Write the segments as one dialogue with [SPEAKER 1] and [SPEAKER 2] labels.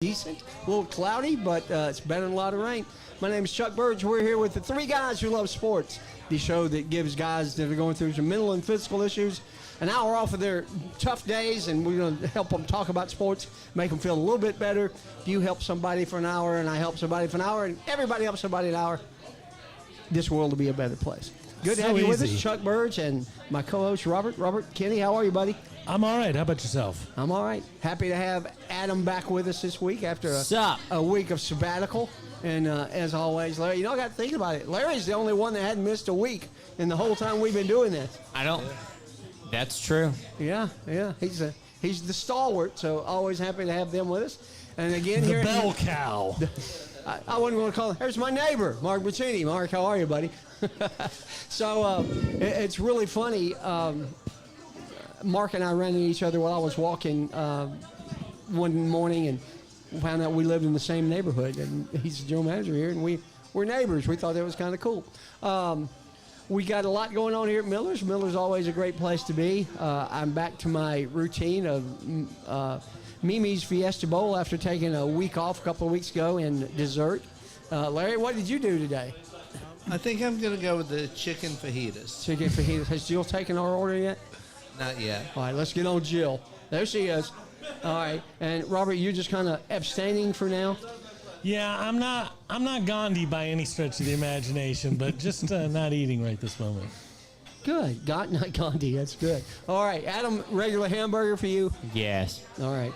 [SPEAKER 1] decent, a little cloudy, but it's better than a lot of rain. My name is Chuck Burge. We're here with the three guys who love sports, the show that gives guys that are going through some mental and physical issues an hour off of their tough days, and we're going to help them talk about sports, make them feel a little bit better. If you help somebody for an hour, and I help somebody for an hour, and everybody helps somebody an hour, this world will be a better place. Good to have you with us, Chuck Burge, and my co-host, Robert. Robert, Kenny, how are you, buddy?
[SPEAKER 2] I'm all right. How about yourself?
[SPEAKER 1] I'm all right. Happy to have Adam back with us this week after a week of sabbatical. And as always, Larry, I got to think about it. Larry's the only one that hadn't missed a week in the whole time we've been doing this.
[SPEAKER 3] That's true.
[SPEAKER 1] Yeah. He's the stalwart, so always happy to have them with us. And again,
[SPEAKER 2] the
[SPEAKER 1] here
[SPEAKER 2] bell cow.
[SPEAKER 1] I wasn't going to call him. Here's my neighbor, Mark Buccini. Mark, how are you, buddy? So it's really funny. Mark and I ran into each other while I was walking one morning and found out we lived in the same neighborhood. And he's the general manager here, and we're neighbors. We thought that was kind of cool. We got a lot going on here at Miller's. Miller's always a great place to be. I'm back to my routine of Mimi's Fiesta Bowl after taking a week off a couple of weeks ago in dessert. Larry, what did you do today?
[SPEAKER 4] I think I'm going to go with the chicken fajitas.
[SPEAKER 1] Chicken fajitas. Has Jill taken our order yet?
[SPEAKER 4] Not yet.
[SPEAKER 1] All right, let's get on Jill. There she is. All right, and Robert, you're just kind of abstaining for now?
[SPEAKER 2] Yeah, I'm not Gandhi by any stretch of the imagination, but just not eating right this moment.
[SPEAKER 1] Good. Not Gandhi. That's good. All right, Adam, regular hamburger for you?
[SPEAKER 3] Yes.
[SPEAKER 1] All right.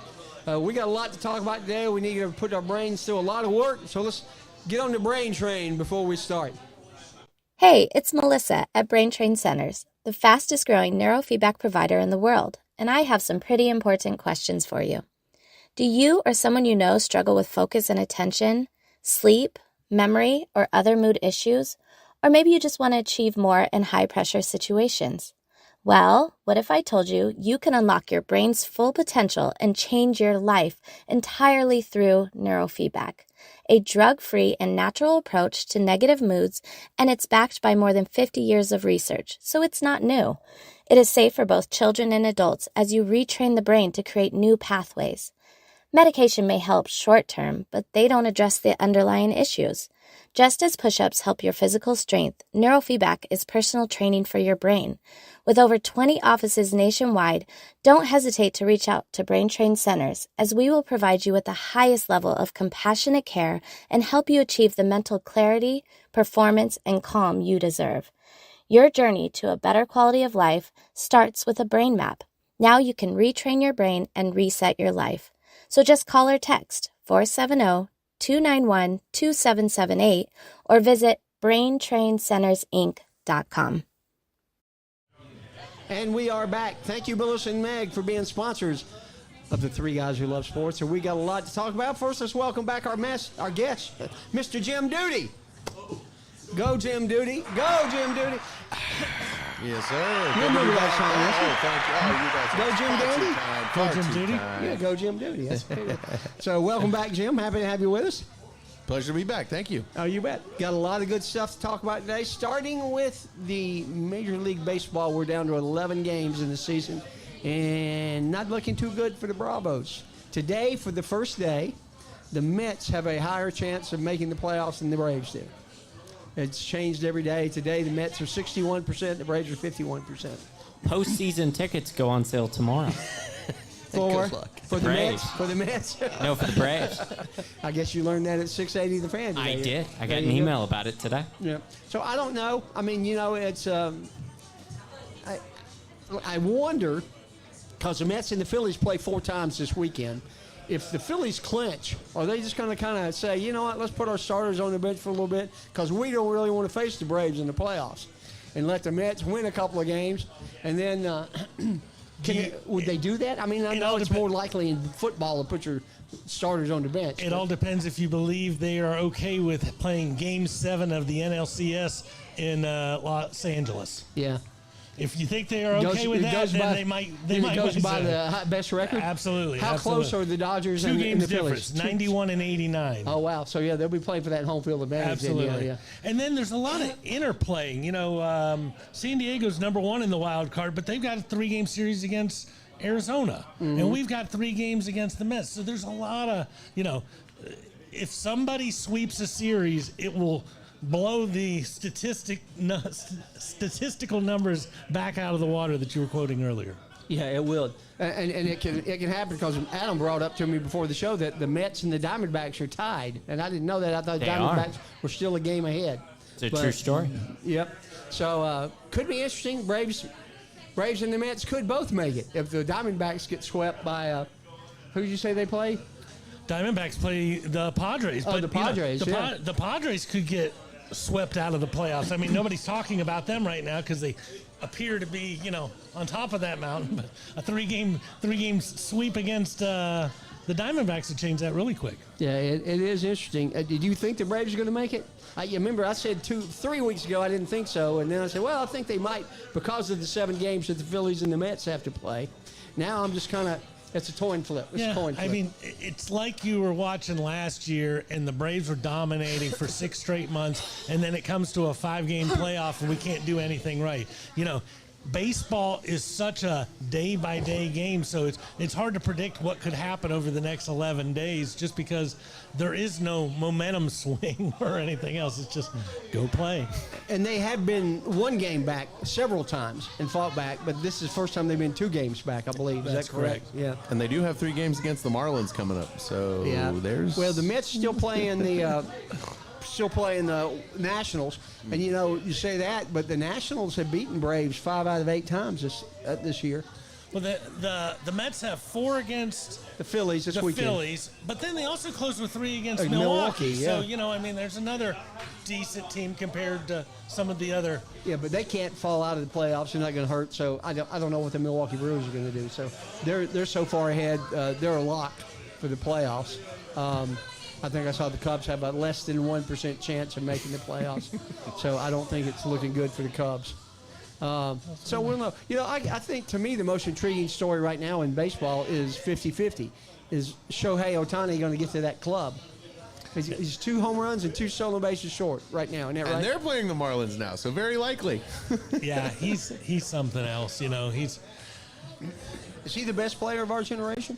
[SPEAKER 1] We got a lot to talk about today. We need to put our brains through a lot of work, so let's get on the brain train before we start.
[SPEAKER 5] Hey, it's Melissa at Brain Train Centers, the fastest growing neurofeedback provider in the world, and I have some pretty important questions for you. Do you or someone you know struggle with focus and attention, sleep, memory, or other mood issues? Or maybe you just want to achieve more in high-pressure situations? Well, what if I told you you can unlock your brain's full potential and change your life entirely through neurofeedback, a drug-free and natural approach to negative moods, and it's backed by more than 50 years of research, so it's not new. It is safe for both children and adults as you retrain the brain to create new pathways. Medication may help short-term, but they don't address the underlying issues. Just as push-ups help your physical strength, neurofeedback is personal training for your brain. With over 20 offices nationwide, don't hesitate to reach out to Brain Train Centers, as we will provide you with the highest level of compassionate care and help you achieve the mental clarity, performance, and calm you deserve. Your journey to a better quality of life starts with a brain map. Now you can retrain your brain and reset your life. So just call or text 470-291-2778 or visit braintraincentersinc.com.
[SPEAKER 1] And we are back. Thank you, Melissa and Meg, for being sponsors of the Three Guys Who Love Sports. And we got a lot to talk about. First, let's welcome back our guest, Mr. Jim Duty. Go, Jim Duty. Go, Jim Duty.
[SPEAKER 6] Yes, sir.
[SPEAKER 1] You remember that song, yes, sir?
[SPEAKER 6] Oh, thank you. Oh, you guys
[SPEAKER 1] Go, Jim Duty.
[SPEAKER 2] Go, Jim Duty.
[SPEAKER 1] Yeah, go, Jim Duty. That's good. So, welcome back, Jim. Happy to have you with us.
[SPEAKER 6] Pleasure to be back. Thank you.
[SPEAKER 1] Oh, you bet. Got a lot of good stuff to talk about today. Starting with the Major League Baseball, we're down to 11 games in the season, and not looking too good for the Bravos. Today, for the first day, the Mets have a higher chance of making the playoffs than the Braves do. It's changed every day. Today, the Mets are 61%, the Braves are 51%.
[SPEAKER 3] Postseason tickets go on sale tomorrow.
[SPEAKER 1] For the
[SPEAKER 3] Braves.
[SPEAKER 1] Mets? For the Mets?
[SPEAKER 3] No, for the Braves.
[SPEAKER 1] I guess you learned that at 680 The Fan today.
[SPEAKER 3] I did. I got an email about it today.
[SPEAKER 1] Yeah. So I don't know. I mean, it's I wonder, because the Mets and the Phillies play 4 times this weekend. If the Phillies clinch, are they just going to kind of say, you know what, let's put our starters on the bench for a little bit because we don't really want to face the Braves in the playoffs, and let the Mets win a couple of games, and then would they do that? I mean, I know it's more likely in football to put your starters on the bench.
[SPEAKER 2] It all depends if you believe they are okay with playing Game 7 of the NLCS in Los Angeles.
[SPEAKER 1] Yeah.
[SPEAKER 2] If you think they are okay with that, then they might.
[SPEAKER 1] It goes by the best record?
[SPEAKER 2] Absolutely.
[SPEAKER 1] How close are the Dodgers and the Phillies?
[SPEAKER 2] 91 and 89.
[SPEAKER 1] Oh, wow. So, yeah, they'll be playing for that home field advantage.
[SPEAKER 2] Absolutely.
[SPEAKER 1] Yeah.
[SPEAKER 2] And then there's a lot of interplaying. San Diego's number 1 in the wild card, but they've got a 3-game series against Arizona, and we've got 3 games against the Mets. So there's a lot of, if somebody sweeps a series, it will blow the statistical numbers back out of the water that you were quoting earlier.
[SPEAKER 1] Yeah, it will, and it can happen because Adam brought up to me before the show that the Mets and the Diamondbacks are tied, and I didn't know that. I thought the
[SPEAKER 3] They
[SPEAKER 1] Diamondbacks
[SPEAKER 3] are.
[SPEAKER 1] were still a game ahead.
[SPEAKER 3] It's a true story.
[SPEAKER 1] Yep. So could be interesting. Braves and the Mets could both make it if the Diamondbacks get swept by who did you say they play?
[SPEAKER 2] Diamondbacks play the Padres.
[SPEAKER 1] Oh,
[SPEAKER 2] but,
[SPEAKER 1] the Padres,
[SPEAKER 2] the Padres could get swept out of the playoffs. I mean, nobody's talking about them right now because they appear to be, on top of that mountain. But a three-game sweep against the Diamondbacks would change that really quick.
[SPEAKER 1] Yeah, it is interesting. Did you think the Braves are going to make it? You remember I said 3 weeks ago I didn't think so, and then I said, well, I think they might because of the 7 games that the Phillies and the Mets have to play. Now I'm just kind of, it's a coin flip. It's a coin flip.
[SPEAKER 2] I mean, it's like you were watching last year and the Braves were dominating for 6 straight months, and then it comes to a 5-game playoff and we can't do anything right. Baseball is such a day-by-day game, so it's hard to predict what could happen over the next 11 days just because there is no momentum swing or anything else. It's just go play.
[SPEAKER 1] And they have been 1 game back several times and fought back, but this is the first time they've been 2 games back, I believe. Is
[SPEAKER 2] That's
[SPEAKER 1] that correct?
[SPEAKER 2] correct.
[SPEAKER 1] Yeah.
[SPEAKER 6] And they do have 3 games against the Marlins coming up. So there's.
[SPEAKER 1] Well, the Mets still playing the Nationals, and you say that, but the Nationals have beaten Braves 5 out of 8 times this year.
[SPEAKER 2] Well, the Mets have 4 against
[SPEAKER 1] The Phillies this weekend.
[SPEAKER 2] Phillies, but then they also closed with 3 against
[SPEAKER 1] Milwaukee,
[SPEAKER 2] So,
[SPEAKER 1] yeah.
[SPEAKER 2] there's another decent team compared to some of the other.
[SPEAKER 1] Yeah, but they can't fall out of the playoffs. They're not going to hurt. So I don't know what the Milwaukee Brewers are going to do. So they're so far ahead. They're a lock for the playoffs. I think I saw the Cubs have a less than 1% chance of making the playoffs. So I don't think it's looking good for the Cubs. So we'll know. I think to me the most intriguing story right now in baseball is 50-50. Is Shohei Ohtani going to get to that club? He's 2 home runs and 2 stolen bases short right now. Isn't that right?
[SPEAKER 6] And they're playing the Marlins now, so very likely.
[SPEAKER 2] Yeah, he's something else.
[SPEAKER 1] Is he the best player of our generation?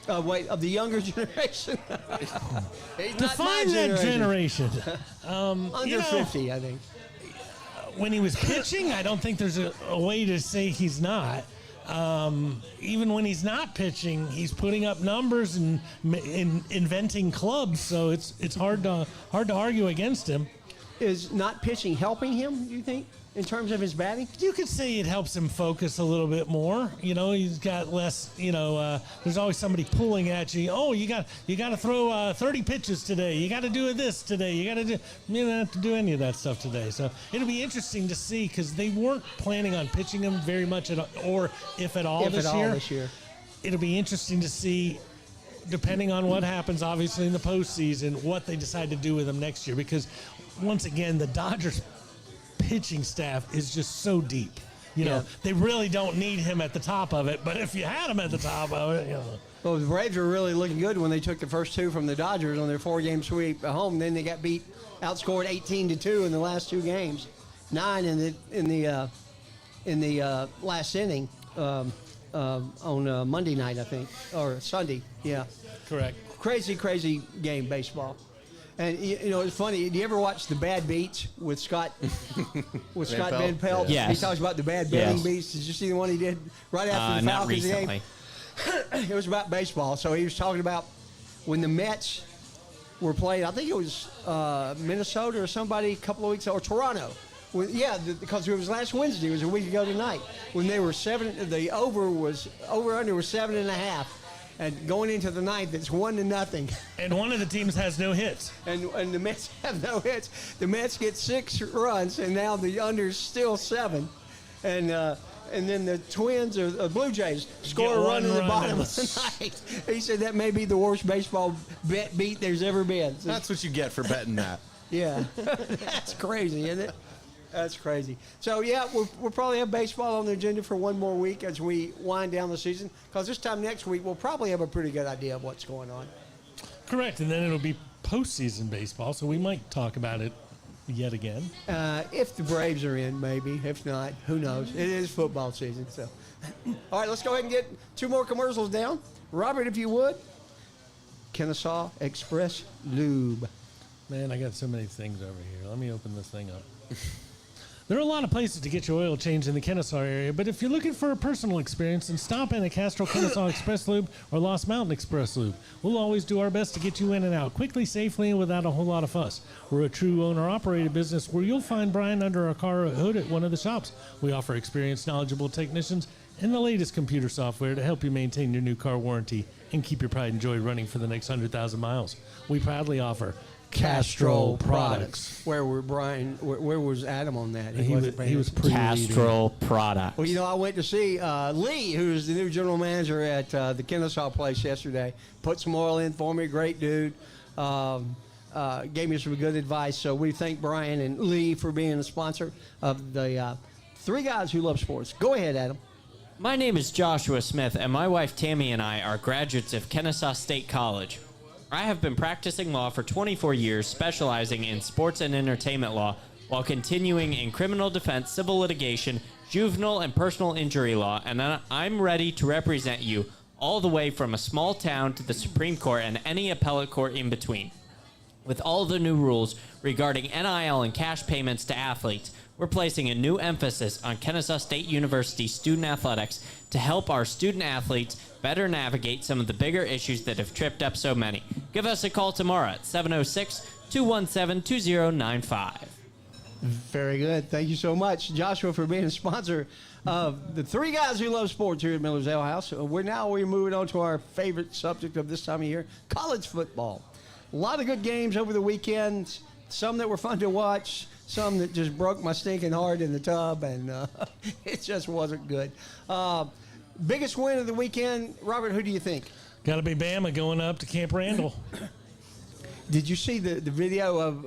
[SPEAKER 1] Of the younger generation. He's not my
[SPEAKER 2] Define that generation.
[SPEAKER 1] Under 50, I think.
[SPEAKER 2] When he was pitching, I don't think there's a way to say he's not. Even when he's not pitching, he's putting up numbers and inventing clubs. So it's hard to argue against him.
[SPEAKER 1] Is not pitching helping him, do you think, in terms of his batting?
[SPEAKER 2] You could say it helps him focus a little bit more. He's got less. There's always somebody pulling at you. Oh, you got to throw 30 pitches today. You got to do this today. You got to do. You don't have to do any of that stuff today. So it'll be interesting to see because they weren't planning on pitching him very much or if at all this year. It'll be interesting to see, depending on what happens, obviously in the postseason, what they decide to do with him next year. Because once again, the Dodgers pitching staff is just so deep. They really don't need him at the top of it, but if you had him at the top of it,
[SPEAKER 1] Well, the Braves were really looking good when they took the first 2 from the Dodgers on their 4-game sweep at home. Then they got outscored 18-2 in the last 2 games, 9 in the last inning on Monday night, I think, or Sunday. Yeah,
[SPEAKER 2] correct.
[SPEAKER 1] Crazy game baseball. And it's funny. Do you ever watch the Bad Beats with Scott Van Pelt?
[SPEAKER 3] Yes.
[SPEAKER 1] He talks about the bad betting beats. Did you see the one he did right after the
[SPEAKER 3] Not
[SPEAKER 1] Falcons game?
[SPEAKER 3] recently.
[SPEAKER 1] It was about baseball. So he was talking about when the Mets were playing. I think it was Minnesota or somebody a couple of weeks ago, or Toronto. Because it was last Wednesday. It was a week ago tonight when they were 7. The over under was 7.5. And going into the 9th, it's 1-0.
[SPEAKER 2] And one of the teams has no hits.
[SPEAKER 1] And the Mets have no hits. The Mets get 6 runs, and now the under's still 7. And then the Twins or the Blue Jays score a run in the bottom of the ninth. He said that may be the worst baseball beat there's ever been. So,
[SPEAKER 6] That's what you get for betting that.
[SPEAKER 1] yeah, that's crazy, isn't it? That's crazy. So, yeah, we'll probably have baseball on the agenda for 1 more week as we wind down the season. Because this time next week, we'll probably have a pretty good idea of what's going on.
[SPEAKER 2] Correct. And then it'll be postseason baseball, so we might talk about it Yet again.
[SPEAKER 1] If the Braves are in, maybe. If not, who knows? It is football season. So, all right, let's go ahead and get 2 more commercials down. Robert, if you would. Kennesaw Express Lube.
[SPEAKER 2] Man, I got so many things over here. Let me open this thing up. There are a lot of places to get your oil changed in the Kennesaw area, but if you're looking for a personal experience, then stop in at Castrol Kennesaw Express Lube or Lost Mountain Express Lube. We'll always do our best to get you in and out quickly, safely, and without a whole lot of fuss. We're a true owner-operated business where you'll find Brian under a car hood at one of the shops. We offer experienced, knowledgeable technicians and the latest computer software to help you maintain your new car warranty and keep your pride and joy running for the next 100,000 miles. We proudly offer Castrol products.
[SPEAKER 1] Where were Brian? Where was Adam on that?
[SPEAKER 2] He was pre-leading.
[SPEAKER 3] Castrol product.
[SPEAKER 1] Well, you know, I went to see Lee, who's the new general manager at the Kennesaw place yesterday. Put some oil in for me. Great dude. Gave me some good advice. So we thank Brian and Lee for being a sponsor of the 3 Guys Who Love Sports. Go ahead, Adam.
[SPEAKER 3] My name is Joshua Smith, and my wife Tammy and I are graduates of Kennesaw State College. I have been practicing law for 24 years, specializing in sports and entertainment law, while continuing in criminal defense, civil litigation, juvenile and personal injury law, and I'm ready to represent you all the way from a small town to the Supreme Court and any appellate court in between. With all the new rules regarding NIL and cash payments to athletes, we're placing a new emphasis on Kennesaw State University student athletics to help our student athletes better navigate some of the bigger issues that have tripped up so many. Give us a call tomorrow at 706-217-2095.
[SPEAKER 1] Very good. Thank you so much, Joshua, for being a sponsor of the 3 Guys Who Love Sports here at Miller's Ale House. We're moving on to our favorite subject of this time of year, college football. A lot of good games over the weekend, some that were fun to watch, some that just broke my stinking heart in the tub, and it just wasn't good. Biggest win of the weekend, Robert, who do you think?
[SPEAKER 2] Got to be Bama going up to Camp Randall.
[SPEAKER 1] Did you see the video of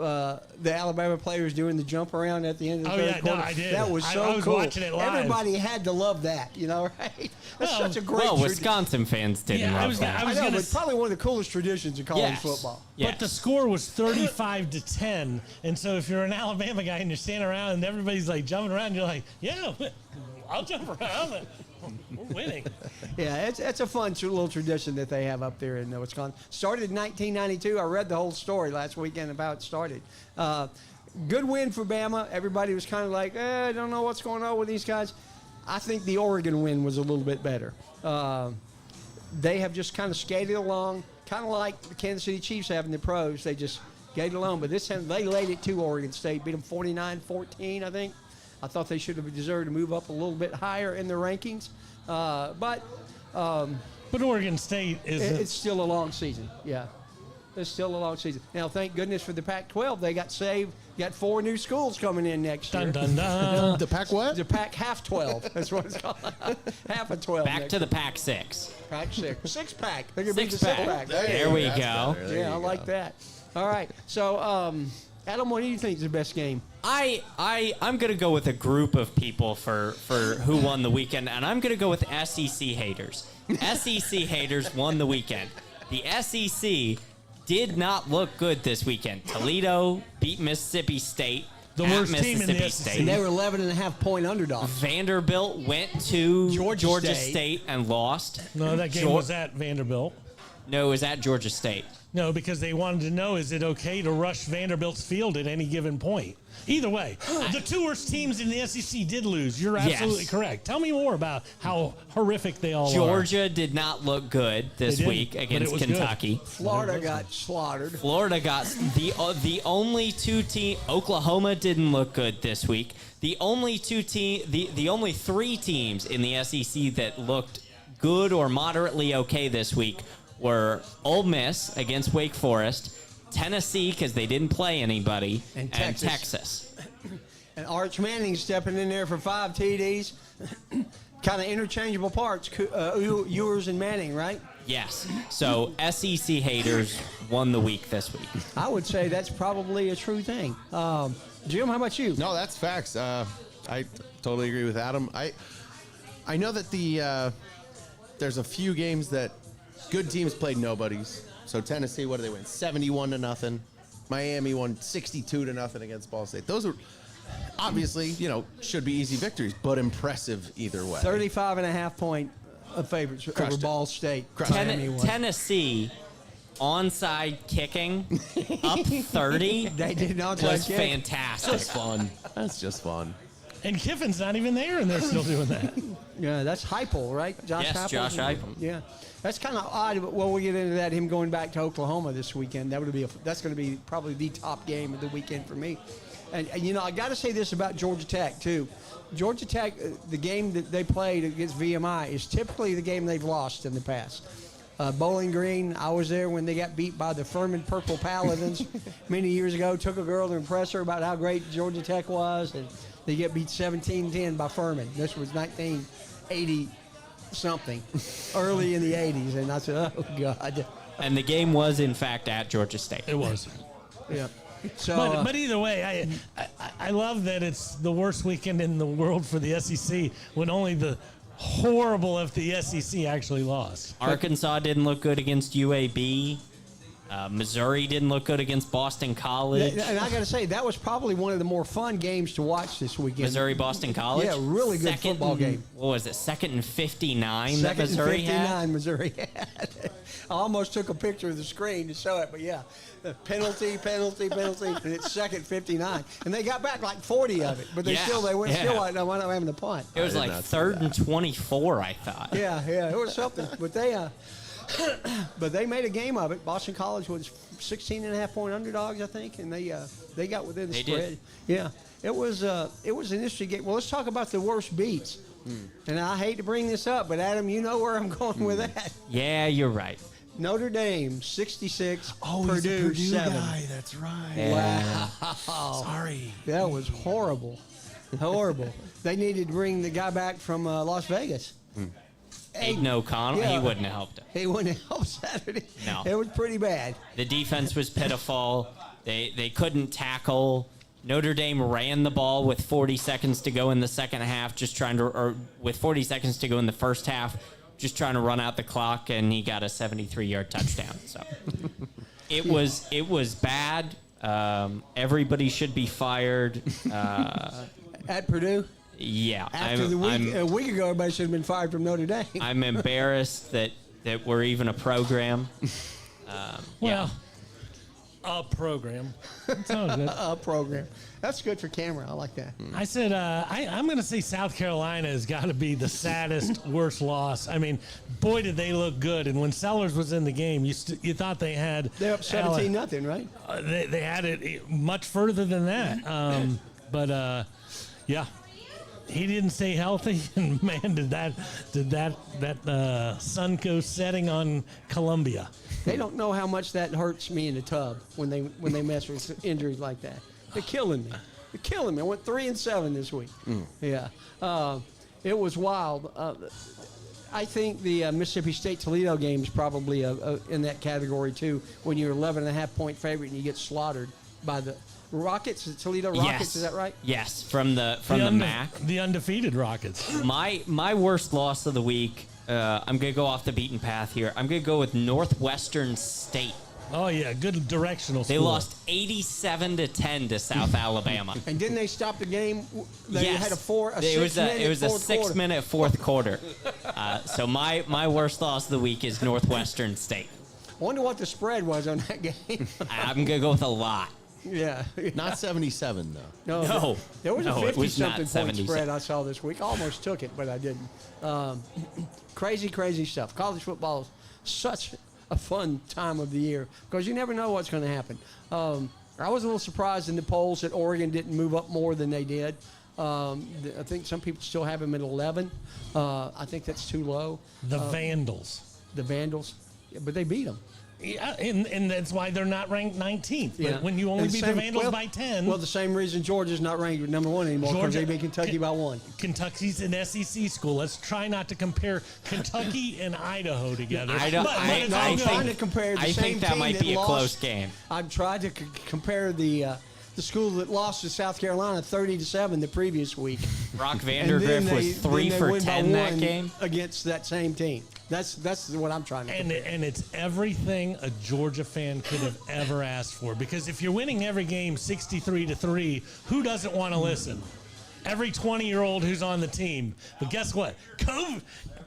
[SPEAKER 1] the Alabama players doing the jump around at the end of the third quarter?
[SPEAKER 2] No, I did.
[SPEAKER 1] That was so
[SPEAKER 2] I was
[SPEAKER 1] cool.
[SPEAKER 2] watching it live.
[SPEAKER 1] Everybody had to love that, you know, right? That's such a great
[SPEAKER 3] Well,
[SPEAKER 1] tradition.
[SPEAKER 3] Wisconsin fans didn't love that.
[SPEAKER 1] I know, but probably one of the coolest traditions in college football.
[SPEAKER 3] Yes.
[SPEAKER 2] But the score was 35-10, and so if you're an Alabama guy and you're standing around and everybody's like jumping around, you're like, yeah, I'll jump around. We're winning.
[SPEAKER 1] Yeah, it's a fun little tradition that they have up there in Wisconsin. Started in 1992. I read the whole story last weekend about how it started. Good win for Bama. Everybody was kind of like, I don't know what's going on with these guys. I think the Oregon win was a little bit better. They have just kind of skated along, kind of like the Kansas City Chiefs have in the pros. They just skated along. But this time they laid it to Oregon State, beat them 49-14, I think. I thought they should have deserved to move up a little bit higher in the rankings. But
[SPEAKER 2] Oregon State is...
[SPEAKER 1] It's still a long season, yeah. It's still a long season. Now, thank goodness for the Pac-12. They got saved. Got 4 new schools coming in next year.
[SPEAKER 2] Dun, dun, dun.
[SPEAKER 6] The Pac what?
[SPEAKER 1] The Pac half 12. That's what it's called. Half a 12.
[SPEAKER 3] Back to the Pac-6.
[SPEAKER 1] Pac-6. 6-pack. They're going to be the
[SPEAKER 3] 6-pack.
[SPEAKER 1] 6-pack.
[SPEAKER 3] There we go.
[SPEAKER 1] Yeah, I like that. All right. So, Adam, what do you think is the best game?
[SPEAKER 3] I'm gonna go with a group of people for who won the weekend, and I'm gonna go with SEC haters. SEC haters won the weekend. The SEC did not look good this weekend. Toledo beat Mississippi State.
[SPEAKER 2] The
[SPEAKER 3] at
[SPEAKER 2] worst team in the
[SPEAKER 3] Mississippi
[SPEAKER 2] SEC.
[SPEAKER 3] State.
[SPEAKER 1] And they were 11.5-point underdogs.
[SPEAKER 3] Vanderbilt went to
[SPEAKER 1] Georgia
[SPEAKER 3] State and lost.
[SPEAKER 2] No, that game was at Vanderbilt.
[SPEAKER 3] No, it was at Georgia State.
[SPEAKER 2] No, because they wanted to know, is it okay to rush Vanderbilt's field at any given point? Either way, the 2 worst teams in the SEC did lose. You're absolutely correct. Tell me more about how horrific they all are.
[SPEAKER 3] Georgia did not look good this week against Kentucky.
[SPEAKER 1] Good. Florida got slaughtered.
[SPEAKER 3] Florida got the only 2 team. Oklahoma didn't look good this week. The only 3 teams in the SEC that looked good or moderately okay this week were Ole Miss against Wake Forest, Tennessee because they didn't play anybody, and Texas.
[SPEAKER 1] And Arch Manning stepping in there for 5 TDs. Kind of interchangeable parts, Ewers and Manning, right?
[SPEAKER 3] Yes. So SEC haters won the week this week.
[SPEAKER 1] I would say that's probably a true thing. Jim, how about you?
[SPEAKER 6] No, that's facts. I totally agree with Adam. I know that there's a few games that good teams played nobodies. So Tennessee, what do they win? 71-0. Miami won 62-0 against Ball State. Those are obviously, should be easy victories, but impressive either way.
[SPEAKER 1] 35.5-point favorites over Ball State. Miami won.
[SPEAKER 3] Tennessee onside kicking up 30.
[SPEAKER 1] They did not
[SPEAKER 3] was
[SPEAKER 1] kick.
[SPEAKER 3] fantastic.
[SPEAKER 6] That's fun. That's just fun.
[SPEAKER 2] And Kiffin's not even there, and they're still doing that.
[SPEAKER 1] Yeah, that's Heupel, right?
[SPEAKER 3] Yes,
[SPEAKER 1] Heupel?
[SPEAKER 3] Josh Heupel.
[SPEAKER 1] Yeah, that's kind of odd. But we'll get into that. Him going back to Oklahoma this weekend. That's going to be probably the top game of the weekend for me. And I got to say this about Georgia Tech too. Georgia Tech, the game that they played against VMI is typically the game they've lost in the past. Bowling Green, I was there when they got beat by the Furman Purple Paladins many years ago. Took a girl to impress her about how great Georgia Tech was, and they get beat 17-10 by Furman. This was 1980-something, early in the 80s, and I said, oh, God.
[SPEAKER 3] And the game was, in fact, at Georgia State.
[SPEAKER 2] It was.
[SPEAKER 1] Yeah. So,
[SPEAKER 2] But either way, I love that it's the worst weekend in the world for the SEC when only the horrible of the SEC actually lost.
[SPEAKER 3] Arkansas didn't look good against UAB. Missouri didn't look good against Boston College.
[SPEAKER 1] and I got to say, that was probably one of the more fun games to watch this weekend.
[SPEAKER 3] Missouri-Boston College?
[SPEAKER 1] Yeah, really good football game.
[SPEAKER 3] What was it, 2nd and 59 that
[SPEAKER 1] Second and
[SPEAKER 3] Missouri
[SPEAKER 1] 59
[SPEAKER 3] had?
[SPEAKER 1] Missouri had. I almost took a picture of the screen to show it, but yeah. Penalty, and it's 2nd 59. And they got back like 40 of it, but they went still like, no, why not having the punt?
[SPEAKER 3] It was like 3rd and 24, I thought.
[SPEAKER 1] Yeah, it was something. But they made a game of it. Boston College was 16.5-point underdogs, I think, and they got within the spread.
[SPEAKER 3] Did.
[SPEAKER 1] Yeah, it was an interesting game. Well, let's talk about the worst beats. And I hate to bring this up, but Adam, you know where I'm going with that.
[SPEAKER 3] Yeah, you're right.
[SPEAKER 1] Notre Dame 66,
[SPEAKER 6] Oh,
[SPEAKER 1] Purdue,
[SPEAKER 6] he's a Purdue
[SPEAKER 1] 7.
[SPEAKER 6] guy. That's right.
[SPEAKER 3] Yeah.
[SPEAKER 1] Wow,
[SPEAKER 6] Sorry.
[SPEAKER 1] that was horrible. They needed to bring the guy back from Las Vegas.
[SPEAKER 3] Aiden O'Connell,
[SPEAKER 1] Yeah.
[SPEAKER 3] he wouldn't have helped him.
[SPEAKER 1] He wouldn't help Saturday.
[SPEAKER 3] No.
[SPEAKER 1] It was pretty bad.
[SPEAKER 3] The defense was pitiful. They couldn't tackle. Notre Dame ran the ball with 40 seconds to go in the second half, with 40 seconds to go in the first half, just trying to run out the clock, and he got a 73-yard touchdown. So it was bad. Everybody should be fired.
[SPEAKER 1] At Purdue?
[SPEAKER 3] Yeah.
[SPEAKER 1] After a week ago, everybody should have been fired from Notre Dame.
[SPEAKER 3] I'm embarrassed that we're even a program.
[SPEAKER 2] Well, a program. It's all good.
[SPEAKER 1] A program. That's good for camera. I like that.
[SPEAKER 2] I said, I'm going to say South Carolina has got to be the saddest, worst loss. I mean, boy, did they look good. And when Sellers was in the game, you thought they had...
[SPEAKER 1] They're up 17-0, right?
[SPEAKER 2] They had it much further than that. Yeah. He didn't stay healthy, and man, did that sun go setting on Columbia.
[SPEAKER 1] They don't know how much that hurts me in the tub when they mess with injuries like that. They're killing me. I went 3-7 this week. Yeah, it was wild. I think the Mississippi State Toledo game is probably in that category too. When you're 11.5-point favorite and you get slaughtered by the Rockets, the Toledo Rockets.
[SPEAKER 3] Yes.
[SPEAKER 1] Is that right?
[SPEAKER 3] Yes, from the MAC.
[SPEAKER 2] The undefeated Rockets.
[SPEAKER 3] My worst loss of the week. I'm gonna go off the beaten path here. I'm gonna go with Northwestern State.
[SPEAKER 2] Oh yeah, good directional.
[SPEAKER 3] They
[SPEAKER 2] score.
[SPEAKER 3] lost 87-10 to South Alabama.
[SPEAKER 1] And didn't they stop the game? They
[SPEAKER 3] Yes.
[SPEAKER 1] had
[SPEAKER 3] It was a 6-minute fourth quarter. So my worst loss of the week is Northwestern State.
[SPEAKER 1] I wonder what the spread was on that game.
[SPEAKER 3] I'm gonna go with a lot.
[SPEAKER 1] Yeah.
[SPEAKER 6] Not 77, though.
[SPEAKER 3] No.
[SPEAKER 1] There was
[SPEAKER 3] No,
[SPEAKER 1] a
[SPEAKER 3] it was not
[SPEAKER 1] 50-something point
[SPEAKER 3] 77.
[SPEAKER 1] spread I saw this week. I almost took it, but I didn't. Crazy stuff. College football is such a fun time of the year because you never know what's going to happen. I was a little surprised in the polls that Oregon didn't move up more than they did. I think some people still have them at 11. I think that's too low.
[SPEAKER 2] The Vandals.
[SPEAKER 1] The Vandals. Yeah, but they beat them.
[SPEAKER 2] Yeah, and that's why they're not ranked 19th. But when you only
[SPEAKER 1] And
[SPEAKER 2] beat the Vandals by 10.
[SPEAKER 1] Well, the same reason Georgia's not ranked number 1 anymore because they beat Kentucky by 1.
[SPEAKER 2] Kentucky's an SEC school. Let's try not to compare Kentucky and Idaho together.
[SPEAKER 3] I think that might be a close game.
[SPEAKER 1] I've tried to compare the school that lost to South Carolina 30-7 the previous week.
[SPEAKER 3] Brock
[SPEAKER 1] And then
[SPEAKER 3] Vandergriff was 3
[SPEAKER 1] they
[SPEAKER 3] for
[SPEAKER 1] win by
[SPEAKER 3] 10 that
[SPEAKER 1] 1
[SPEAKER 3] game.
[SPEAKER 1] against that same team. That's what I'm trying to.
[SPEAKER 2] And it's everything a Georgia fan could have ever asked for. Because if you're winning every game 63-3, who doesn't want to listen? Every 20-year-old who's on the team. But guess what?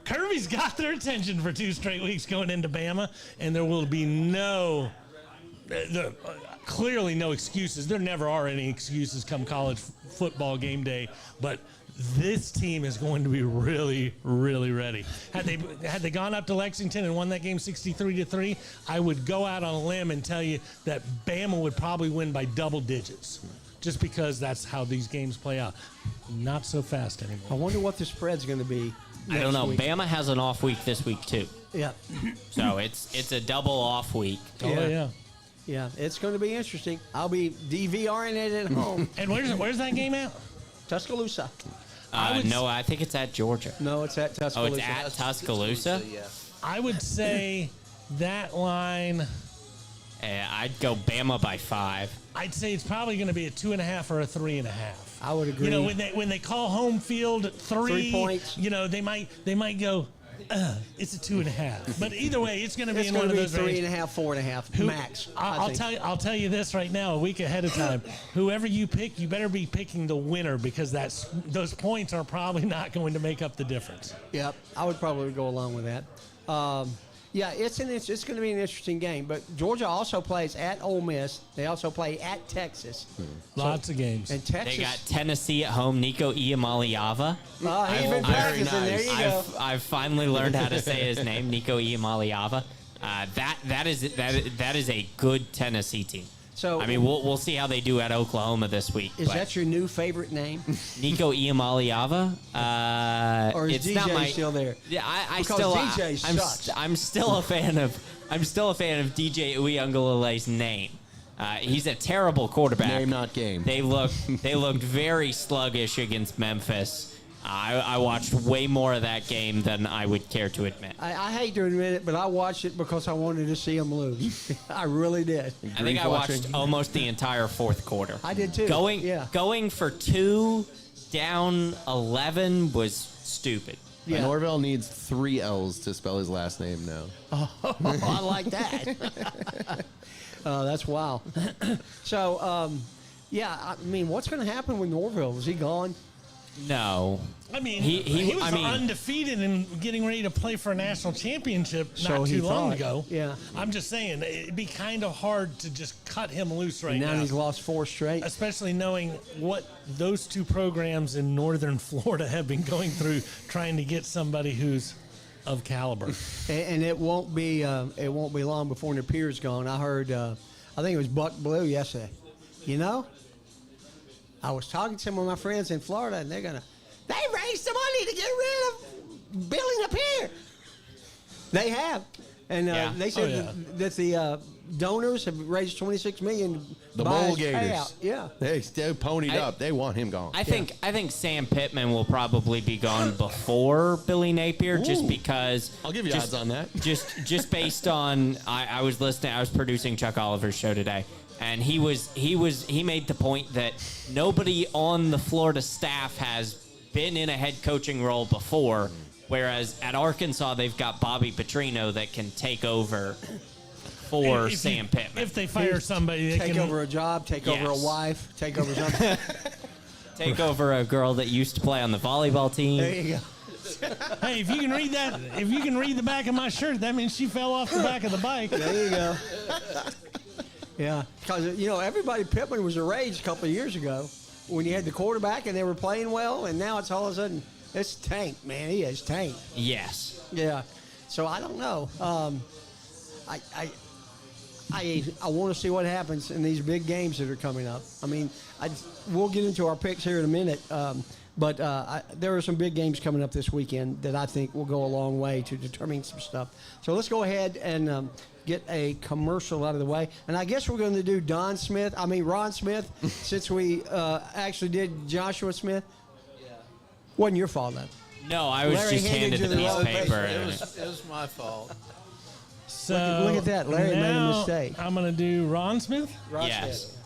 [SPEAKER 2] Kirby's got their attention for 2 straight weeks going into Bama, and there will be clearly no excuses. There never are any excuses come college football game day, but this team is going to be really, really ready. Had they gone up to Lexington and won that game 63-3, I would go out on a limb and tell you that Bama would probably win by double digits, just because that's how these games play out. Not so fast anymore.
[SPEAKER 1] I wonder what the spread's going to be.
[SPEAKER 3] I don't know.
[SPEAKER 1] Week.
[SPEAKER 3] Bama has an off week this week too,
[SPEAKER 1] Yeah.
[SPEAKER 3] so it's a double off week.
[SPEAKER 2] Oh, yeah.
[SPEAKER 1] Yeah, it's going to be interesting. I'll be DVRing it at home.
[SPEAKER 2] And where's that game at?
[SPEAKER 1] Tuscaloosa.
[SPEAKER 3] No, I think it's at Georgia.
[SPEAKER 1] No, it's at Tuscaloosa.
[SPEAKER 3] Oh, it's at Tuscaloosa?
[SPEAKER 4] Yeah.
[SPEAKER 2] I would say that line,
[SPEAKER 3] I'd go Bama by 5.
[SPEAKER 2] I'd say it's probably going to be a 2.5 or a 3.5.
[SPEAKER 1] I would agree.
[SPEAKER 2] You know, when they call home field
[SPEAKER 1] 3 points.
[SPEAKER 2] you know, they might go, it's a 2.5. But either way, it's going to be
[SPEAKER 1] It's
[SPEAKER 2] in
[SPEAKER 1] going
[SPEAKER 2] one
[SPEAKER 1] to
[SPEAKER 2] of
[SPEAKER 1] be
[SPEAKER 2] those ranges.
[SPEAKER 1] 3.5, 4.5 max.
[SPEAKER 2] I'll tell you this right now, a week ahead of time. Whoever you pick, you better be picking the winner, because those points are probably not going to make up the difference.
[SPEAKER 1] Yep, I would probably go along with that. Yeah, it's going to be an interesting game. But Georgia also plays at Ole Miss. They also play at Texas.
[SPEAKER 2] Lots of games.
[SPEAKER 1] And Texas.
[SPEAKER 3] They got Tennessee at home. Nico Iamaleava.
[SPEAKER 1] He's been practicing. There you go.
[SPEAKER 3] I've finally learned how to say his name, Nico Iamaleava. That is a good Tennessee team.
[SPEAKER 1] So
[SPEAKER 3] I mean, we'll see how they do at Oklahoma this week.
[SPEAKER 1] Is that your new favorite name?
[SPEAKER 3] Nico Iamaleava?
[SPEAKER 1] Or is
[SPEAKER 3] it's
[SPEAKER 1] DJ
[SPEAKER 3] not my,
[SPEAKER 1] still there?
[SPEAKER 3] Yeah, I
[SPEAKER 1] Because
[SPEAKER 3] still
[SPEAKER 1] DJ sucks.
[SPEAKER 3] I'm still a fan of DJ Uiagalelei's name. He's a terrible quarterback.
[SPEAKER 6] Name, not game.
[SPEAKER 3] They looked very sluggish against Memphis. I watched way more of that game than I would care to admit.
[SPEAKER 1] I hate to admit it, but I watched it because I wanted to see them lose. I really did.
[SPEAKER 3] I think I watched almost the entire fourth quarter.
[SPEAKER 1] I did too.
[SPEAKER 3] Going for 2 down 11 was stupid.
[SPEAKER 1] Yeah.
[SPEAKER 6] Norvell needs 3 L's to spell his last name now.
[SPEAKER 1] I like that. That's wild. So, yeah, I mean, what's going to happen with Norvell? Is he gone?
[SPEAKER 3] No.
[SPEAKER 2] I mean, he was undefeated and getting ready to play for a national championship not too long ago.
[SPEAKER 1] Yeah.
[SPEAKER 2] I'm just saying, it'd be kind of hard to just cut him loose right now.
[SPEAKER 1] Now he's lost 4 straight.
[SPEAKER 2] Especially knowing what those 2 programs in northern Florida have been going through trying to get somebody who's of caliber.
[SPEAKER 1] And it won't be long before Napier's gone. I heard, I think it was Buck Blue yesterday. You know, I was talking to some of my friends in Florida, and they raised the money to get rid of Billy Napier. They have, and they said that the donors have raised $26 million.
[SPEAKER 6] The Bowl Gators.
[SPEAKER 1] Payout. Yeah,
[SPEAKER 6] they ponied up. They want him gone.
[SPEAKER 3] I think Sam Pittman will probably be gone before Billy Napier, just because.
[SPEAKER 6] I'll give you odds on that.
[SPEAKER 3] Just based on I was listening. I was producing Chuck Oliver's show today. And he made the point that nobody on the Florida staff has been in a head coaching role before, whereas at Arkansas they've got Bobby Petrino that can take over for Sam Pittman.
[SPEAKER 2] If they fire somebody, they
[SPEAKER 1] take
[SPEAKER 2] can
[SPEAKER 1] over a job, take over a wife, take over something.
[SPEAKER 3] Take over a girl that used to play on the volleyball team.
[SPEAKER 1] There you go.
[SPEAKER 2] Hey, if you can read the back of my shirt, that means she fell off the back of the bike.
[SPEAKER 1] There you go. Yeah, because, everybody, Pittman was a rage a couple of years ago when you had the quarterback and they were playing well, and now it's all of a sudden, it's Tank, man. He is Tank.
[SPEAKER 3] Yes.
[SPEAKER 1] Yeah. So I don't know. I want to see what happens in these big games that are coming up. I mean, we'll get into our picks here in a minute, but there are some big games coming up this weekend that I think will go a long way to determining some stuff. So let's go ahead and get a commercial out of the way. And I guess we're going to do Ron Smith, since we actually did Joshua Smith. Yeah. Wasn't your fault, though.
[SPEAKER 3] No, I was just handed the piece of paper.
[SPEAKER 4] It was my fault.
[SPEAKER 2] So
[SPEAKER 1] look at that. Larry made a mistake.
[SPEAKER 2] I'm going to do Ron Smith?
[SPEAKER 3] Yes.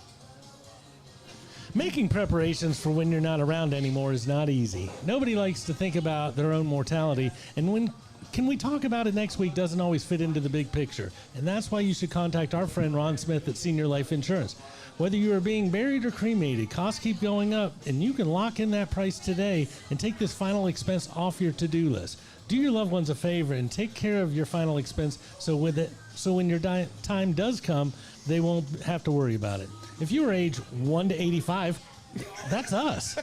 [SPEAKER 2] Making preparations for when you're not around anymore is not easy. Nobody likes to think about their own mortality, and when can we talk about it next week doesn't always fit into the big picture. And that's why you should contact our friend Ron Smith at Senior Life Insurance. Whether you are being buried or cremated, costs keep going up, and you can lock in that price today and take this final expense off your to-do list. Do your loved ones a favor and take care of your final expense so when your time does come, they won't have to worry about it. If you are age 1 to 85, that's us.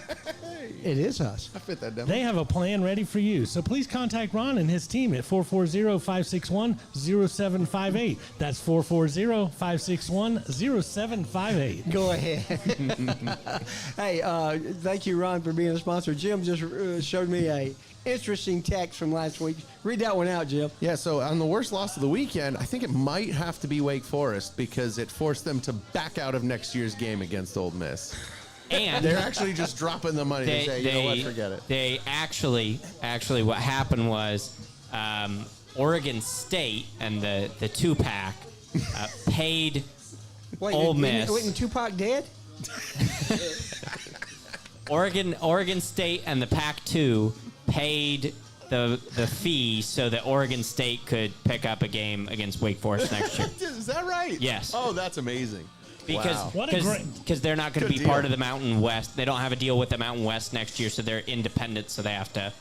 [SPEAKER 1] It is us.
[SPEAKER 6] I fit that demo.
[SPEAKER 2] They have a plan ready for you. So please contact Ron and his team at 440-561-0758. That's 440-561-0758.
[SPEAKER 1] Go ahead. Hey, thank you, Ron, for being a sponsor. Jim just showed me a interesting text from last week. Read that one out, Jim.
[SPEAKER 6] Yeah, so on the worst loss of the weekend, I think it might have to be Wake Forest because it forced them to back out of next year's game against Ole Miss.
[SPEAKER 3] And
[SPEAKER 6] They're actually just dropping the money to say, you know what, forget it.
[SPEAKER 3] They actually, what happened was Oregon State and the two-pack paid Ole Miss.
[SPEAKER 1] Wait, Tupac dead?
[SPEAKER 3] Oregon State and the Pac-2 paid the fee so that Oregon State could pick up a game against Wake Forest next year.
[SPEAKER 6] Is that right?
[SPEAKER 3] Yes.
[SPEAKER 6] Oh, that's amazing. Wow.
[SPEAKER 3] Because they're not going to be
[SPEAKER 6] deal.
[SPEAKER 3] part of the Mountain West. They don't have a deal with the Mountain West next year, so they're independent. So they have to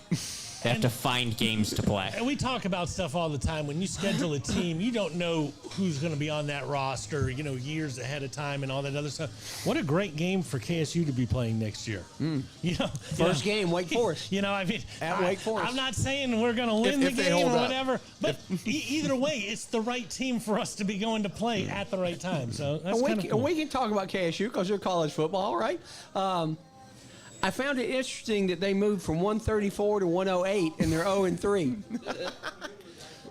[SPEAKER 3] find games to play.
[SPEAKER 2] And we talk about stuff all the time. When you schedule a team, you don't know who's going to be on that roster, years ahead of time and all that other stuff. What a great game for KSU to be playing next year.
[SPEAKER 1] First game, Wake Forest.
[SPEAKER 2] At
[SPEAKER 1] Wake Forest.
[SPEAKER 2] I'm not saying we're going to win
[SPEAKER 6] If
[SPEAKER 2] the
[SPEAKER 6] they
[SPEAKER 2] game
[SPEAKER 6] hold
[SPEAKER 2] or
[SPEAKER 6] up.
[SPEAKER 2] whatever, but either way, it's the right team for us to be going to play at the right time. So that's kind of cool.
[SPEAKER 1] And we can talk about KSU because they're college football, right? I found it interesting that they moved from 134 to 108, and they're 0-3.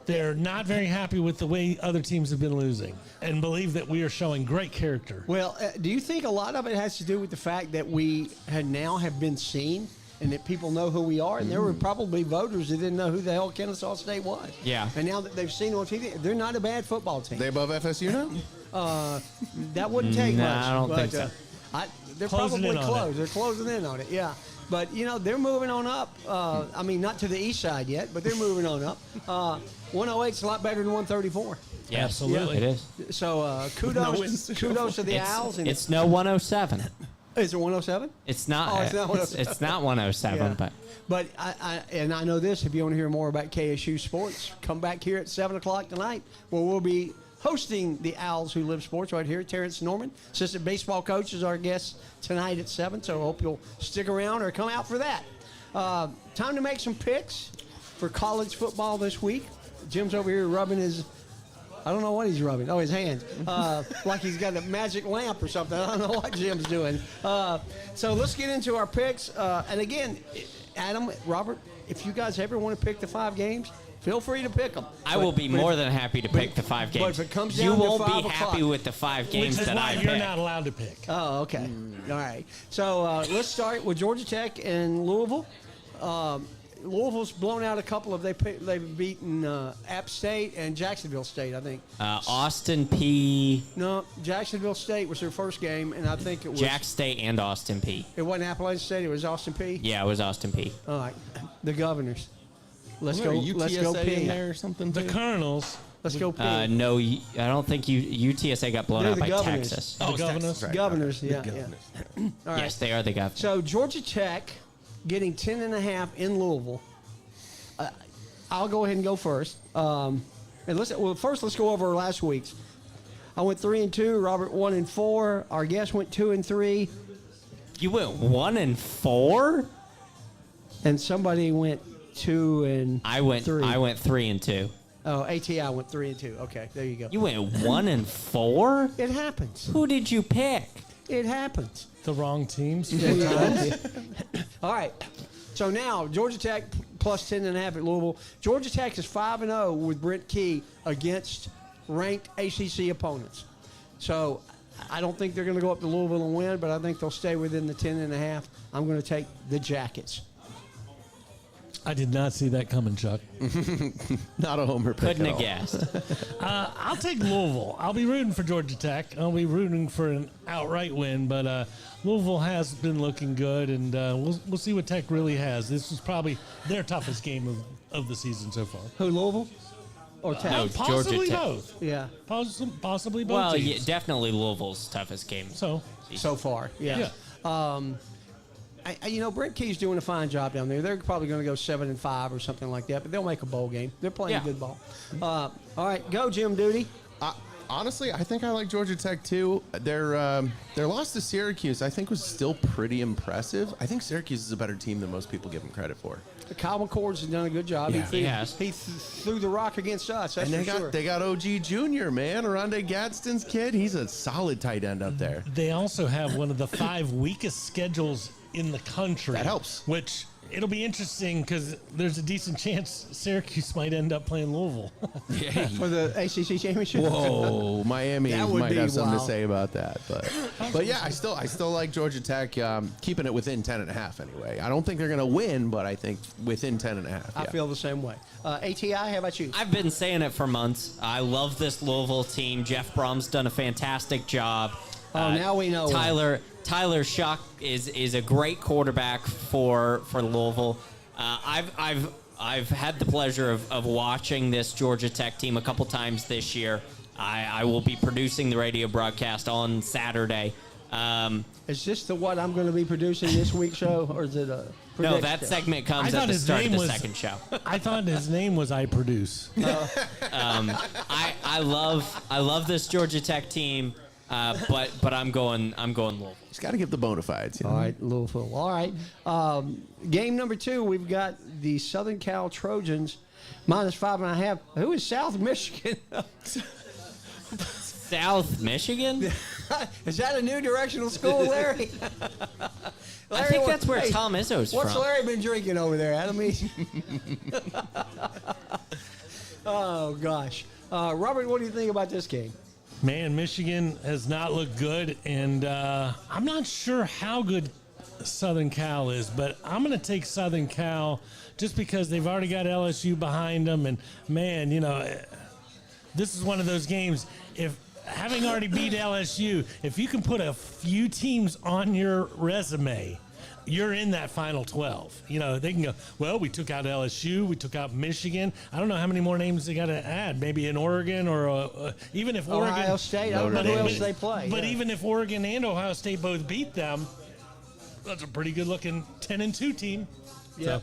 [SPEAKER 2] They're not very happy with the way other teams have been losing and believe that we are showing great character.
[SPEAKER 1] Well, do you think a lot of it has to do with the fact that we now have been seen and that people know who we are? And there were probably voters that didn't know who the hell Kennesaw State was.
[SPEAKER 3] Yeah.
[SPEAKER 1] And now that they've seen on TV, they're not a bad football team.
[SPEAKER 6] They above FSU now?
[SPEAKER 1] That wouldn't take much.
[SPEAKER 3] I don't think so.
[SPEAKER 1] They're
[SPEAKER 2] Closing
[SPEAKER 1] probably
[SPEAKER 2] in on
[SPEAKER 1] close. They're closing in on it, yeah. But, they're moving on up. Not to the east side yet, but they're moving on up. 108 is a lot better than 134.
[SPEAKER 3] Yeah,
[SPEAKER 2] Absolutely.
[SPEAKER 3] it is.
[SPEAKER 1] So kudos to the Owls. And
[SPEAKER 3] It's no 107.
[SPEAKER 1] is it 107?
[SPEAKER 3] It's not.
[SPEAKER 1] Oh, it's not 107.
[SPEAKER 3] It's not 107,
[SPEAKER 1] Yeah.
[SPEAKER 3] but
[SPEAKER 1] But I know this. If you want to hear more about KSU sports, come back here at 7 o'clock tonight, where we'll be hosting the Owls Who Live Sports right here. Terrence Norman, assistant baseball coach, is our guest tonight at 7. So I hope you'll stick around or come out for that. Time to make some picks for college football this week. Jim's over here rubbing his. I don't know what he's rubbing. Oh, his hands. Like he's got a magic lamp or something. I don't know what Jim's doing. So let's get into our picks. And again, Adam, Robert, if you guys ever want to pick the 5 games, feel free to pick them.
[SPEAKER 3] I will be more than happy to pick the 5 games.
[SPEAKER 1] But if it comes down
[SPEAKER 3] you
[SPEAKER 1] to
[SPEAKER 3] won't
[SPEAKER 1] 5
[SPEAKER 3] be
[SPEAKER 1] o'clock.
[SPEAKER 3] happy with the 5 games
[SPEAKER 2] Which is
[SPEAKER 3] that
[SPEAKER 2] why
[SPEAKER 3] I
[SPEAKER 2] you're
[SPEAKER 3] pick.
[SPEAKER 2] not allowed to pick.
[SPEAKER 1] Oh, okay. All right. So let's start with Georgia Tech and Louisville. Louisville's blown out a couple of. They've beaten App State and Jacksonville State, I think.
[SPEAKER 3] Austin P.
[SPEAKER 1] No, Jacksonville State was their first game, and I think it was
[SPEAKER 3] Jack State and Austin P.
[SPEAKER 1] It wasn't Appalachian State. It was Austin P.
[SPEAKER 3] Yeah, it was Austin P.
[SPEAKER 1] All right. The Governors. Let's go.
[SPEAKER 6] UTSA
[SPEAKER 1] Let's go
[SPEAKER 6] in
[SPEAKER 1] P.
[SPEAKER 6] there or something.
[SPEAKER 2] The
[SPEAKER 6] too?
[SPEAKER 2] Colonels.
[SPEAKER 1] Let's go P.
[SPEAKER 3] No, I don't think UTSA got blown
[SPEAKER 1] They're
[SPEAKER 3] out
[SPEAKER 1] the
[SPEAKER 3] by
[SPEAKER 1] Governors.
[SPEAKER 3] Texas.
[SPEAKER 2] The Governors.
[SPEAKER 6] Right.
[SPEAKER 1] Governors.
[SPEAKER 6] Okay.
[SPEAKER 1] Yeah.
[SPEAKER 6] The Governors.
[SPEAKER 1] Yeah. All right.
[SPEAKER 3] Yes, they are the Governors.
[SPEAKER 1] So Georgia Tech getting 10.5 in Louisville. I'll go ahead and go first. And first let's go over last week's. I went 3-2. Robert 1-4. Our guest went 2-3,
[SPEAKER 3] You went 1-4.
[SPEAKER 1] and somebody went 2-3.
[SPEAKER 3] I went 3-2.
[SPEAKER 1] Oh, ATI went 3-2. Okay, there you go.
[SPEAKER 3] You went 1-4.
[SPEAKER 1] It happens.
[SPEAKER 3] Who did you pick?
[SPEAKER 1] It happens.
[SPEAKER 2] The wrong teams.
[SPEAKER 1] All right. So now Georgia Tech plus 10.5 at Louisville. Georgia Tech is 5-0 with Brent Key against ranked ACC opponents. So I don't think they're going to go up to Louisville and win, but I think they'll stay within the 10.5. I'm going to take the Jackets.
[SPEAKER 2] I did not see that coming, Chuck.
[SPEAKER 6] Not a homer pick
[SPEAKER 3] Couldn't
[SPEAKER 6] at
[SPEAKER 3] have
[SPEAKER 6] all.
[SPEAKER 3] guessed.
[SPEAKER 2] I'll take Louisville. I'll be rooting for Georgia Tech. I'll be rooting for an outright win, but Louisville has been looking good, and we'll see what Tech really has. This is probably their toughest game of the season so far.
[SPEAKER 1] Who, Louisville? Or Tech?
[SPEAKER 3] No,
[SPEAKER 2] Possibly
[SPEAKER 3] Georgia Tech.
[SPEAKER 2] both.
[SPEAKER 1] Yeah,
[SPEAKER 2] Possibly both
[SPEAKER 3] Well,
[SPEAKER 2] teams.
[SPEAKER 3] yeah, definitely Louisville's toughest game.
[SPEAKER 2] So,
[SPEAKER 1] so far. Yeah. Brent Key's doing a fine job down there. They're probably going to go 7-5 or something like that, but they'll make a bowl game. They're playing
[SPEAKER 3] Yeah.
[SPEAKER 1] good ball. All right, go Jim Duty.
[SPEAKER 6] Honestly, I think I like Georgia Tech too. Their loss to Syracuse, I think, was still pretty impressive. I think Syracuse is a better team than most people give them credit for.
[SPEAKER 1] Kyle McCord's has done a good job.
[SPEAKER 6] Yeah.
[SPEAKER 3] He has.
[SPEAKER 1] He threw the rock against us. That's
[SPEAKER 6] And
[SPEAKER 1] for sure.
[SPEAKER 6] they got OG Jr., man. Aronde Gadsden's kid. He's a solid tight end up there.
[SPEAKER 2] they also have one of the 5 weakest schedules in the country.
[SPEAKER 6] That helps.
[SPEAKER 2] Which it'll be interesting because there's a decent chance Syracuse might end up playing Louisville.
[SPEAKER 1] For the ACC championship.
[SPEAKER 6] Whoa, Miami
[SPEAKER 1] That would
[SPEAKER 6] might
[SPEAKER 1] be
[SPEAKER 6] have something to
[SPEAKER 1] wild.
[SPEAKER 6] say about that, but yeah, I still like Georgia Tech, keeping it within 10.5 anyway. I don't think they're gonna win, but I think within 10.5.
[SPEAKER 1] I feel the same way. ATI, how about you?
[SPEAKER 3] I've been saying it for months. I love this Louisville team. Jeff Brom's done a fantastic job.
[SPEAKER 1] Now we know.
[SPEAKER 3] Tyler Shuck is a great quarterback for Louisville. I've had the pleasure of watching this Georgia Tech team a couple times this year. I will be producing the radio broadcast on Saturday.
[SPEAKER 1] Is this the what I'm going to be producing this week's show, or is it a
[SPEAKER 3] No,
[SPEAKER 1] prediction?
[SPEAKER 3] that segment comes
[SPEAKER 2] I
[SPEAKER 3] at
[SPEAKER 2] thought
[SPEAKER 3] the
[SPEAKER 2] his
[SPEAKER 3] start of
[SPEAKER 2] name
[SPEAKER 3] the
[SPEAKER 2] was-
[SPEAKER 3] second show.
[SPEAKER 2] I thought his name was I Produce.
[SPEAKER 3] I love this Georgia Tech team, but I'm going Louisville.
[SPEAKER 6] Just got to get the bona fides. You know?
[SPEAKER 1] All right, Louisville. All right. Game number 2, we've got the Southern Cal Trojans minus 5.5. Who is South Michigan?
[SPEAKER 3] South Michigan?
[SPEAKER 1] Is that a new directional school, Larry?
[SPEAKER 3] I think that's where
[SPEAKER 1] hey,
[SPEAKER 3] Tom Izzo's
[SPEAKER 1] What's
[SPEAKER 3] from.
[SPEAKER 1] Larry been drinking over there, Adam? Oh, gosh. Robert, what do you think about this game?
[SPEAKER 2] Man, Michigan has not looked good, and I'm not sure how good Southern Cal is, but I'm going to take Southern Cal just because they've already got LSU behind them, and man, this is one of those games. If having already beat LSU, if you can put a few teams on your resume, you're in that final 12. They can go, well, we took out LSU, we took out Michigan. I don't know how many more names they got to add. Maybe in Oregon or even if Oregon.
[SPEAKER 1] Ohio State. I don't know who else they play.
[SPEAKER 2] But
[SPEAKER 1] yeah.
[SPEAKER 2] even if Oregon and Ohio State both beat them, that's a pretty good looking 10-2 team.
[SPEAKER 1] Yeah.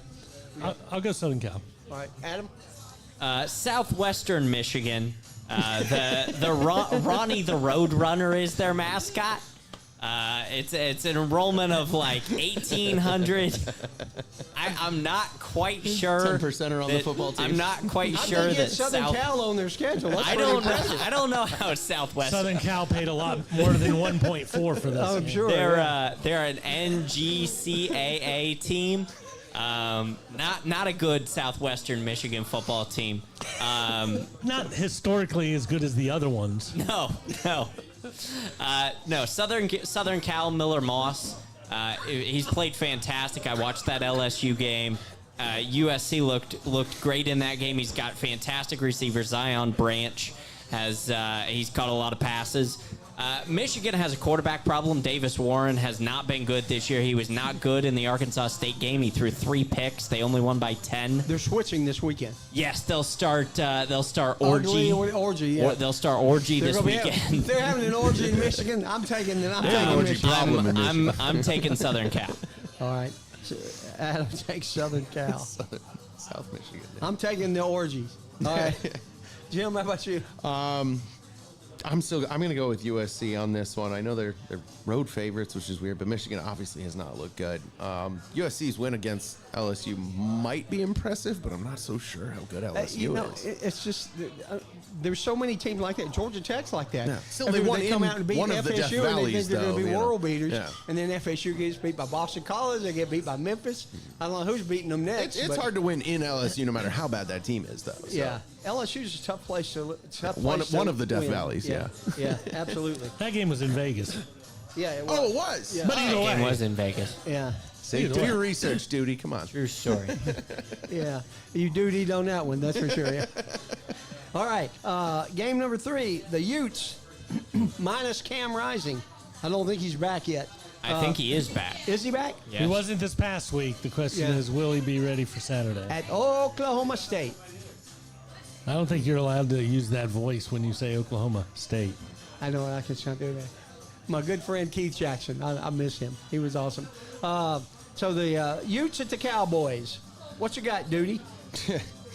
[SPEAKER 2] So I'll go Southern Cal.
[SPEAKER 1] All right, Adam?
[SPEAKER 3] Southwestern Michigan. Ronnie the Roadrunner is their mascot. It's an enrollment of like 1,800. I'm not quite sure.
[SPEAKER 6] 10%er on the football team.
[SPEAKER 3] I'm not quite
[SPEAKER 1] How'd
[SPEAKER 3] sure
[SPEAKER 1] they get
[SPEAKER 3] that
[SPEAKER 1] Southern Cal on their schedule? That's
[SPEAKER 3] I
[SPEAKER 1] pretty
[SPEAKER 3] don't
[SPEAKER 1] impressive.
[SPEAKER 3] I don't know how Southwest.
[SPEAKER 2] Southern Cal paid a lot more than 1.4 for this.
[SPEAKER 1] I'm
[SPEAKER 2] game.
[SPEAKER 1] sure.
[SPEAKER 3] They're an NGCAA team. Not a good Southwestern Michigan football team.
[SPEAKER 2] Not historically as good as the other ones.
[SPEAKER 3] No. Southern Cal Miller Moss. He's played fantastic. I watched that LSU game. USC looked great in that game. He's got fantastic receivers. Zion Branch he's caught a lot of passes. Michigan has a quarterback problem. Davis Warren has not been good this year. He was not good in the Arkansas State game. He threw 3 picks. They only won by 10.
[SPEAKER 1] They're switching this weekend.
[SPEAKER 3] Yes, they'll start Orgy.
[SPEAKER 1] Orgy, yeah.
[SPEAKER 3] Or they'll start Orgy this
[SPEAKER 1] They're gonna
[SPEAKER 3] weekend.
[SPEAKER 1] they're having an orgy in Michigan. I'm taking
[SPEAKER 6] orgy
[SPEAKER 1] Michigan.
[SPEAKER 6] problem in Michigan.
[SPEAKER 3] I'm taking Southern Cal.
[SPEAKER 1] All right. So Adam takes Southern Cal.
[SPEAKER 6] South Michigan.
[SPEAKER 1] I'm taking the orgies. All right. Jim, how about you?
[SPEAKER 6] I'm going to go with USC on this one. I know they're road favorites, which is weird, but Michigan obviously has not looked good. USC's win against LSU might be impressive, but I'm not so sure how good LSU is.
[SPEAKER 1] It's just there's so many teams like that. Georgia Tech's like that.
[SPEAKER 6] Yeah. Still,
[SPEAKER 1] I
[SPEAKER 6] they
[SPEAKER 1] mean,
[SPEAKER 6] won
[SPEAKER 1] come
[SPEAKER 6] in
[SPEAKER 1] out and beat
[SPEAKER 6] one of the Death
[SPEAKER 1] FSU, and they
[SPEAKER 6] Valleys,
[SPEAKER 1] think they're going
[SPEAKER 6] though,
[SPEAKER 1] to be
[SPEAKER 6] you know.
[SPEAKER 1] world beaters.
[SPEAKER 6] Yeah.
[SPEAKER 1] And then FSU gets beat by Boston College. They get beat by Memphis. I don't know who's beating them next.
[SPEAKER 6] It's
[SPEAKER 1] but
[SPEAKER 6] hard to win in LSU no matter how bad that team is, though. So.
[SPEAKER 1] Yeah, LSU's a tough place to
[SPEAKER 6] One of the Death
[SPEAKER 1] win.
[SPEAKER 6] Valleys, yeah.
[SPEAKER 1] Yeah, absolutely.
[SPEAKER 2] That game was in Vegas.
[SPEAKER 1] Yeah, it was.
[SPEAKER 6] Oh, it was?
[SPEAKER 1] Yeah.
[SPEAKER 2] But either
[SPEAKER 3] That game
[SPEAKER 2] way,
[SPEAKER 3] was in Vegas.
[SPEAKER 1] Yeah.
[SPEAKER 6] See, do your research, Duty. Come on.
[SPEAKER 3] True story.
[SPEAKER 1] Yeah, you dutied on that one, that's for sure. Yeah. All right, game number 3, the Utes minus Cam Rising. I don't think he's back yet.
[SPEAKER 3] I think he is back.
[SPEAKER 1] Is he back?
[SPEAKER 3] Yes.
[SPEAKER 2] He wasn't this past week. The question
[SPEAKER 1] Yeah.
[SPEAKER 2] is, will he be ready for Saturday?
[SPEAKER 1] At Oklahoma State.
[SPEAKER 2] I don't think you're allowed to use that voice when you say Oklahoma State.
[SPEAKER 1] I know I can do that. My good friend Keith Jackson, I miss him. He was awesome. So the Utes at the Cowboys. What you got, Duty?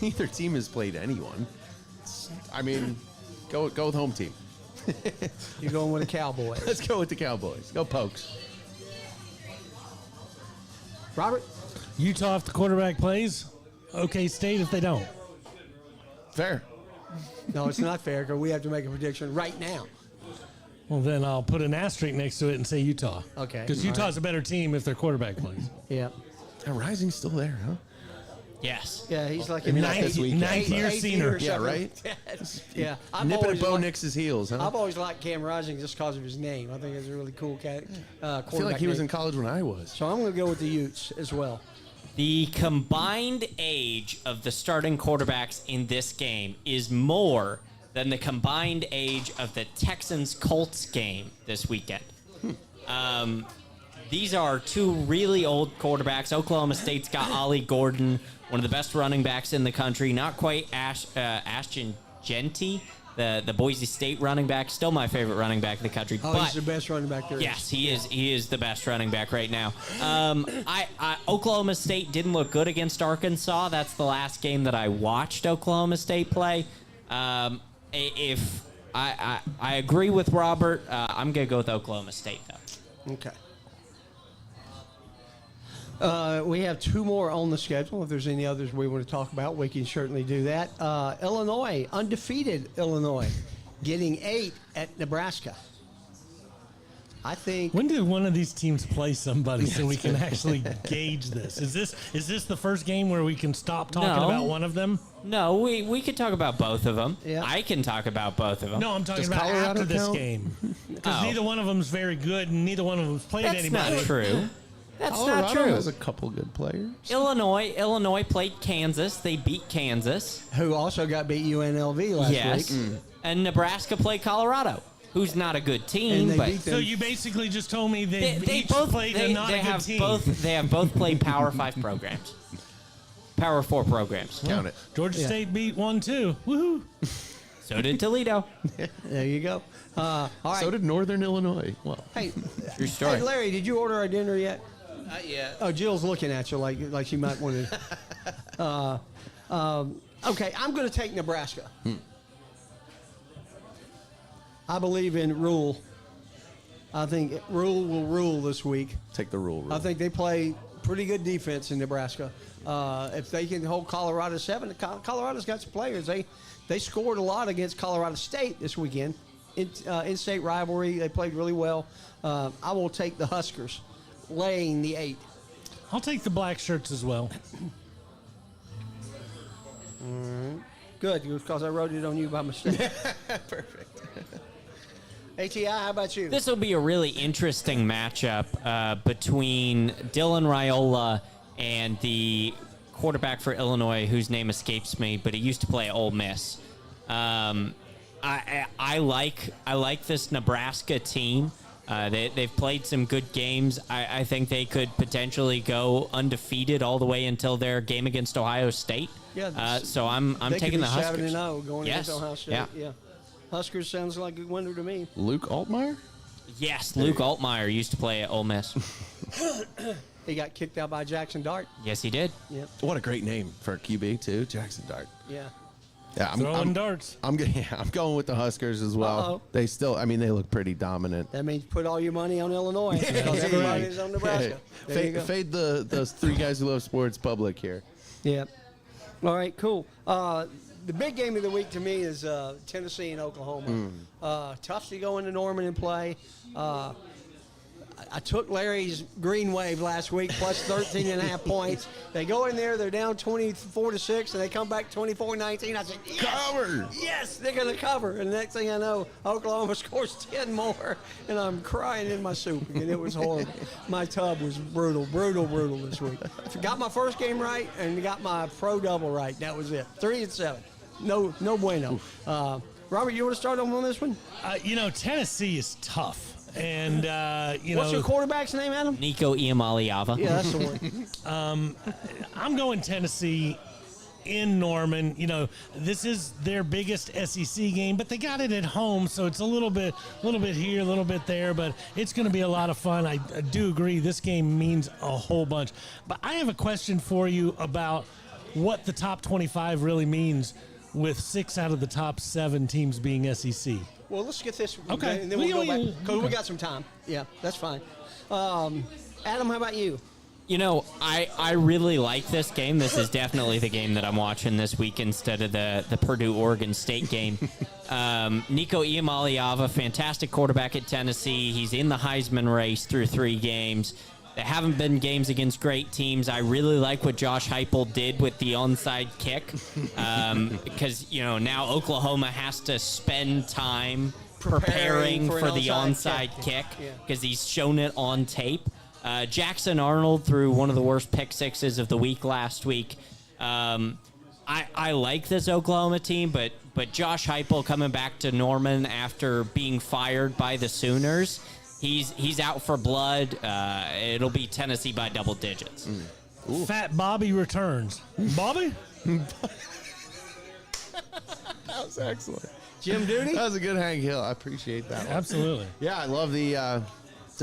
[SPEAKER 6] Neither team has played anyone. I mean, go with home team.
[SPEAKER 1] You're going with the Cowboys.
[SPEAKER 6] Let's go with the Cowboys. Go Pokes.
[SPEAKER 1] Robert?
[SPEAKER 2] Utah, if the quarterback plays, OK State if they don't.
[SPEAKER 6] Fair.
[SPEAKER 1] No, it's not fair because we have to make a prediction right now.
[SPEAKER 2] Well, then I'll put an asterisk next to it and say Utah.
[SPEAKER 1] Okay.
[SPEAKER 2] Because
[SPEAKER 1] All
[SPEAKER 2] Utah's a better team if their quarterback plays.
[SPEAKER 1] Yeah.
[SPEAKER 6] And Rising's still there, huh?
[SPEAKER 3] Yes.
[SPEAKER 1] Yeah, he's like
[SPEAKER 6] Maybe not this weekend,
[SPEAKER 2] ninth
[SPEAKER 6] but-
[SPEAKER 2] year
[SPEAKER 1] eighth
[SPEAKER 2] senior.
[SPEAKER 1] year or
[SPEAKER 6] Yeah,
[SPEAKER 1] something.
[SPEAKER 6] right?
[SPEAKER 1] Yeah.
[SPEAKER 6] Nipping at Bo Nix's heels, huh?
[SPEAKER 1] I've always liked Cam Rising just because of his name. I think it's a really cool quarterback.
[SPEAKER 6] I feel like he was
[SPEAKER 1] name.
[SPEAKER 6] in college when I was.
[SPEAKER 1] So I'm going to go with the Utes as well.
[SPEAKER 3] The combined age of the starting quarterbacks in this game is more than the combined age of the Texans-Colts game this weekend. These are two really old quarterbacks. Oklahoma State's got Ollie Gordon, one of the best running backs in the country. Not quite Ashton Genty, the Boise State running back. Still my favorite running back in the country.
[SPEAKER 1] Oh,
[SPEAKER 3] but
[SPEAKER 1] he's the best running back there is.
[SPEAKER 3] yes, he is. He is the best running back right now. Oklahoma State didn't look good against Arkansas. That's the last game that I watched Oklahoma State play. If I agree with Robert, I'm gonna go with Oklahoma State though.
[SPEAKER 1] Okay. We have 2 more on the schedule. If there's any others we want to talk about, we can certainly do that. Illinois, undefeated Illinois, getting 8 at Nebraska. I think.
[SPEAKER 2] When did one of these teams play somebody so we can actually gauge this? Is this the first game where we can stop talking
[SPEAKER 3] No.
[SPEAKER 2] about one of them?
[SPEAKER 3] No, we could talk about both of them.
[SPEAKER 1] Yeah.
[SPEAKER 3] I can talk about both of them.
[SPEAKER 2] No, I'm talking
[SPEAKER 6] Does
[SPEAKER 2] about
[SPEAKER 6] Colorado
[SPEAKER 2] after this
[SPEAKER 6] count?
[SPEAKER 2] game. Because
[SPEAKER 3] Oh.
[SPEAKER 2] neither one of them's very good, and neither one of them's played
[SPEAKER 3] That's
[SPEAKER 2] anybody.
[SPEAKER 3] not true. That's
[SPEAKER 6] Colorado
[SPEAKER 3] not true.
[SPEAKER 6] has a couple good players.
[SPEAKER 3] Illinois played Kansas. They beat Kansas.
[SPEAKER 1] Who also got beat UNLV last
[SPEAKER 3] Yes.
[SPEAKER 1] week.
[SPEAKER 3] And Nebraska played Colorado, who's not a good
[SPEAKER 1] And
[SPEAKER 3] team,
[SPEAKER 1] they
[SPEAKER 3] but
[SPEAKER 1] beat them.
[SPEAKER 2] So you basically just told me they each
[SPEAKER 3] both
[SPEAKER 2] played a not a good
[SPEAKER 3] have
[SPEAKER 2] team.
[SPEAKER 3] they have both played Power 5 programs. Power 4 programs.
[SPEAKER 6] Count it.
[SPEAKER 2] Georgia State beat 1-2. Woohoo!
[SPEAKER 3] So did Toledo.
[SPEAKER 1] There you go. All right.
[SPEAKER 6] So did Northern Illinois. Well,
[SPEAKER 1] hey,
[SPEAKER 3] True story.
[SPEAKER 1] hey, Larry, did you order our dinner yet?
[SPEAKER 4] Not yet.
[SPEAKER 1] Oh, Jill's looking at you like she might want to. Okay, I'm going to take Nebraska. I believe in Rule. I think Rule will rule this week.
[SPEAKER 6] take the rule.
[SPEAKER 1] I think they play pretty good defense in Nebraska. If they can hold Colorado 7, Colorado's got some players. They scored a lot against Colorado State this weekend. In-state rivalry, they played really well. I will take the Huskers, laying the 8.
[SPEAKER 2] I'll take the black shirts as well.
[SPEAKER 1] Good, because I wrote it on you by mistake.
[SPEAKER 6] Perfect.
[SPEAKER 1] ATI, how about you?
[SPEAKER 3] This will be a really interesting matchup between Dylan Raiola and the quarterback for Illinois, whose name escapes me, but he used to play at Ole Miss. I like this Nebraska team. They've played some good games. I think they could potentially go undefeated all the way until their game against Ohio State.
[SPEAKER 1] Yeah,
[SPEAKER 3] so I'm
[SPEAKER 1] they
[SPEAKER 3] taking
[SPEAKER 1] could
[SPEAKER 3] the
[SPEAKER 1] be
[SPEAKER 3] Huskers.
[SPEAKER 1] 7-0 going
[SPEAKER 3] Yes,
[SPEAKER 1] against Ohio State.
[SPEAKER 3] yeah.
[SPEAKER 1] Huskers sounds like a winner to me.
[SPEAKER 6] Luke Altmaier?
[SPEAKER 3] Yes, Luke Altmaier used to play at Ole Miss.
[SPEAKER 1] He got kicked out by Jackson Dart.
[SPEAKER 3] Yes, he did.
[SPEAKER 1] Yep.
[SPEAKER 6] What a great name for a QB, too. Jackson Dart.
[SPEAKER 1] Yeah.
[SPEAKER 6] Yeah,
[SPEAKER 2] Throwing darts.
[SPEAKER 6] I'm going with the Huskers as well.
[SPEAKER 1] Uh-oh.
[SPEAKER 6] They still, they look pretty dominant.
[SPEAKER 1] That means put all your money on Illinois because everybody's on Nebraska. There you go.
[SPEAKER 6] Fade those 3 guys who love sports public here.
[SPEAKER 1] Yep. All right, cool. The big game of the week to me is Tennessee and Oklahoma. Tough to go into Norman and play. I took Larry's green wave last week plus 13.5 points. They go in there, they're down 24-6, and they come back 24-19. I said, yes,
[SPEAKER 6] Cover.
[SPEAKER 1] yes, they're going to cover. And the next thing I know, Oklahoma scores 10 more, and I'm crying in my soup. And it was horrible. My tub was brutal this week. Got my first game right and got my pro double right. That was it. 3-7. No bueno. Robert, you want to start on this one?
[SPEAKER 2] Tennessee is tough. And,
[SPEAKER 1] What's your quarterback's name, Adam?
[SPEAKER 3] Nico Iamaleava.
[SPEAKER 1] Yeah, that's the one.
[SPEAKER 2] I'm going Tennessee in Norman. This is their biggest SEC game, but they got it at home, so it's a little bit here, a little bit there, but it's going to be a lot of fun. I do agree this game means a whole bunch. But I have a question for you about what the top 25 really means with 6 out of the top 7 teams being SEC.
[SPEAKER 1] Well, let's get this.
[SPEAKER 2] Okay.
[SPEAKER 1] And then we'll go back. Because we
[SPEAKER 2] Okay.
[SPEAKER 1] got some time. Yeah, that's fine. Adam, how about you?
[SPEAKER 3] I really like this game. This is definitely the game that I'm watching this week instead of the Purdue-Oregon State game. Nico Iamaleava, fantastic quarterback at Tennessee. He's in the Heisman race through 3 games. There haven't been games against great teams. I really like what Josh Heupel did with the onside kick because, now Oklahoma has to spend time preparing for the onside kick because he's shown it on tape. Jackson Arnold threw one of the worst pick sixes of the week last week. I like this Oklahoma team, but Josh Heupel coming back to Norman after being fired by the Sooners, he's out for blood. It'll be Tennessee by double digits.
[SPEAKER 2] Fat Bobby returns. Bobby?
[SPEAKER 6] That was excellent.
[SPEAKER 1] Jim Duty?
[SPEAKER 6] That was a good Hank Hill. I appreciate that one.
[SPEAKER 2] Absolutely.
[SPEAKER 6] Yeah, I love the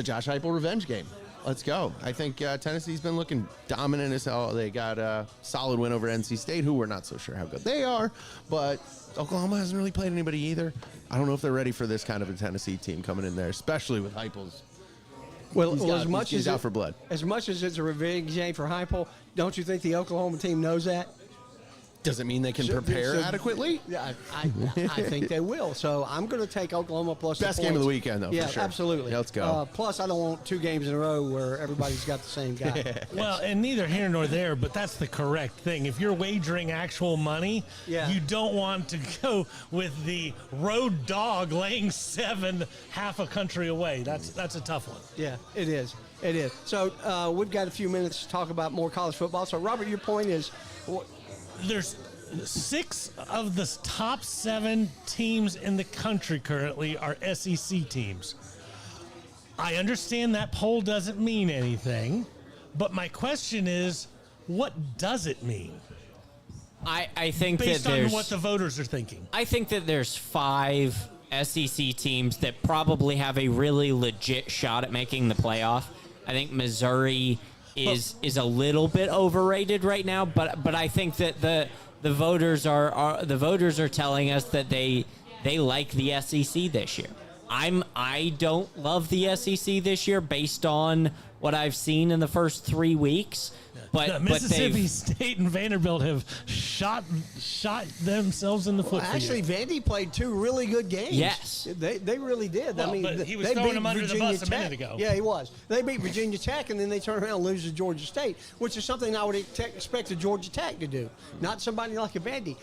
[SPEAKER 6] Josh Heupel revenge game. Let's go. I think Tennessee's been looking dominant as hell. They got a solid win over NC State, who we're not so sure how good they are, but Oklahoma hasn't really played anybody either. I don't know if they're ready for this kind of a Tennessee team coming in there, especially with Heupel's. He's out for blood.
[SPEAKER 1] As much as it's a revenge game for Heupel, don't you think the Oklahoma team knows that?
[SPEAKER 6] Does it mean they can prepare adequately?
[SPEAKER 1] Yeah, I think they will. So I'm going to take Oklahoma plus
[SPEAKER 6] Best
[SPEAKER 1] the
[SPEAKER 6] game of the
[SPEAKER 1] points.
[SPEAKER 6] weekend, though,
[SPEAKER 1] Yeah,
[SPEAKER 6] for sure.
[SPEAKER 1] absolutely.
[SPEAKER 6] Yeah, let's go.
[SPEAKER 1] Plus, I don't want 2 games in a row where everybody's got the same guy.
[SPEAKER 2] Well, and neither here nor there, but that's the correct thing. If you're wagering actual money, you don't want to go with the road dog laying 7 half a country away. That's a tough one.
[SPEAKER 1] Yeah, it is. It is. So we've got a few minutes to talk about more college football. So, Robert, your point is...
[SPEAKER 2] There's 6 of the top 7 teams in the country currently are SEC teams. I understand that poll doesn't mean anything, but my question is, what does it mean?
[SPEAKER 3] I think
[SPEAKER 2] Based
[SPEAKER 3] that there's
[SPEAKER 2] on what the voters are thinking.
[SPEAKER 3] I think that there's 5 SEC teams that probably have a really legit shot at making the playoff. I think Missouri is a little bit overrated right now, but I think that the voters are telling us that they like the SEC this year. I don't love the SEC this year based on what I've seen in the first 3 weeks. But
[SPEAKER 2] Mississippi State and Vanderbilt have shot themselves in the foot.
[SPEAKER 1] Well, actually, Vandy played 2 really good games.
[SPEAKER 3] Yes.
[SPEAKER 1] They really did.
[SPEAKER 2] Well, but he was throwing them under the bus a minute ago.
[SPEAKER 1] Yeah, he was. They beat Virginia Tech, and then they turn around and lose to Georgia State, which is something I would expect a Georgia Tech to do, not somebody like a Vandy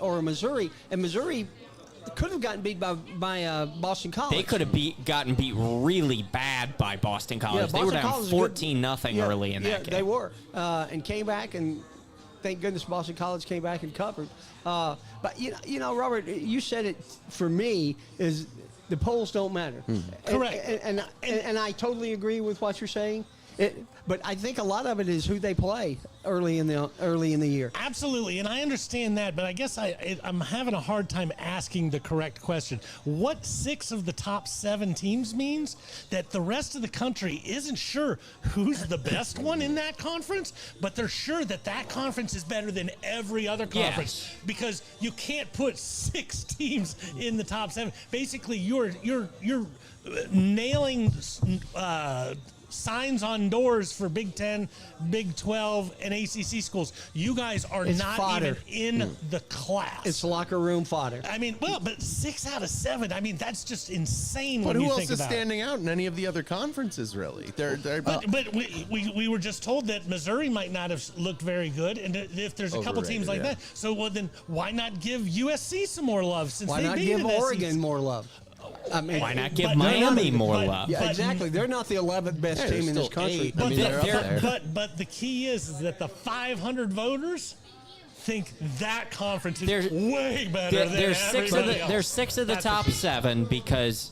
[SPEAKER 1] or a Missouri. And Missouri could have gotten beat by Boston College.
[SPEAKER 3] They could have gotten beat really bad by Boston College.
[SPEAKER 1] Yeah,
[SPEAKER 3] they were down
[SPEAKER 1] College
[SPEAKER 3] 14-0 early in that game.
[SPEAKER 1] They were, and came back, and thank goodness Boston College came back and covered. But Robert, you said it for me is the polls don't matter.
[SPEAKER 2] Correct.
[SPEAKER 1] And I totally agree with what you're saying. But I think a lot of it is who they play early in the year.
[SPEAKER 2] Absolutely, and I understand that, but I guess I'm having a hard time asking the correct question. What 6 of the top 7 teams means that the rest of the country isn't sure who's the best one in that conference, but they're sure that conference is better than every other conference because you can't put 6 teams in the top 7. Basically, you're nailing signs on doors for Big 10, Big 12, and ACC schools. You guys are
[SPEAKER 1] It's
[SPEAKER 2] not
[SPEAKER 1] fodder.
[SPEAKER 2] even in the class.
[SPEAKER 1] It's locker room fodder.
[SPEAKER 2] I mean, well, but 6 out of 7. I mean, that's just insane
[SPEAKER 6] But
[SPEAKER 2] when
[SPEAKER 6] who
[SPEAKER 2] you
[SPEAKER 6] else
[SPEAKER 2] think
[SPEAKER 6] is
[SPEAKER 2] about
[SPEAKER 6] standing out in any of the other conferences, really?
[SPEAKER 2] But we were just told that Missouri might not have looked very good, and if there's a couple teams like
[SPEAKER 6] Overrated,
[SPEAKER 2] that, so then why not give USC some more love since
[SPEAKER 1] Why
[SPEAKER 2] they
[SPEAKER 1] not
[SPEAKER 2] beat
[SPEAKER 1] give
[SPEAKER 2] an SEC?
[SPEAKER 1] Oregon more love? I mean,
[SPEAKER 3] Why not give
[SPEAKER 2] But-
[SPEAKER 3] Miami
[SPEAKER 2] but-
[SPEAKER 3] more
[SPEAKER 2] but-
[SPEAKER 3] love?
[SPEAKER 1] Yeah,
[SPEAKER 2] but-
[SPEAKER 1] exactly. They're not the 11th best
[SPEAKER 6] Yeah,
[SPEAKER 1] team
[SPEAKER 6] they're
[SPEAKER 1] in this
[SPEAKER 6] still
[SPEAKER 1] country.
[SPEAKER 6] 8. I mean, they're up there.
[SPEAKER 2] But the key is that the 500 voters think that conference is
[SPEAKER 3] There's-
[SPEAKER 2] way better than
[SPEAKER 3] There's
[SPEAKER 2] everybody else.
[SPEAKER 3] there's 6 of the
[SPEAKER 2] That's the
[SPEAKER 3] top
[SPEAKER 2] key.
[SPEAKER 3] 7 because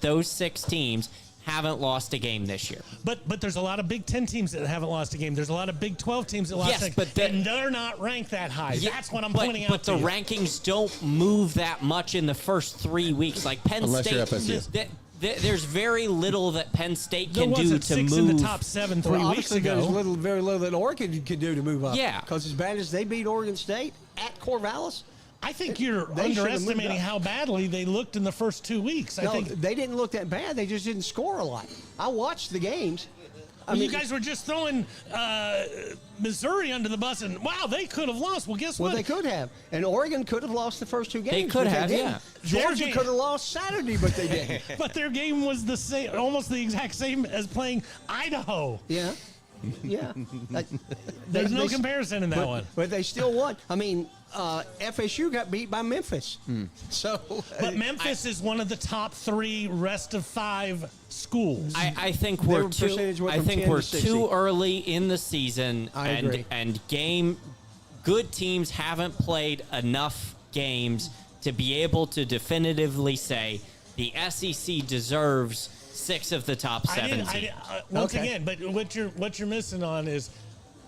[SPEAKER 3] those 6 teams haven't lost a game this year.
[SPEAKER 2] But there's a lot of Big 10 teams that haven't lost a game. There's a lot of Big 12 teams that lost
[SPEAKER 3] Yes,
[SPEAKER 2] a game.
[SPEAKER 3] but
[SPEAKER 2] and they're not ranked that high.
[SPEAKER 3] Yeah,
[SPEAKER 2] That's what I'm
[SPEAKER 3] but,
[SPEAKER 2] pointing out
[SPEAKER 3] But
[SPEAKER 2] to
[SPEAKER 3] the
[SPEAKER 2] you.
[SPEAKER 3] rankings don't move that much in the first 3 weeks. Like Penn
[SPEAKER 6] Unless
[SPEAKER 3] State,
[SPEAKER 6] you're FSU.
[SPEAKER 3] there's very little that Penn State
[SPEAKER 2] There
[SPEAKER 3] can do
[SPEAKER 2] wasn't
[SPEAKER 3] to
[SPEAKER 2] 6
[SPEAKER 3] move.
[SPEAKER 2] in the top 7 3
[SPEAKER 1] Well,
[SPEAKER 2] weeks
[SPEAKER 1] obviously, there's
[SPEAKER 2] ago.
[SPEAKER 1] very little that Oregon could do to move up.
[SPEAKER 3] Yeah.
[SPEAKER 1] Because as bad as they beat Oregon State at Corvallis,
[SPEAKER 2] I think you're
[SPEAKER 1] They should've moved
[SPEAKER 2] underestimating
[SPEAKER 1] up.
[SPEAKER 2] how badly they looked in the first 2 weeks. I
[SPEAKER 1] no,
[SPEAKER 2] think
[SPEAKER 1] they didn't look that bad. They just didn't score a lot. I watched the games. I
[SPEAKER 2] you
[SPEAKER 1] mean,
[SPEAKER 2] guys were just throwing Missouri under the bus, and wow, they could have lost. Well, guess
[SPEAKER 1] well,
[SPEAKER 2] what?
[SPEAKER 1] they could have. And Oregon could have lost the first 2 games.
[SPEAKER 3] could
[SPEAKER 1] but
[SPEAKER 3] have,
[SPEAKER 1] didn't.
[SPEAKER 3] yeah.
[SPEAKER 2] Their
[SPEAKER 1] Georgia
[SPEAKER 2] game-
[SPEAKER 1] could have lost Saturday, but they didn't.
[SPEAKER 2] But their game was the same, almost the exact same as playing Idaho.
[SPEAKER 1] Yeah. Yeah.
[SPEAKER 2] There's no
[SPEAKER 1] they-
[SPEAKER 2] comparison in that one.
[SPEAKER 1] But they still won. I mean, FSU got beat by Memphis. So,
[SPEAKER 2] But Memphis is one of the top 3 rest of 5 schools.
[SPEAKER 3] I think
[SPEAKER 1] Their
[SPEAKER 3] we're too.
[SPEAKER 1] percentage went
[SPEAKER 3] I
[SPEAKER 1] from
[SPEAKER 3] think
[SPEAKER 1] 10 to
[SPEAKER 3] we're
[SPEAKER 1] 60.
[SPEAKER 3] too early in the season,
[SPEAKER 1] I agree.
[SPEAKER 3] and good teams haven't played enough games to be able to definitively say the SEC deserves 6 of the top 7 teams.
[SPEAKER 2] Once
[SPEAKER 1] Okay.
[SPEAKER 2] again, but what you're missing on is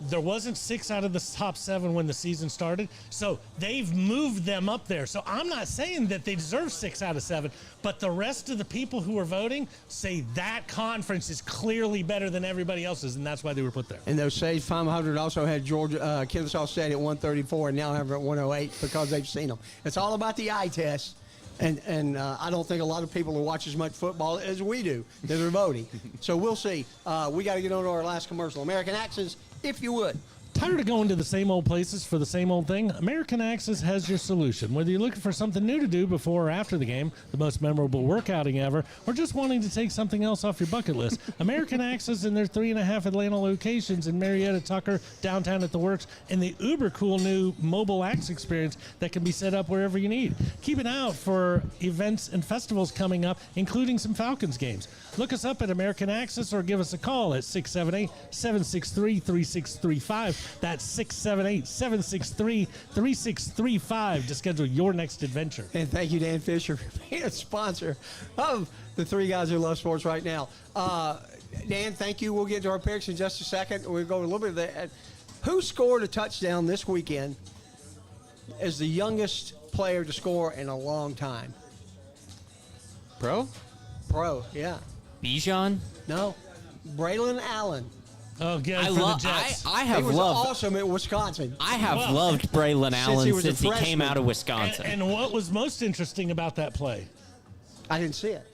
[SPEAKER 2] there wasn't 6 out of the top 7 when the season started, so they've moved them up there. So I'm not saying that they deserve 6 out of 7, but the rest of the people who are voting say that conference is clearly better than everybody else's, and that's why they were put there.
[SPEAKER 1] and those Sage 500 also had Georgia, Kennesaw State at 134 and now have it at 108 because they've seen them. It's all about the eye test. And I don't think a lot of people who watch as much football as we do that are voting. So we'll see. We got to get on to our last commercial. American Access, if you would.
[SPEAKER 2] Tired of going to the same old places for the same old thing? American Access has your solution. Whether you're looking for something new to do before or after the game, the most memorable workouting ever, or just wanting to take something else off your bucket list, American Access and their 3.5 Atlanta locations in Marietta, Tucker, downtown at the Works, and the uber cool new mobile axe experience that can be set up wherever you need. Keep an eye out for events and festivals coming up, including some Falcons games. Look us up at American Access or give us a call at 678-763-3635. That's 678-763-3635 to schedule your next adventure.
[SPEAKER 1] And thank you, Dan Fisher, for being a sponsor of the Three Guys Who Love Sports right now. Dan, thank you. We'll get to our picks in just a second. We'll go a little bit of that. Who scored a touchdown this weekend as the youngest player to score in a long time?
[SPEAKER 6] Pro?
[SPEAKER 1] Pro, yeah.
[SPEAKER 3] Bijan?
[SPEAKER 1] No. Braylon Allen.
[SPEAKER 2] Oh, good
[SPEAKER 3] I
[SPEAKER 2] for the
[SPEAKER 3] love.
[SPEAKER 2] Jets.
[SPEAKER 3] I
[SPEAKER 1] He
[SPEAKER 3] have
[SPEAKER 1] was
[SPEAKER 3] loved.
[SPEAKER 1] awesome at Wisconsin.
[SPEAKER 3] I have
[SPEAKER 2] Well,
[SPEAKER 3] loved Braylon Allen
[SPEAKER 1] he was a
[SPEAKER 3] since he came
[SPEAKER 1] freshman.
[SPEAKER 3] out of Wisconsin.
[SPEAKER 2] And what was most interesting about that play?
[SPEAKER 1] I didn't see it.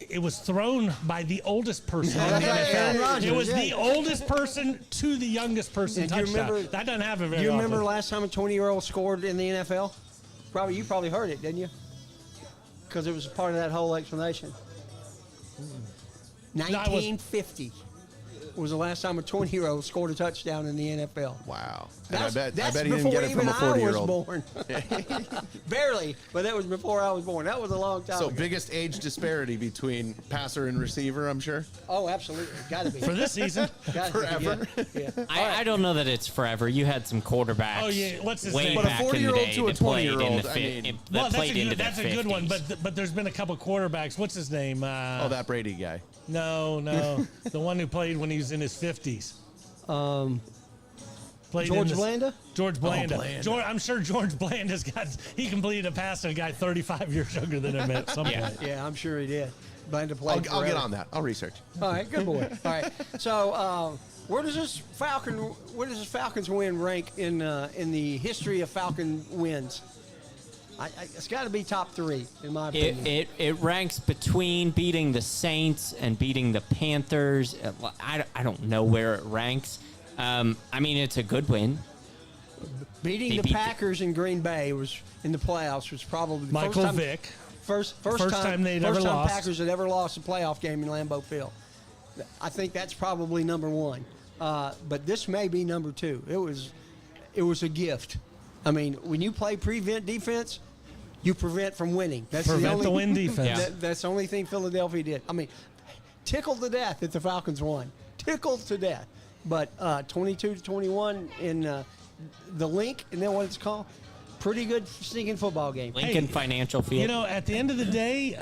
[SPEAKER 2] It was thrown by the oldest person in
[SPEAKER 1] That's
[SPEAKER 2] the
[SPEAKER 1] right, Aaron
[SPEAKER 2] NFL.
[SPEAKER 1] Rodgers,
[SPEAKER 2] It was
[SPEAKER 1] yeah.
[SPEAKER 2] the oldest person to the youngest person
[SPEAKER 1] And do you
[SPEAKER 2] touchdown.
[SPEAKER 1] remember-
[SPEAKER 2] That doesn't happen very
[SPEAKER 1] Do you
[SPEAKER 2] often.
[SPEAKER 1] remember last time a 20-year-old scored in the NFL? You probably heard it, didn't you? Because it was a part of that whole explanation. 1950 was the last time a 20-year-old scored a touchdown in the NFL.
[SPEAKER 6] Wow. And I
[SPEAKER 1] That's
[SPEAKER 6] bet he didn't
[SPEAKER 1] before
[SPEAKER 6] get it from a
[SPEAKER 1] even I was
[SPEAKER 6] 40-year-old.
[SPEAKER 1] born. Barely, but that was before I was born. That was a long time
[SPEAKER 6] So
[SPEAKER 1] ago.
[SPEAKER 6] biggest age disparity between passer and receiver, I'm sure.
[SPEAKER 1] Oh, absolutely. Got to be.
[SPEAKER 2] For this season?
[SPEAKER 1] Gotta be,
[SPEAKER 6] Forever.
[SPEAKER 1] Yeah.
[SPEAKER 3] I don't know that it's forever. You had some quarterbacks.
[SPEAKER 2] Oh, yeah, what's his
[SPEAKER 3] way
[SPEAKER 2] name?
[SPEAKER 6] But a
[SPEAKER 3] back in the
[SPEAKER 6] 40-year-old
[SPEAKER 3] day
[SPEAKER 6] to a
[SPEAKER 3] that played in
[SPEAKER 6] 20-year-old,
[SPEAKER 3] the
[SPEAKER 6] I
[SPEAKER 3] fit-
[SPEAKER 6] mean-
[SPEAKER 3] that
[SPEAKER 2] Well,
[SPEAKER 3] played into
[SPEAKER 2] that's
[SPEAKER 3] the
[SPEAKER 2] a good one,
[SPEAKER 3] 50s.
[SPEAKER 2] but there's been a couple quarterbacks. What's his name?
[SPEAKER 6] Oh, that Brady guy.
[SPEAKER 2] No, the one who played when he was in his 50s. Played
[SPEAKER 1] George
[SPEAKER 2] in this-
[SPEAKER 1] Blanda?
[SPEAKER 2] George Blanda.
[SPEAKER 6] Blanda.
[SPEAKER 2] I'm sure George Blanda's he completed a pass to a guy 35 years younger than him at some point.
[SPEAKER 1] Yeah, I'm sure he did. Blanda played
[SPEAKER 6] I'll get
[SPEAKER 1] forever.
[SPEAKER 6] on that. I'll research.
[SPEAKER 1] All right, good boy. All right, so where does this Falcons win rank in the history of Falcon wins? It's got to be top 3 in my opinion.
[SPEAKER 3] It ranks between beating the Saints and beating the Panthers. I don't know where it ranks. I mean, it's a good win.
[SPEAKER 1] Beating
[SPEAKER 3] They
[SPEAKER 1] the
[SPEAKER 3] beat
[SPEAKER 1] Packers in Green Bay was in the playoffs was probably the
[SPEAKER 2] Michael
[SPEAKER 1] first time,
[SPEAKER 2] Vick.
[SPEAKER 1] First
[SPEAKER 2] time they'd ever
[SPEAKER 1] first time
[SPEAKER 2] lost.
[SPEAKER 1] Packers had ever lost a playoff game in Lambeau Field. I think that's probably number 1. But this may be number 2. It was a gift. I mean, when you play prevent defense, you prevent from winning. That's
[SPEAKER 2] Prevent the win defense.
[SPEAKER 3] Yeah.
[SPEAKER 1] That's the only thing Philadelphia did. I mean, tickled to death that the Falcons won. Tickled to death. But 22-21 in the Link, and then what it's called? Pretty good sneaking football game.
[SPEAKER 3] Lincoln Financial Field.
[SPEAKER 2] You know, at the end of the day,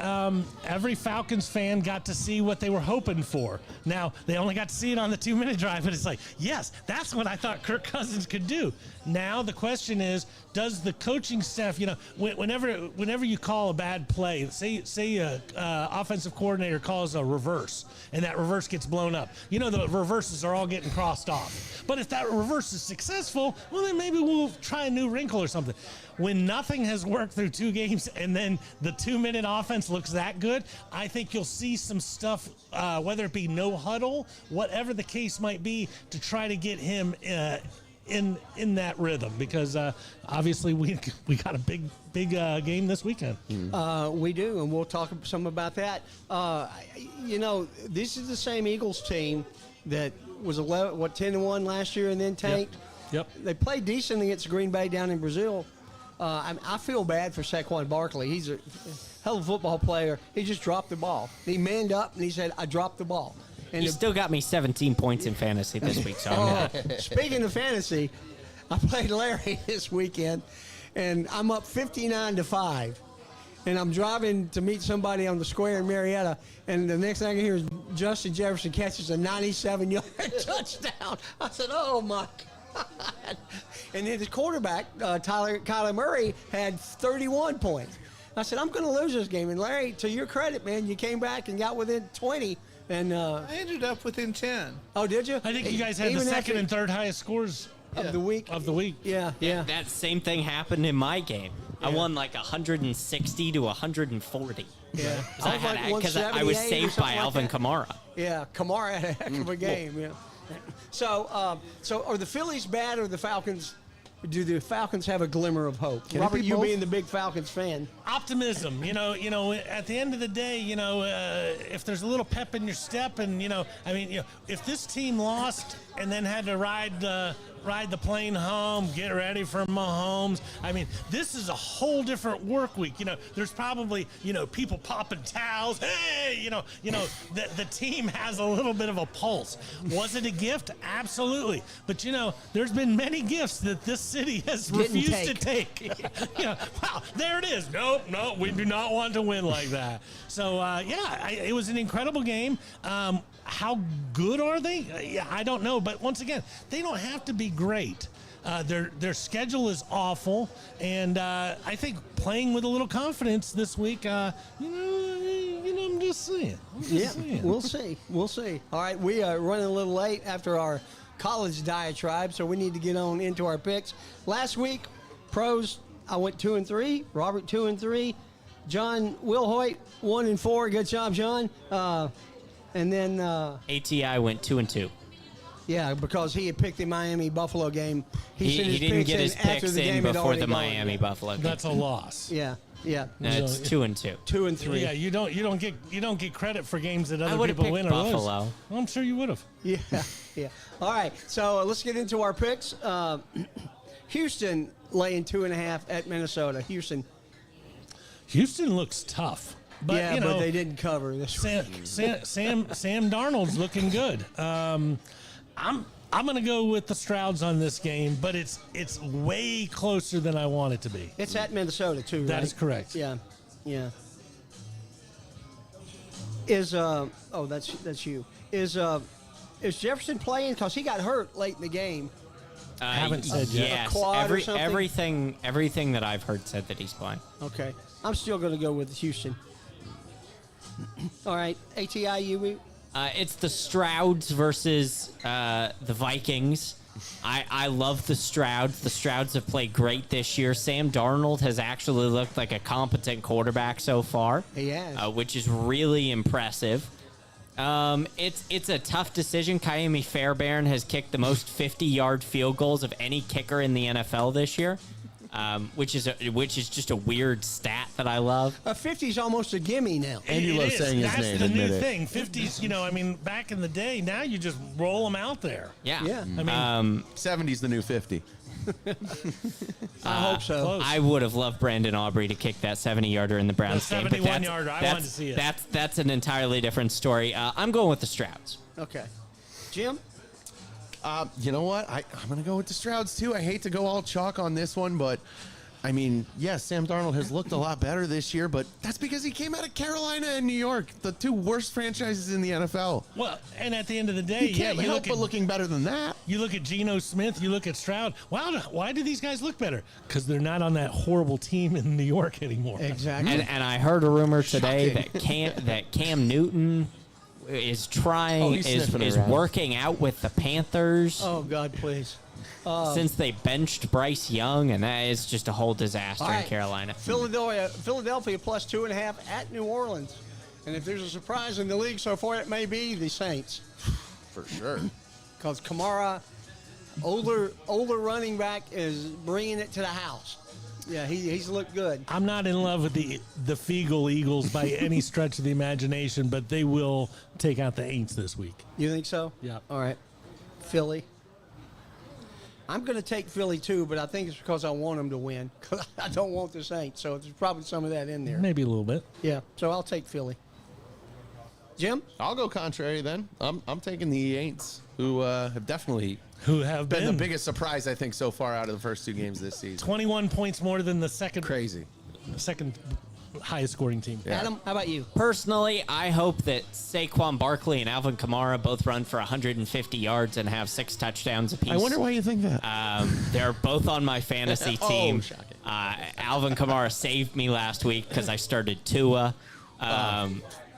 [SPEAKER 2] every Falcons fan got to see what they were hoping for. Now, they only got to see it on the 2-minute drive, but it's like, yes, that's what I thought Kirk Cousins could do. Now, the question is, does the coaching staff, you know, whenever you call a bad play, say a offensive coordinator calls a reverse, and that reverse gets blown up. You know, the reverses are all getting crossed off. But if that reverse is successful, well, then maybe we'll try a new wrinkle or something. When nothing has worked through 2 games and then the 2-minute offense looks that good, I think you'll see some stuff, whether it be no huddle, whatever the case might be, to try to get him in that rhythm, because obviously we got a big game this weekend.
[SPEAKER 1] We do, and we'll talk some about that. You know, this is the same Eagles team that was 10-1 last year and then tanked.
[SPEAKER 2] Yep.
[SPEAKER 1] They played decent against Green Bay down in Brazil. I feel bad for Saquon Barkley. He's a hell of a football player. He just dropped the ball. He manned up and he said, "I dropped the ball." And
[SPEAKER 3] He still got me 17 points in fantasy this week, so I'm not.
[SPEAKER 1] Speaking of fantasy, I played Larry this weekend, and I'm up 59-5. And I'm driving to meet somebody on the square in Marietta, and the next thing I can hear is Justin Jefferson catches a 97-yard touchdown. I said, "Oh my God!" And then his quarterback, Kyler Murray, had 31 points. I said, "I'm going to lose this game." And Larry, to your credit, man, you came back and got within 20. And
[SPEAKER 4] I ended up within 10.
[SPEAKER 1] oh, did you?
[SPEAKER 2] I think you guys had the
[SPEAKER 1] Even
[SPEAKER 2] second
[SPEAKER 1] after-
[SPEAKER 2] and third highest scores
[SPEAKER 1] of the week.
[SPEAKER 2] of the week.
[SPEAKER 1] Yeah.
[SPEAKER 3] That same thing happened in my game. I won like 160 to 140.
[SPEAKER 1] Yeah.
[SPEAKER 3] Because I was saved by Alvin Kamara.
[SPEAKER 1] Yeah, Kamara had a heck of a game. Yeah. So are the Phillies bad or the Falcons? Do the Falcons have a glimmer of hope?
[SPEAKER 6] Can it
[SPEAKER 1] Robert,
[SPEAKER 6] be
[SPEAKER 1] you
[SPEAKER 6] both?
[SPEAKER 1] being the big Falcons fan.
[SPEAKER 2] Optimism, you know, at the end of the day, if there's a little pep in your step, and if this team lost and then had to ride the plane home, get ready for Mahomes. I mean, this is a whole different work week. There's probably people popping towels. Hey, the team has a little bit of a pulse. Was it a gift? Absolutely. But there's been many gifts that this city has refused to take. Wow, there it is. Nope, we do not want to win like that. So it was an incredible game. How good are they? I don't know. But once again, they don't have to be great. Their schedule is awful, and I think playing with a little confidence this week, I'm just saying.
[SPEAKER 1] We'll see. We'll see. All right, we are running a little late after our college diatribe, so we need to get on into our picks. Last week, pros, I went 2-3. Robert 2-3. John Wilhoit 1-4. Good job, John. And then
[SPEAKER 3] ATI went 2-2.
[SPEAKER 1] yeah, because he had picked the Miami Buffalo game.
[SPEAKER 3] He didn't get his
[SPEAKER 1] after
[SPEAKER 3] picks
[SPEAKER 1] the game
[SPEAKER 3] in
[SPEAKER 1] had
[SPEAKER 3] before
[SPEAKER 1] already
[SPEAKER 3] the
[SPEAKER 1] gone.
[SPEAKER 3] Miami Buffalo game.
[SPEAKER 2] That's a loss.
[SPEAKER 1] Yeah.
[SPEAKER 3] No, it's 2-2.
[SPEAKER 1] 2-3.
[SPEAKER 2] Yeah, you don't get credit for games that other
[SPEAKER 3] would've
[SPEAKER 2] people
[SPEAKER 3] picked
[SPEAKER 2] win or lose.
[SPEAKER 3] Buffalo.
[SPEAKER 2] Well, I'm sure you would have.
[SPEAKER 1] Yeah. All right, so let's get into our picks. Houston laying 2.5 at Minnesota. Houston
[SPEAKER 2] looks tough, but
[SPEAKER 1] but they didn't cover this.
[SPEAKER 2] Sam Darnold's looking good. I'm going to go with the Strouds on this game, but it's way closer than I want it to be.
[SPEAKER 1] It's at Minnesota too, right?
[SPEAKER 2] That is correct.
[SPEAKER 1] Yeah. That's you. Is Jefferson playing? Because he got hurt late in the game.
[SPEAKER 2] I haven't said yet.
[SPEAKER 3] Yes,
[SPEAKER 1] A quad or something?
[SPEAKER 3] everything that I've heard said that he's playing.
[SPEAKER 1] Okay, I'm still going to go with Houston. All right, ATI, you.
[SPEAKER 3] It's the Strouds versus the Vikings. I love the Strouds. The Strouds have played great this year. Sam Darnold has actually looked like a competent quarterback so far.
[SPEAKER 1] He has.
[SPEAKER 3] Which is really impressive. It's a tough decision. Kaimi Fairbairn has kicked the most 50-yard field goals of any kicker in the NFL this year, which is just a weird stat that I love.
[SPEAKER 1] 50's almost a gimme now.
[SPEAKER 6] And you love saying his
[SPEAKER 2] That's
[SPEAKER 6] name,
[SPEAKER 2] the
[SPEAKER 6] admit
[SPEAKER 2] new
[SPEAKER 6] it.
[SPEAKER 2] thing. 50s, back in the day, now you just roll them out there.
[SPEAKER 3] Yeah.
[SPEAKER 1] Yeah.
[SPEAKER 2] I mean,
[SPEAKER 6] 70's the new 50.
[SPEAKER 1] I hope so.
[SPEAKER 2] close.
[SPEAKER 3] I would have loved Brandon Aubrey to kick that 70-yarder in the Browns
[SPEAKER 2] The
[SPEAKER 3] game. but
[SPEAKER 2] 71-yarder, I wanted to see it.
[SPEAKER 3] That's an entirely different story. I'm going with the Strouds.
[SPEAKER 1] Okay. Jim?
[SPEAKER 6] You know what? I'm going to go with the Strouds, too. I hate to go all chalk on this one, but, I mean, yes, Sam Darnold has looked a lot better this year, but that's because he came out of Carolina and New York, the two worst franchises in the NFL.
[SPEAKER 2] well, and at the end of the day,
[SPEAKER 6] He can't
[SPEAKER 2] you
[SPEAKER 6] help
[SPEAKER 2] look
[SPEAKER 6] but
[SPEAKER 2] at
[SPEAKER 6] looking better than that.
[SPEAKER 2] You look at Geno Smith, you look at Stroud. Wow, why do these guys look better? Because they're not on that horrible team in New York anymore.
[SPEAKER 1] Exactly.
[SPEAKER 3] And I heard a rumor today
[SPEAKER 6] Shocking.
[SPEAKER 3] that Cam Newton is trying
[SPEAKER 6] he's
[SPEAKER 3] is
[SPEAKER 6] sniffing around.
[SPEAKER 3] working out with the Panthers
[SPEAKER 1] Oh, God, please.
[SPEAKER 3] since they benched Bryce Young, and that is just a whole disaster
[SPEAKER 1] All
[SPEAKER 3] in
[SPEAKER 1] right.
[SPEAKER 3] Carolina.
[SPEAKER 1] Philadelphia plus 2.5 at New Orleans. And if there's a surprise in the league so far, it may be the Saints.
[SPEAKER 6] For sure.
[SPEAKER 1] Because Kamara, older running back, is bringing it to the house. Yeah, he's looked good.
[SPEAKER 2] I'm not in love with the Feagle Eagles by any stretch of the imagination, but they will take out the Aints this week.
[SPEAKER 1] You think so?
[SPEAKER 2] Yeah.
[SPEAKER 1] All right. Philly. I'm going to take Philly too, but I think it's because I want them to win. 'Cause I don't want the Saints, so there's probably some of that in there.
[SPEAKER 2] Maybe a little bit.
[SPEAKER 1] Yeah, so I'll take Philly. Jim?
[SPEAKER 6] I'll go contrary then. I'm taking the Aints, who have definitely
[SPEAKER 2] Who have
[SPEAKER 6] been
[SPEAKER 2] been
[SPEAKER 6] the biggest surprise, I think, so far out of the first two games this season.
[SPEAKER 2] 21 points more than the second
[SPEAKER 6] Crazy.
[SPEAKER 2] highest scoring team.
[SPEAKER 6] Yeah.
[SPEAKER 1] Adam, how about you?
[SPEAKER 3] Personally, I hope that Saquon Barkley and Alvin Kamara both run for 150 yards and have 6 touchdowns apiece.
[SPEAKER 6] I wonder why you think that.
[SPEAKER 3] They're both on my fantasy
[SPEAKER 6] Oh,
[SPEAKER 3] team.
[SPEAKER 6] shocking.
[SPEAKER 3] Alvin Kamara saved me last week because I started Tua.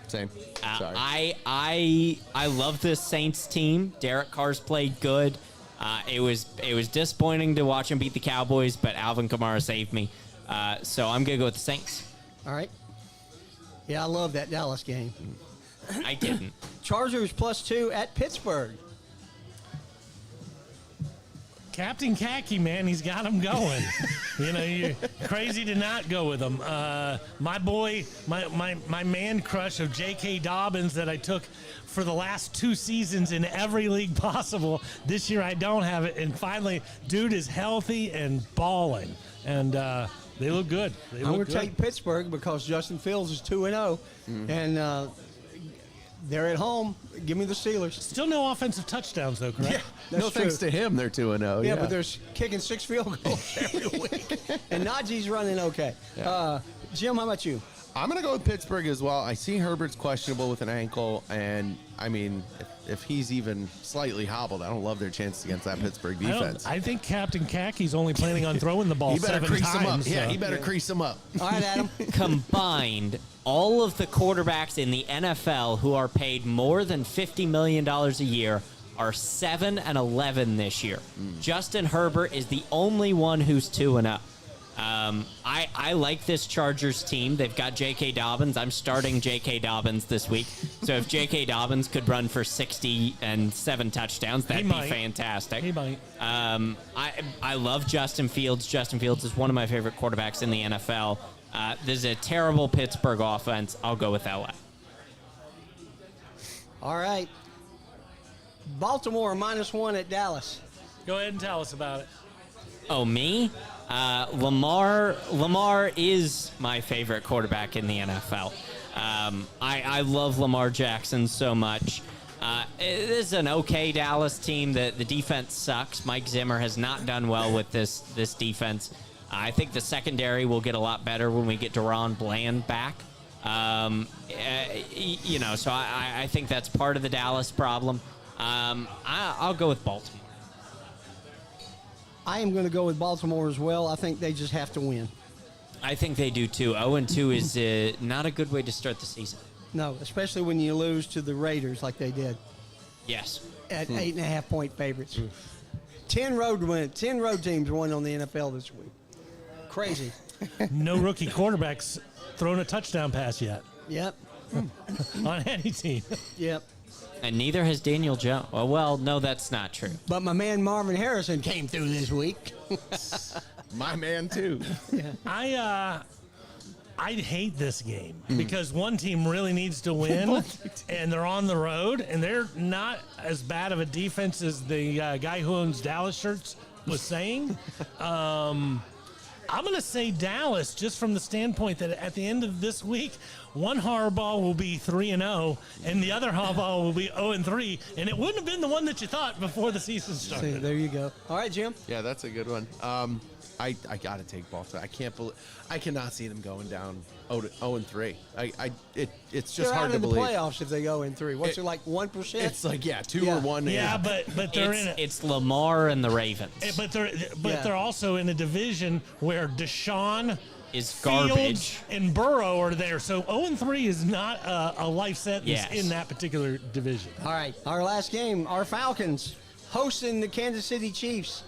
[SPEAKER 6] Same. Sorry.
[SPEAKER 3] I love this Saints team. Derek Carr's played good. It was disappointing to watch him beat the Cowboys, but Alvin Kamara saved me. So I'm gonna go with the Saints.
[SPEAKER 1] All right. Yeah, I love that Dallas game.
[SPEAKER 3] I didn't.
[SPEAKER 1] Chargers plus 2 at Pittsburgh.
[SPEAKER 2] Captain Khaki, man, he's got him going. You're crazy to not go with him. My boy, my man crush of J.K. Dobbins that I took for the last 2 seasons in every league possible. This year I don't have it, and finally, dude is healthy and balling, and they look good. They
[SPEAKER 1] I'm
[SPEAKER 2] look
[SPEAKER 1] going to
[SPEAKER 2] good.
[SPEAKER 1] take Pittsburgh because Justin Fields is 2-0, and they're at home. Give me the Steelers.
[SPEAKER 2] Still no offensive touchdowns, though, correct?
[SPEAKER 1] That's
[SPEAKER 6] no thanks
[SPEAKER 1] true.
[SPEAKER 6] to him, they're 2-0.
[SPEAKER 1] Yeah, but they're kicking 6 field goals every week. And Najee's running okay. Jim, how about you?
[SPEAKER 6] I'm going to go with Pittsburgh as well. I see Herbert's questionable with an ankle, and, I mean, if he's even slightly hobbled, I don't love their chances against that Pittsburgh defense.
[SPEAKER 2] I think Captain Khaki's only planning on throwing the ball
[SPEAKER 6] He better
[SPEAKER 2] 7
[SPEAKER 6] crease him up.
[SPEAKER 2] times.
[SPEAKER 6] Yeah,
[SPEAKER 2] so.
[SPEAKER 6] he better crease him up.
[SPEAKER 1] All right, Adam.
[SPEAKER 3] Combined, all of the quarterbacks in the NFL who are paid more than $50 million a year are 7-11 this year. Justin Herbert is the only one who's 2-0. I like this Chargers team. They've got J.K. Dobbins. I'm starting J.K. Dobbins this week. So if J.K. Dobbins could run for 60 and 7 touchdowns, that'd be
[SPEAKER 2] might.
[SPEAKER 3] fantastic.
[SPEAKER 2] He might.
[SPEAKER 3] I love Justin Fields. Justin Fields is one of my favorite quarterbacks in the NFL. This is a terrible Pittsburgh offense. I'll go with LA.
[SPEAKER 1] All right. Baltimore -1 at Dallas.
[SPEAKER 2] Go ahead and tell us about it.
[SPEAKER 3] Oh, me? Lamar is my favorite quarterback in the NFL. I love Lamar Jackson so much. It is an okay Dallas team. The defense sucks. Mike Zimmer has not done well with this defense. I think the secondary will get a lot better when we get Deron Bland back. So I think that's part of the Dallas problem. I'll go with Baltimore.
[SPEAKER 1] I am going to go with Baltimore as well. I think they just have to win.
[SPEAKER 3] I think they do too. 0-2 is not a good way to start the season.
[SPEAKER 1] No, especially when you lose to the Raiders like they did
[SPEAKER 3] Yes.
[SPEAKER 1] at 8.5-point favorites. 10 road teams won on the NFL this week. Crazy.
[SPEAKER 2] No rookie quarterbacks thrown a touchdown pass yet
[SPEAKER 1] Yep.
[SPEAKER 2] on any team.
[SPEAKER 1] Yep.
[SPEAKER 3] And neither has Daniel Jones. Well, no, that's not true.
[SPEAKER 1] But my man Marvin Harrison came through this week.
[SPEAKER 6] My man too.
[SPEAKER 2] I hate this game because one team really needs to win, and they're on the road, and they're not as bad of a defense as the guy who owns Dallas shirts was saying. I'm going to say Dallas just from the standpoint that at the end of this week, one Harbaugh will be 3-0, and the other Harbaugh will be 0-3, and it wouldn't have been the one that you thought before the season started.
[SPEAKER 1] See, there you go. All right, Jim.
[SPEAKER 6] Yeah, that's a good one. I got to take Baltimore. I cannot see them going down 0-3. It's just
[SPEAKER 1] They're
[SPEAKER 6] hard
[SPEAKER 1] out
[SPEAKER 6] to
[SPEAKER 1] in the
[SPEAKER 6] believe.
[SPEAKER 1] playoffs if they go in 3. What's it like 1%?
[SPEAKER 6] It's like 2
[SPEAKER 1] Yeah.
[SPEAKER 6] or 1.
[SPEAKER 2] Yeah, but they're in it.
[SPEAKER 3] It's Lamar and the Ravens.
[SPEAKER 2] But
[SPEAKER 1] Yeah.
[SPEAKER 2] they're also in a division where Deshaun,
[SPEAKER 3] Is
[SPEAKER 2] Fields,
[SPEAKER 3] garbage.
[SPEAKER 2] and Burrow are there. So 0-3 is not a life sentence
[SPEAKER 3] Yes.
[SPEAKER 2] in that particular division.
[SPEAKER 1] All right, our last game, our Falcons hosting the Kansas City Chiefs.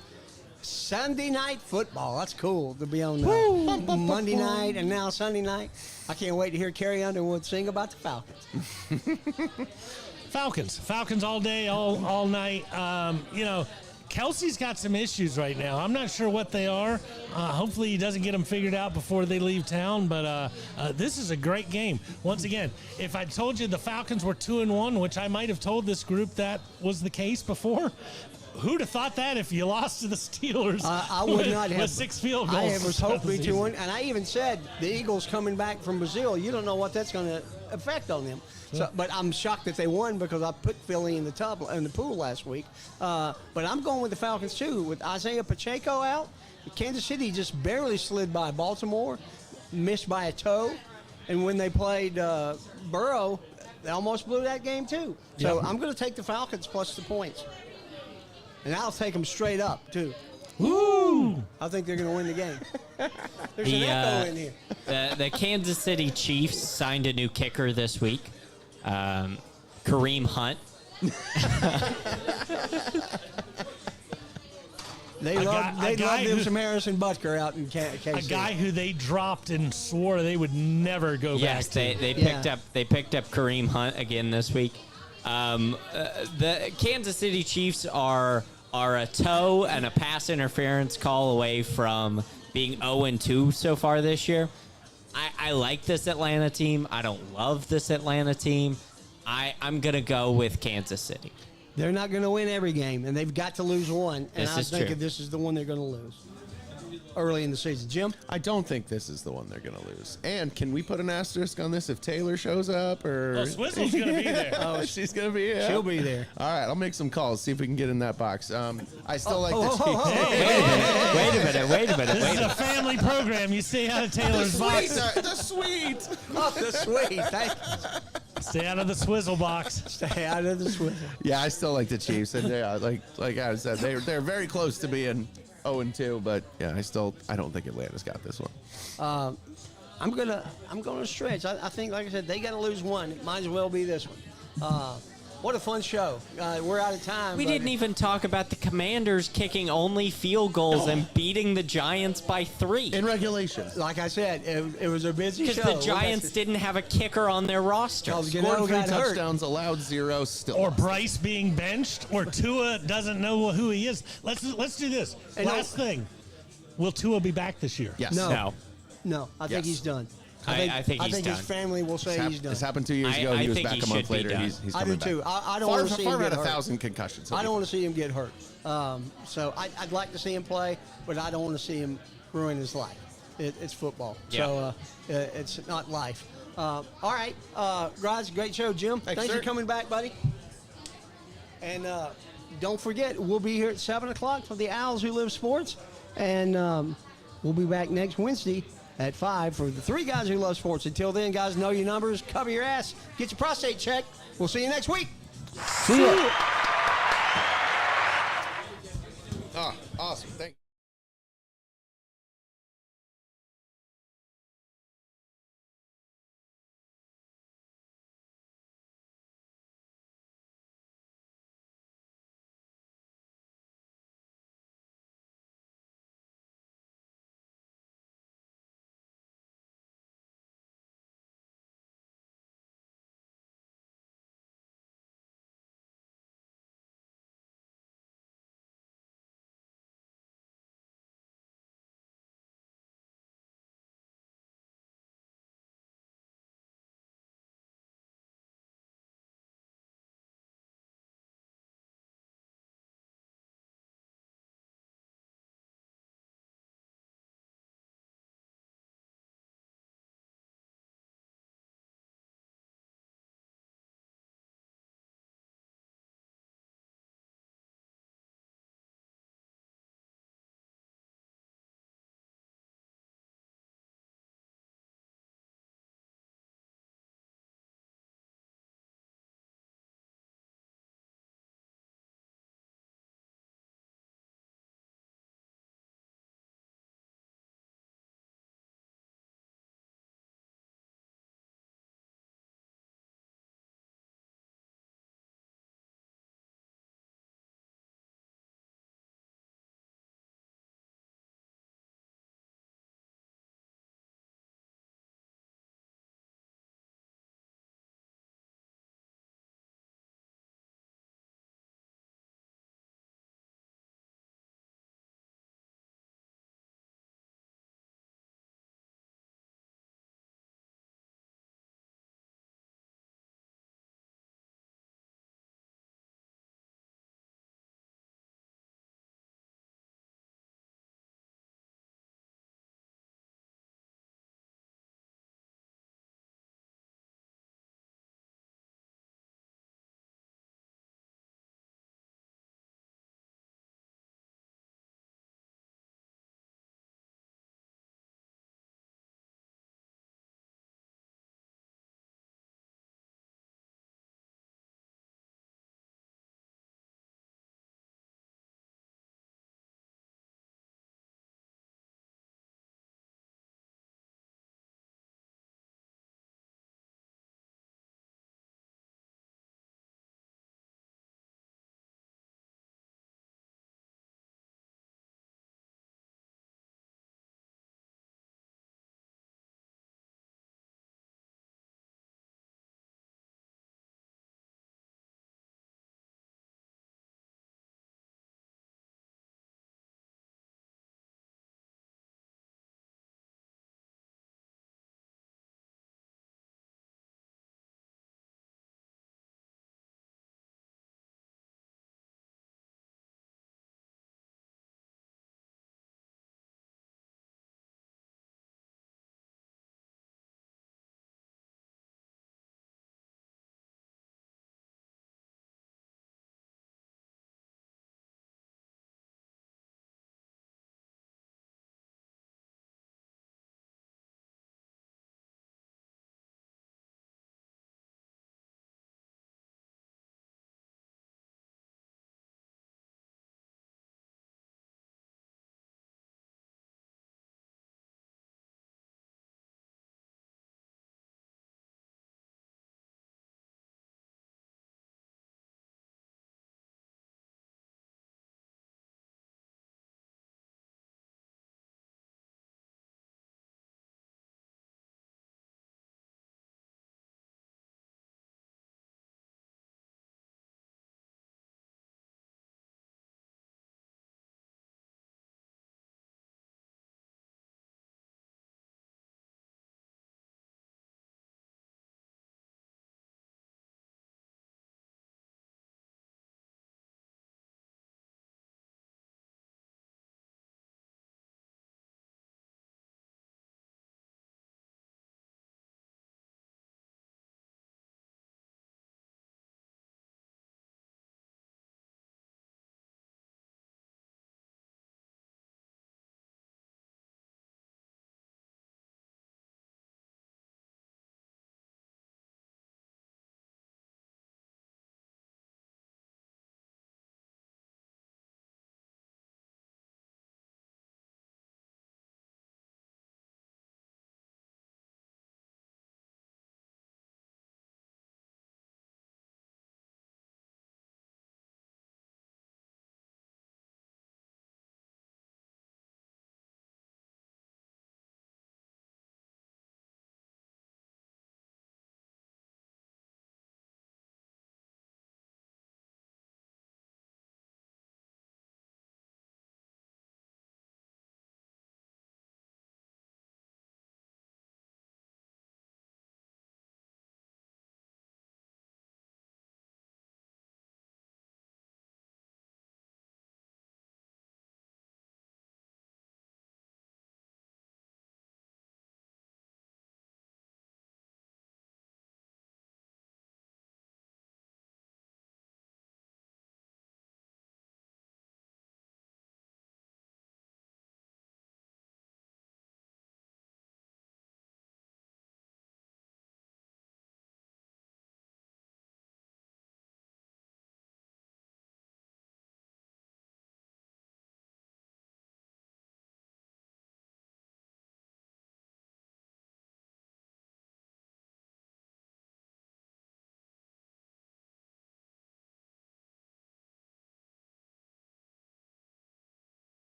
[SPEAKER 1] Sunday night football. That's cool to be on Monday night and now Sunday night. I can't wait to hear Carrie Underwood sing about the Falcons.
[SPEAKER 2] Falcons all day, all night. Kelsey's got some issues right now. I'm not sure what they are. Hopefully he doesn't get them figured out before they leave town. But this is a great game. Once again, if I told you the Falcons were 2-1, which I might have told this group that was the case before, who'd have thought that if you lost to the Steelers?
[SPEAKER 1] I would not have.
[SPEAKER 2] With 6 field goals.
[SPEAKER 1] I was hoping to win, and I even said the Eagles coming back from Brazil. You don't know what that's going to affect on them. So, but I'm shocked that they won because I put Philly in the pool last week. But I'm going with the Falcons too. With Isaiah Pacheco out, Kansas City just barely slid by Baltimore, missed by a toe, and when they played Burrow, they almost blew that game too. So I'm going to take the Falcons plus the points. And I'll take them straight up, too.
[SPEAKER 2] Woo!
[SPEAKER 1] I think they're going to win the game. There's an echo in here.
[SPEAKER 3] The Kansas City Chiefs signed a new kicker this week, Kareem Hunt.
[SPEAKER 1] They love them some Harrison Butker out in KC.
[SPEAKER 2] A guy who they dropped and swore they would never go
[SPEAKER 3] Yes,
[SPEAKER 2] back to.
[SPEAKER 3] they picked up Kareem Hunt again this week. The Kansas City Chiefs are a toe and a pass interference call away from being 0-2 so far this year. I like this Atlanta team. I don't love this Atlanta team. I'm going to go with Kansas City.
[SPEAKER 1] They're not going to win every game, and they've got to lose one. And
[SPEAKER 3] This
[SPEAKER 1] I
[SPEAKER 3] is
[SPEAKER 1] think
[SPEAKER 3] true.
[SPEAKER 1] this is the one they're going to lose early in the season. Jim?
[SPEAKER 6] I don't think this is the one they're going to lose. And can we put an asterisk on this if Taylor shows up? Or
[SPEAKER 2] Oh, Swizzle's going to be there.
[SPEAKER 6] Oh, she's going to be here.
[SPEAKER 1] She'll be there.
[SPEAKER 6] All right, I'll make some calls, see if we can get in that box. I still like the Chiefs.
[SPEAKER 3] Wait a minute.
[SPEAKER 2] This is a family program. You stay out of Taylor's box.
[SPEAKER 6] The sweet.
[SPEAKER 1] Oh, the sweet. Thank you.
[SPEAKER 2] Stay out of the swizzle box.
[SPEAKER 1] Stay out of the swizzle.
[SPEAKER 6] Yeah, I still like the Chiefs, and yeah, like I said, they're very close to being 0-2, but yeah, I don't think Atlanta's got this one.
[SPEAKER 1] I'm gonna stretch. I think, like I said, they got to lose one. It might as well be this one. What a fun show. We're out of time.
[SPEAKER 3] We
[SPEAKER 1] but-
[SPEAKER 3] didn't even talk about the Commanders kicking only field goals and beating the Giants by 3.
[SPEAKER 6] In regulation.
[SPEAKER 1] Like I said, it was a busy show.
[SPEAKER 3] Because the Giants didn't have a kicker on their roster.
[SPEAKER 1] Because
[SPEAKER 6] Scored
[SPEAKER 1] Gano
[SPEAKER 6] 3
[SPEAKER 1] got hurt.
[SPEAKER 6] touchdowns, allowed 0, still.
[SPEAKER 2] Or Bryce being benched, or Tua doesn't know who he is. Let's do this.
[SPEAKER 1] And
[SPEAKER 2] Last thing. Will Tua be back this year?
[SPEAKER 6] Yes.
[SPEAKER 1] No. No, I think
[SPEAKER 6] Yes.
[SPEAKER 1] he's done.
[SPEAKER 3] I think he's
[SPEAKER 1] his
[SPEAKER 3] done.
[SPEAKER 1] family will say he's done.
[SPEAKER 6] This happened 2 years ago.
[SPEAKER 3] I
[SPEAKER 6] He was
[SPEAKER 3] think
[SPEAKER 6] back
[SPEAKER 3] he
[SPEAKER 6] a month
[SPEAKER 3] should be
[SPEAKER 6] later.
[SPEAKER 3] done.
[SPEAKER 6] He's
[SPEAKER 1] I do
[SPEAKER 6] coming
[SPEAKER 1] too.
[SPEAKER 6] back.
[SPEAKER 1] I don't want to see him
[SPEAKER 6] Favre
[SPEAKER 1] get
[SPEAKER 6] had
[SPEAKER 1] hurt.
[SPEAKER 6] 1,000 concussions.
[SPEAKER 1] I don't want to see him get hurt. So I'd like to see him play, but I don't want to see him ruin his life. It's football.
[SPEAKER 3] Yeah.
[SPEAKER 1] So it's not life. All right. Guys, great show. Jim, thanks
[SPEAKER 6] sir.
[SPEAKER 1] for coming back, buddy. And don't forget, we'll be here at 7 o'clock for the Owls Who Live Sports. And we'll be back next Wednesday at 5 for the 3 guys who love sports. Until then, guys, know your numbers, cover your ass, get your prostate checked. We'll see you next week.
[SPEAKER 2] See ya.
[SPEAKER 6] Awesome. Thank you.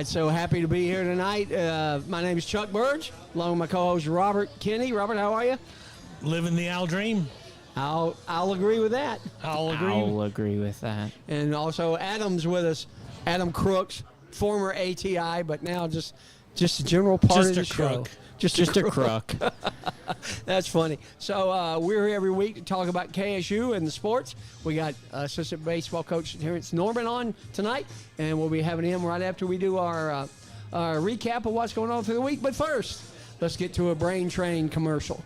[SPEAKER 1] So happy to be here tonight. My name is Chuck Burge, along with my co-host Robert Kinney. Robert, how are you?
[SPEAKER 2] Living the Al dream.
[SPEAKER 1] I'll agree with that.
[SPEAKER 2] I'll agree.
[SPEAKER 3] I'll agree with that.
[SPEAKER 1] And also Adam's with us. Adam Crooks, former ATI, but now just a general part
[SPEAKER 2] Just
[SPEAKER 1] of the
[SPEAKER 2] a
[SPEAKER 1] show.
[SPEAKER 2] crook.
[SPEAKER 1] Just a crook. That's funny. So we're here every week to talk about KSU and the sports. We got assistant baseball coach Terrence Norman on tonight, and we'll be having him right after we do our recap of what's going on for the week. But first, let's get to a Brain Train commercial.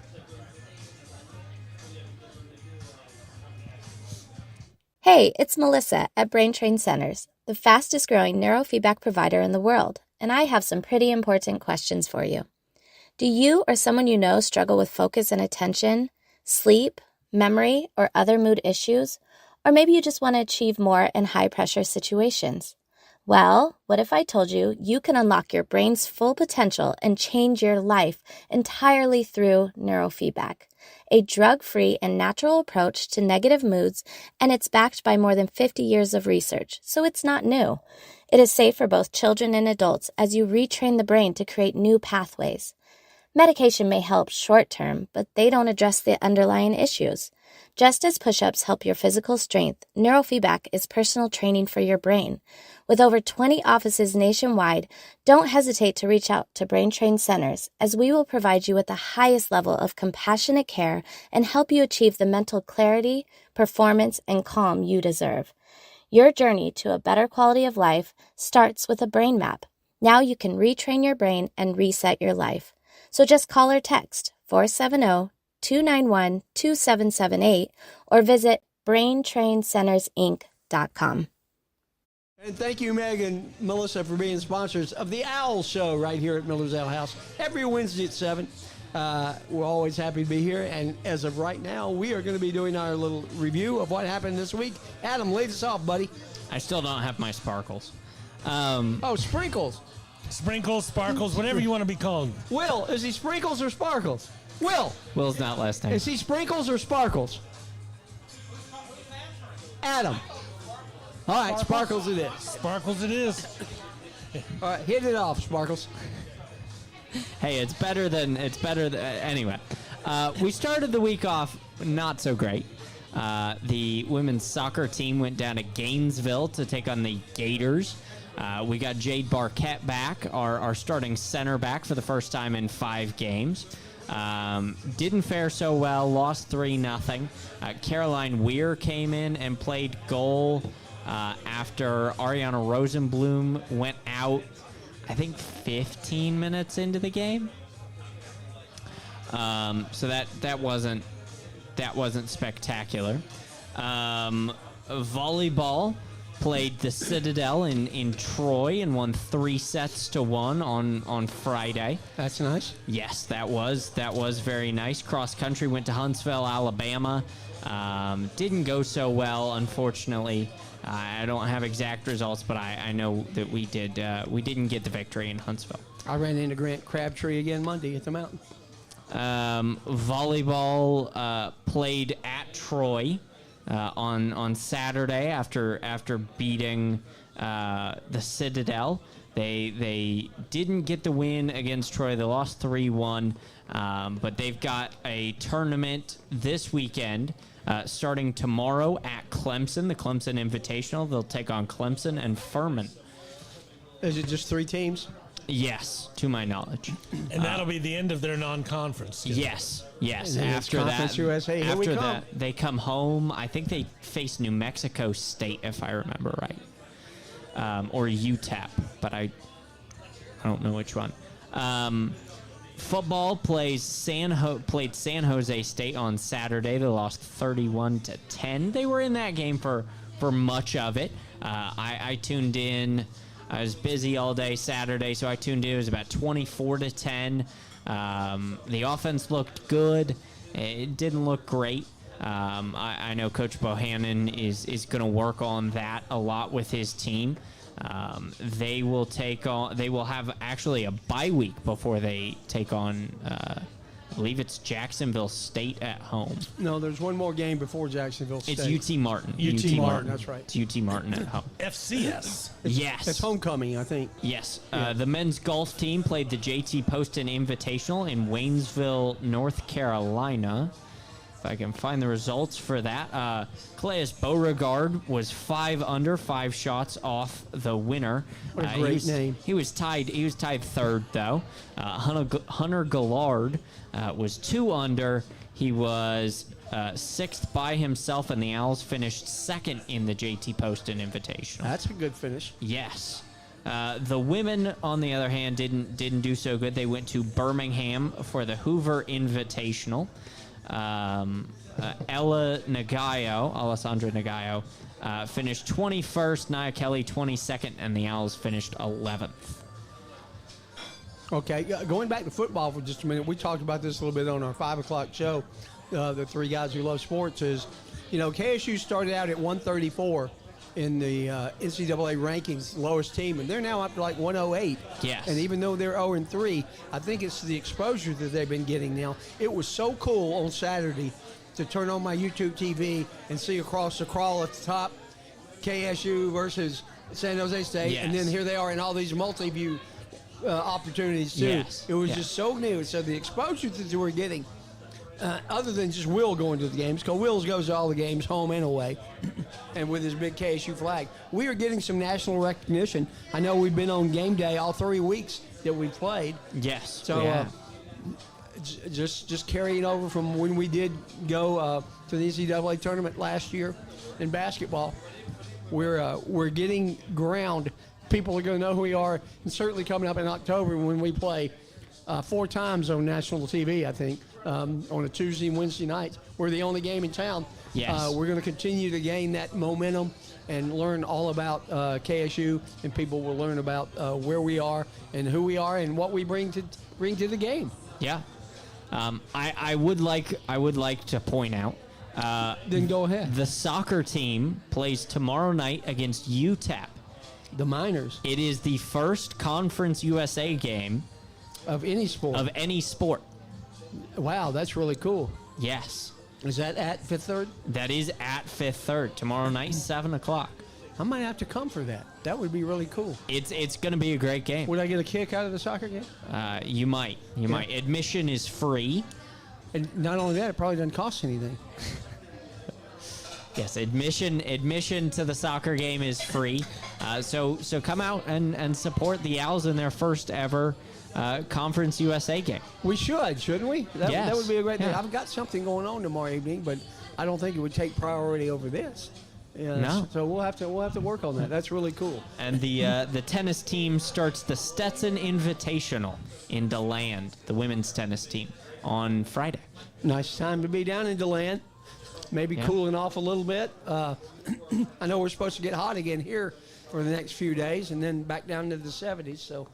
[SPEAKER 5] Hey, it's Melissa at Brain Train Centers, the fastest growing neurofeedback provider in the world, and I have some pretty important questions for you. Do you or someone you know struggle with focus and attention, sleep, memory, or other mood issues? Or maybe you just want to achieve more in high-pressure situations? Well, what if I told you you can unlock your brain's full potential and change your life entirely through neurofeedback, a drug-free and natural approach to negative moods, and it's backed by more than 50 years of research, so it's not new. It is safe for both children and adults as you retrain the brain to create new pathways. Medication may help short-term, but they don't address the underlying issues. Just as push-ups help your physical strength, neurofeedback is personal training for your brain. With over 20 offices nationwide, don't hesitate to reach out to Brain Train Centers, as we will provide you with the highest level of compassionate care and help you achieve the mental clarity, performance, and calm you deserve. Your journey to a better quality of life starts with a brain map. Now you can retrain your brain and reset your life. So just call or text 470-291-2778 or visit braintraincentersinc.com.
[SPEAKER 1] And thank you, Meg and Melissa, for being sponsors of the Owl Show right here at Miller's Ale House every Wednesday at 7. We're always happy to be here. And as of right now, we are going to be doing our little review of what happened this week. Adam, lead us off, buddy.
[SPEAKER 3] I still don't have my sparkles.
[SPEAKER 1] Sprinkles.
[SPEAKER 2] Sprinkles, sparkles, whatever you want to be called.
[SPEAKER 1] Will, is he Sprinkles or Sparkles? Will,
[SPEAKER 3] Will's not last name.
[SPEAKER 1] is he Sprinkles or Sparkles? Adam. All right, Sparkles it is.
[SPEAKER 2] Sparkles it is.
[SPEAKER 1] All right, hit it off, Sparkles.
[SPEAKER 3] Hey, it's better than anyway. We started the week off not so great. The women's soccer team went down to Gainesville to take on the Gators. We got Jade Barquette back, our starting center back for the first time in 5 games. Didn't fare so well, lost 3-0. Caroline Weir came in and played goal after Ariana Rosenblum went out, I think 15 minutes into the game. So that wasn't spectacular. Volleyball played the Citadel in Troy and won 3-1 on Friday.
[SPEAKER 1] That's nice.
[SPEAKER 3] Yes, that was very nice. Cross country went to Huntsville, Alabama. Didn't go so well, unfortunately. I don't have exact results, but I know that we didn't get the victory in Huntsville.
[SPEAKER 1] I ran into Grant Crabtree again Monday at the Mountain.
[SPEAKER 3] Volleyball played at Troy on Saturday after beating the Citadel. They didn't get the win against Troy. They lost 3-1, but they've got a tournament this weekend starting tomorrow at Clemson, the Clemson Invitational. They'll take on Clemson and Furman.
[SPEAKER 1] Is it just 3 teams?
[SPEAKER 3] Yes, to my knowledge.
[SPEAKER 2] And that'll be the end of their non-conference.
[SPEAKER 3] Yes.
[SPEAKER 1] And
[SPEAKER 3] After
[SPEAKER 1] it's Conference
[SPEAKER 3] that,
[SPEAKER 1] USA, here we
[SPEAKER 3] after
[SPEAKER 1] come.
[SPEAKER 3] that, they come home. I think they face New Mexico State, if I remember right, or UTEP, but I don't know which one. Football played San Jose State on Saturday. They lost 31-10. They were in that game for much of it. I tuned in. I was busy all day Saturday, so I tuned in. It was about 24-10. The offense looked good. It didn't look great. I know Coach Bohannon is going to work on that a lot with his team. They will have actually a bye week before they take on I believe it's Jacksonville State at home.
[SPEAKER 1] No, there's one more game before Jacksonville State.
[SPEAKER 3] It's UT Martin.
[SPEAKER 1] UT Martin, that's right.
[SPEAKER 3] It's UT Martin at home.
[SPEAKER 2] FCS.
[SPEAKER 3] Yes.
[SPEAKER 1] It's homecoming, I think.
[SPEAKER 3] Yes. The men's golf team played the JT Poston Invitational in Waynesville, North Carolina. If I can find the results for that. Calais Beauregard was 5 under, 5 shots off the winner.
[SPEAKER 1] What a great name.
[SPEAKER 3] He was tied third, though. Hunter Gillard was 2 under. He was 6th by himself, and the Owls finished 2nd in the JT Poston Invitational.
[SPEAKER 1] That's a good finish.
[SPEAKER 3] Yes. The women, on the other hand, didn't do so good. They went to Birmingham for the Hoover Invitational. Alessandra Nagayo, finished 21st. Nia Kelly 22nd, and the Owls finished 11th.
[SPEAKER 1] Okay, going back to football for just a minute, we talked about this a little bit on our 5 o'clock show. The three guys who love sports is, KSU started out at 134 in the NCAA rankings, lowest team, and they're now up to like 108.
[SPEAKER 3] Yes.
[SPEAKER 1] And even though they're 0-3, I think it's the exposure that they've been getting now. It was so cool on Saturday to turn on my YouTube TV and see across the crawl at the top, KSU versus San Jose State,
[SPEAKER 3] Yes.
[SPEAKER 1] and then here they are in all these multi-view opportunities too.
[SPEAKER 3] Yes.
[SPEAKER 1] It was just so new. So the exposure that we're getting, other than just Will going to the games, because Will goes to all the games, home and away, and with his big KSU flag, we are getting some national recognition. I know we've been on game day all 3 weeks that we played.
[SPEAKER 3] Yes.
[SPEAKER 1] So
[SPEAKER 3] yeah.
[SPEAKER 1] Just carrying over from when we did go to the NCAA tournament last year in basketball, we're getting ground. People are going to know who we are, and certainly coming up in October when we play 4 times on national TV, I think, on a Tuesday and Wednesday nights. We're the only game in town.
[SPEAKER 3] Yes.
[SPEAKER 1] We're going to continue to gain that momentum and learn all about KSU, and people will learn about where we are and who we are and what we bring to the game.
[SPEAKER 3] Yeah. I would like to point out.
[SPEAKER 1] Then go ahead.
[SPEAKER 3] The soccer team plays tomorrow night against UTEP.
[SPEAKER 1] The Miners
[SPEAKER 3] It is the first Conference USA game
[SPEAKER 1] of any sport.
[SPEAKER 3] of any sport.
[SPEAKER 1] Wow, that's really cool.
[SPEAKER 3] Yes.
[SPEAKER 1] Is that at Fifth Third?
[SPEAKER 3] That is at Fifth Third tomorrow night, 7 o'clock.
[SPEAKER 1] I might have to come for that. That would be really cool.
[SPEAKER 3] It's going to be a great game.
[SPEAKER 1] Would I get a kick out of the soccer game?
[SPEAKER 3] You might. Admission is free.
[SPEAKER 1] And not only that, it probably doesn't cost anything.
[SPEAKER 3] Yes, admission to the soccer game is free. So come out and support the Owls in their first ever Conference USA game.
[SPEAKER 1] We shouldn't we? That
[SPEAKER 3] Yes.
[SPEAKER 1] would be a great thing.
[SPEAKER 3] Yeah.
[SPEAKER 1] I've got something going on tomorrow evening, but I don't think it would take priority over this. Yeah,
[SPEAKER 3] No.
[SPEAKER 1] So we'll have to work on that. That's really cool.
[SPEAKER 3] And the tennis team starts the Stetson Invitational in DeLand, the women's tennis team, on Friday.
[SPEAKER 1] Nice time to be down in DeLand. Maybe
[SPEAKER 3] Yeah.
[SPEAKER 1] cooling off a little bit. I know we're supposed to get hot again here for the next few days and then back down to the 70s. So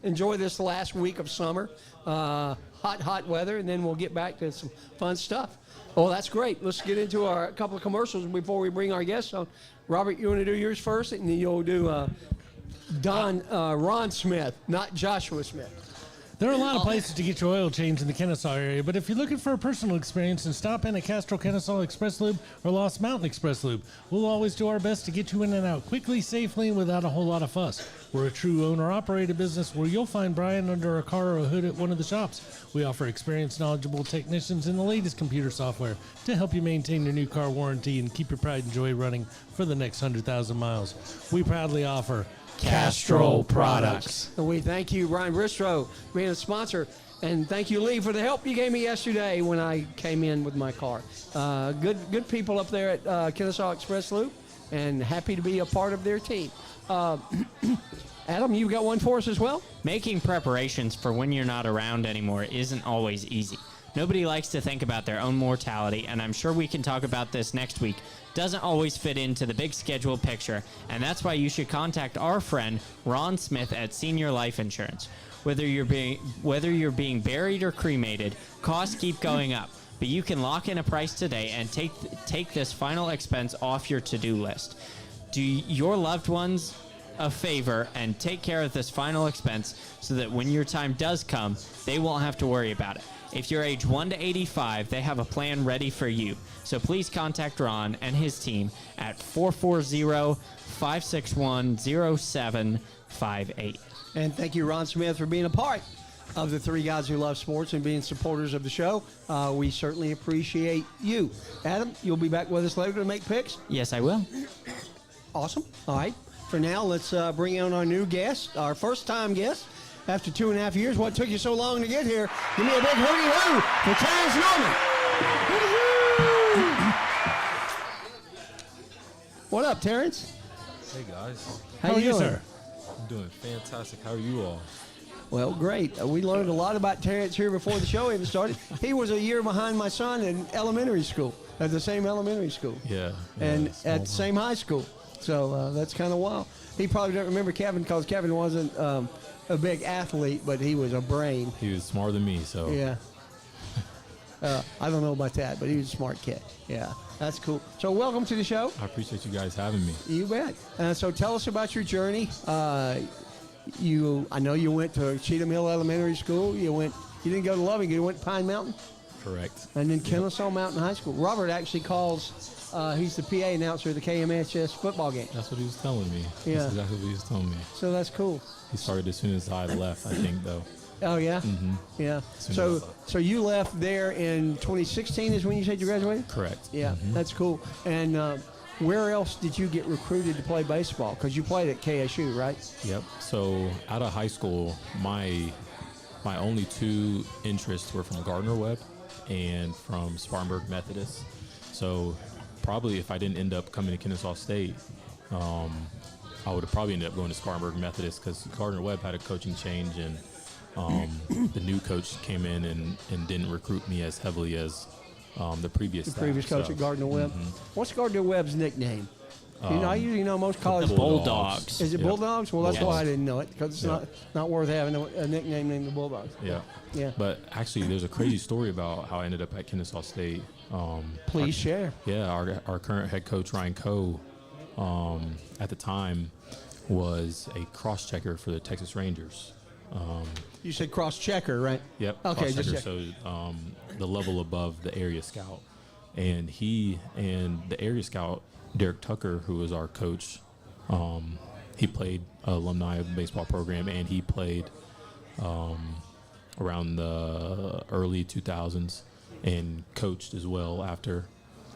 [SPEAKER 1] enjoy this last week of summer. Hot weather, and then we'll get back to some fun stuff. Oh, that's great. Let's get into a couple of commercials before we bring our guests on. Robert, you want to do yours first, and then you'll do Ron Smith, not Joshua Smith.
[SPEAKER 2] There are a lot of places to get your oil changed in the Kennesaw area, but if you're looking for a personal experience, then stop in at Castro Kennesaw Express Lube or Lost Mountain Express Lube. We'll always do our best to get you in and out quickly, safely, and without a whole lot of fuss. We're a true owner-operated business where you'll find Brian under a car or a hood at one of the shops. We offer experienced, knowledgeable technicians and the latest computer software to help you maintain your new car warranty and keep your pride and joy running for the next 100,000 miles. We proudly offer Castrol products.
[SPEAKER 1] And we thank you, Brian Bristro, for being a sponsor. And thank you, Lee, for the help you gave me yesterday when I came in with my car. Good people up there at Kennesaw Express Loop, and happy to be a part of their team. Adam, you got one for us as well?
[SPEAKER 3] Making preparations for when you're not around anymore isn't always easy. Nobody likes to think about their own mortality, and I'm sure we can talk about this next week. Doesn't always fit into the big schedule picture, and that's why you should contact our friend Ron Smith at Senior Life Insurance. Whether you're being buried or cremated, costs keep going up, but you can lock in a price today and take this final expense off your to-do list. Do your loved ones a favor and take care of this final expense so that when your time does come, they won't have to worry about it. If you're age 1 to 85, they have a plan ready for you. So please contact Ron and his team at 440-561-0758.
[SPEAKER 1] And thank you, Ron Smith, for being a part of the Three Guys Who Love Sports and being supporters of the show. We certainly appreciate you. Adam, you'll be back with us later to make picks?
[SPEAKER 3] Yes, I will.
[SPEAKER 1] Awesome. All right. For now, let's bring on our new guest, our first-time guest. After 2.5 years, what took you so long to get here? Give me a big hooty-hoo for Terrence Norman. What up, Terrence?
[SPEAKER 7] Hey guys,
[SPEAKER 1] How you doing,
[SPEAKER 2] sir?
[SPEAKER 7] I'm doing fantastic. How are you all?
[SPEAKER 1] Well, great. We learned a lot about Terrence here before the show even started. He was a year behind my son in elementary school, at the same elementary school.
[SPEAKER 7] Yeah.
[SPEAKER 1] And
[SPEAKER 7] small
[SPEAKER 1] at the same high school. So that's kind of wild. He probably don't remember Kevin because Kevin wasn't a big athlete, but he was a brain.
[SPEAKER 7] He was smarter than me, so.
[SPEAKER 1] Yeah. I don't know about that, but he was a smart kid. Yeah, that's cool. So welcome to the show.
[SPEAKER 7] I appreciate you guys having me.
[SPEAKER 1] You bet. So tell us about your journey. I know you went to Cheatham Hill Elementary School. You didn't go to Loving, you went to Pine Mountain.
[SPEAKER 7] Correct.
[SPEAKER 1] And then Kennesaw Mountain High School. Robert actually calls, he's the PA announcer of the KMHS football game.
[SPEAKER 7] That's what he was telling me.
[SPEAKER 1] Yeah.
[SPEAKER 7] That's exactly what he was telling me.
[SPEAKER 1] So that's cool.
[SPEAKER 7] He started as soon as I left, I think, though.
[SPEAKER 1] Oh, yeah?
[SPEAKER 7] Mm-hmm.
[SPEAKER 1] Yeah.
[SPEAKER 7] Soon
[SPEAKER 1] So,
[SPEAKER 7] as I-
[SPEAKER 1] so you left there in 2016 is when you said you graduated?
[SPEAKER 7] Correct.
[SPEAKER 1] Yeah,
[SPEAKER 7] Mhm.
[SPEAKER 1] that's cool. And where else did you get recruited to play baseball? Because you played at KSU, right?
[SPEAKER 7] Yep. So out of high school, my only two interests were from Gardner Webb and from Spartanburg Methodist. So probably if I didn't end up coming to Kennesaw State, I would have probably ended up going to Spartanburg Methodist because Gardner Webb had a coaching change and the new coach came in and didn't recruit me as heavily as the previous
[SPEAKER 1] The
[SPEAKER 7] staff.
[SPEAKER 1] previous coach
[SPEAKER 7] So,
[SPEAKER 1] at Gardner Webb. What's Gardner Webb's nickname? I usually know most college.
[SPEAKER 3] The Bulldogs.
[SPEAKER 1] Is it
[SPEAKER 7] Yep.
[SPEAKER 1] Bulldogs? Well, that's why I
[SPEAKER 7] Bulldogs.
[SPEAKER 1] didn't know it because it's
[SPEAKER 7] Yeah.
[SPEAKER 1] not worth having a nickname named the Bulldogs.
[SPEAKER 7] Yeah.
[SPEAKER 1] Yeah.
[SPEAKER 7] But actually, there's a crazy story about how I ended up at Kennesaw State.
[SPEAKER 1] Please share.
[SPEAKER 7] Yeah, our current head coach, Ryan Coe, at the time was a cross-checker for the Texas Rangers.
[SPEAKER 1] You said cross checker, right?
[SPEAKER 7] Yep.
[SPEAKER 1] Okay, just
[SPEAKER 7] cross-checker,
[SPEAKER 1] check.
[SPEAKER 7] so the level above the area scout. And he and the area scout, Derek Tucker, who was our coach, he played alumni of the baseball program, and he played around the early 2000s and coached as well after.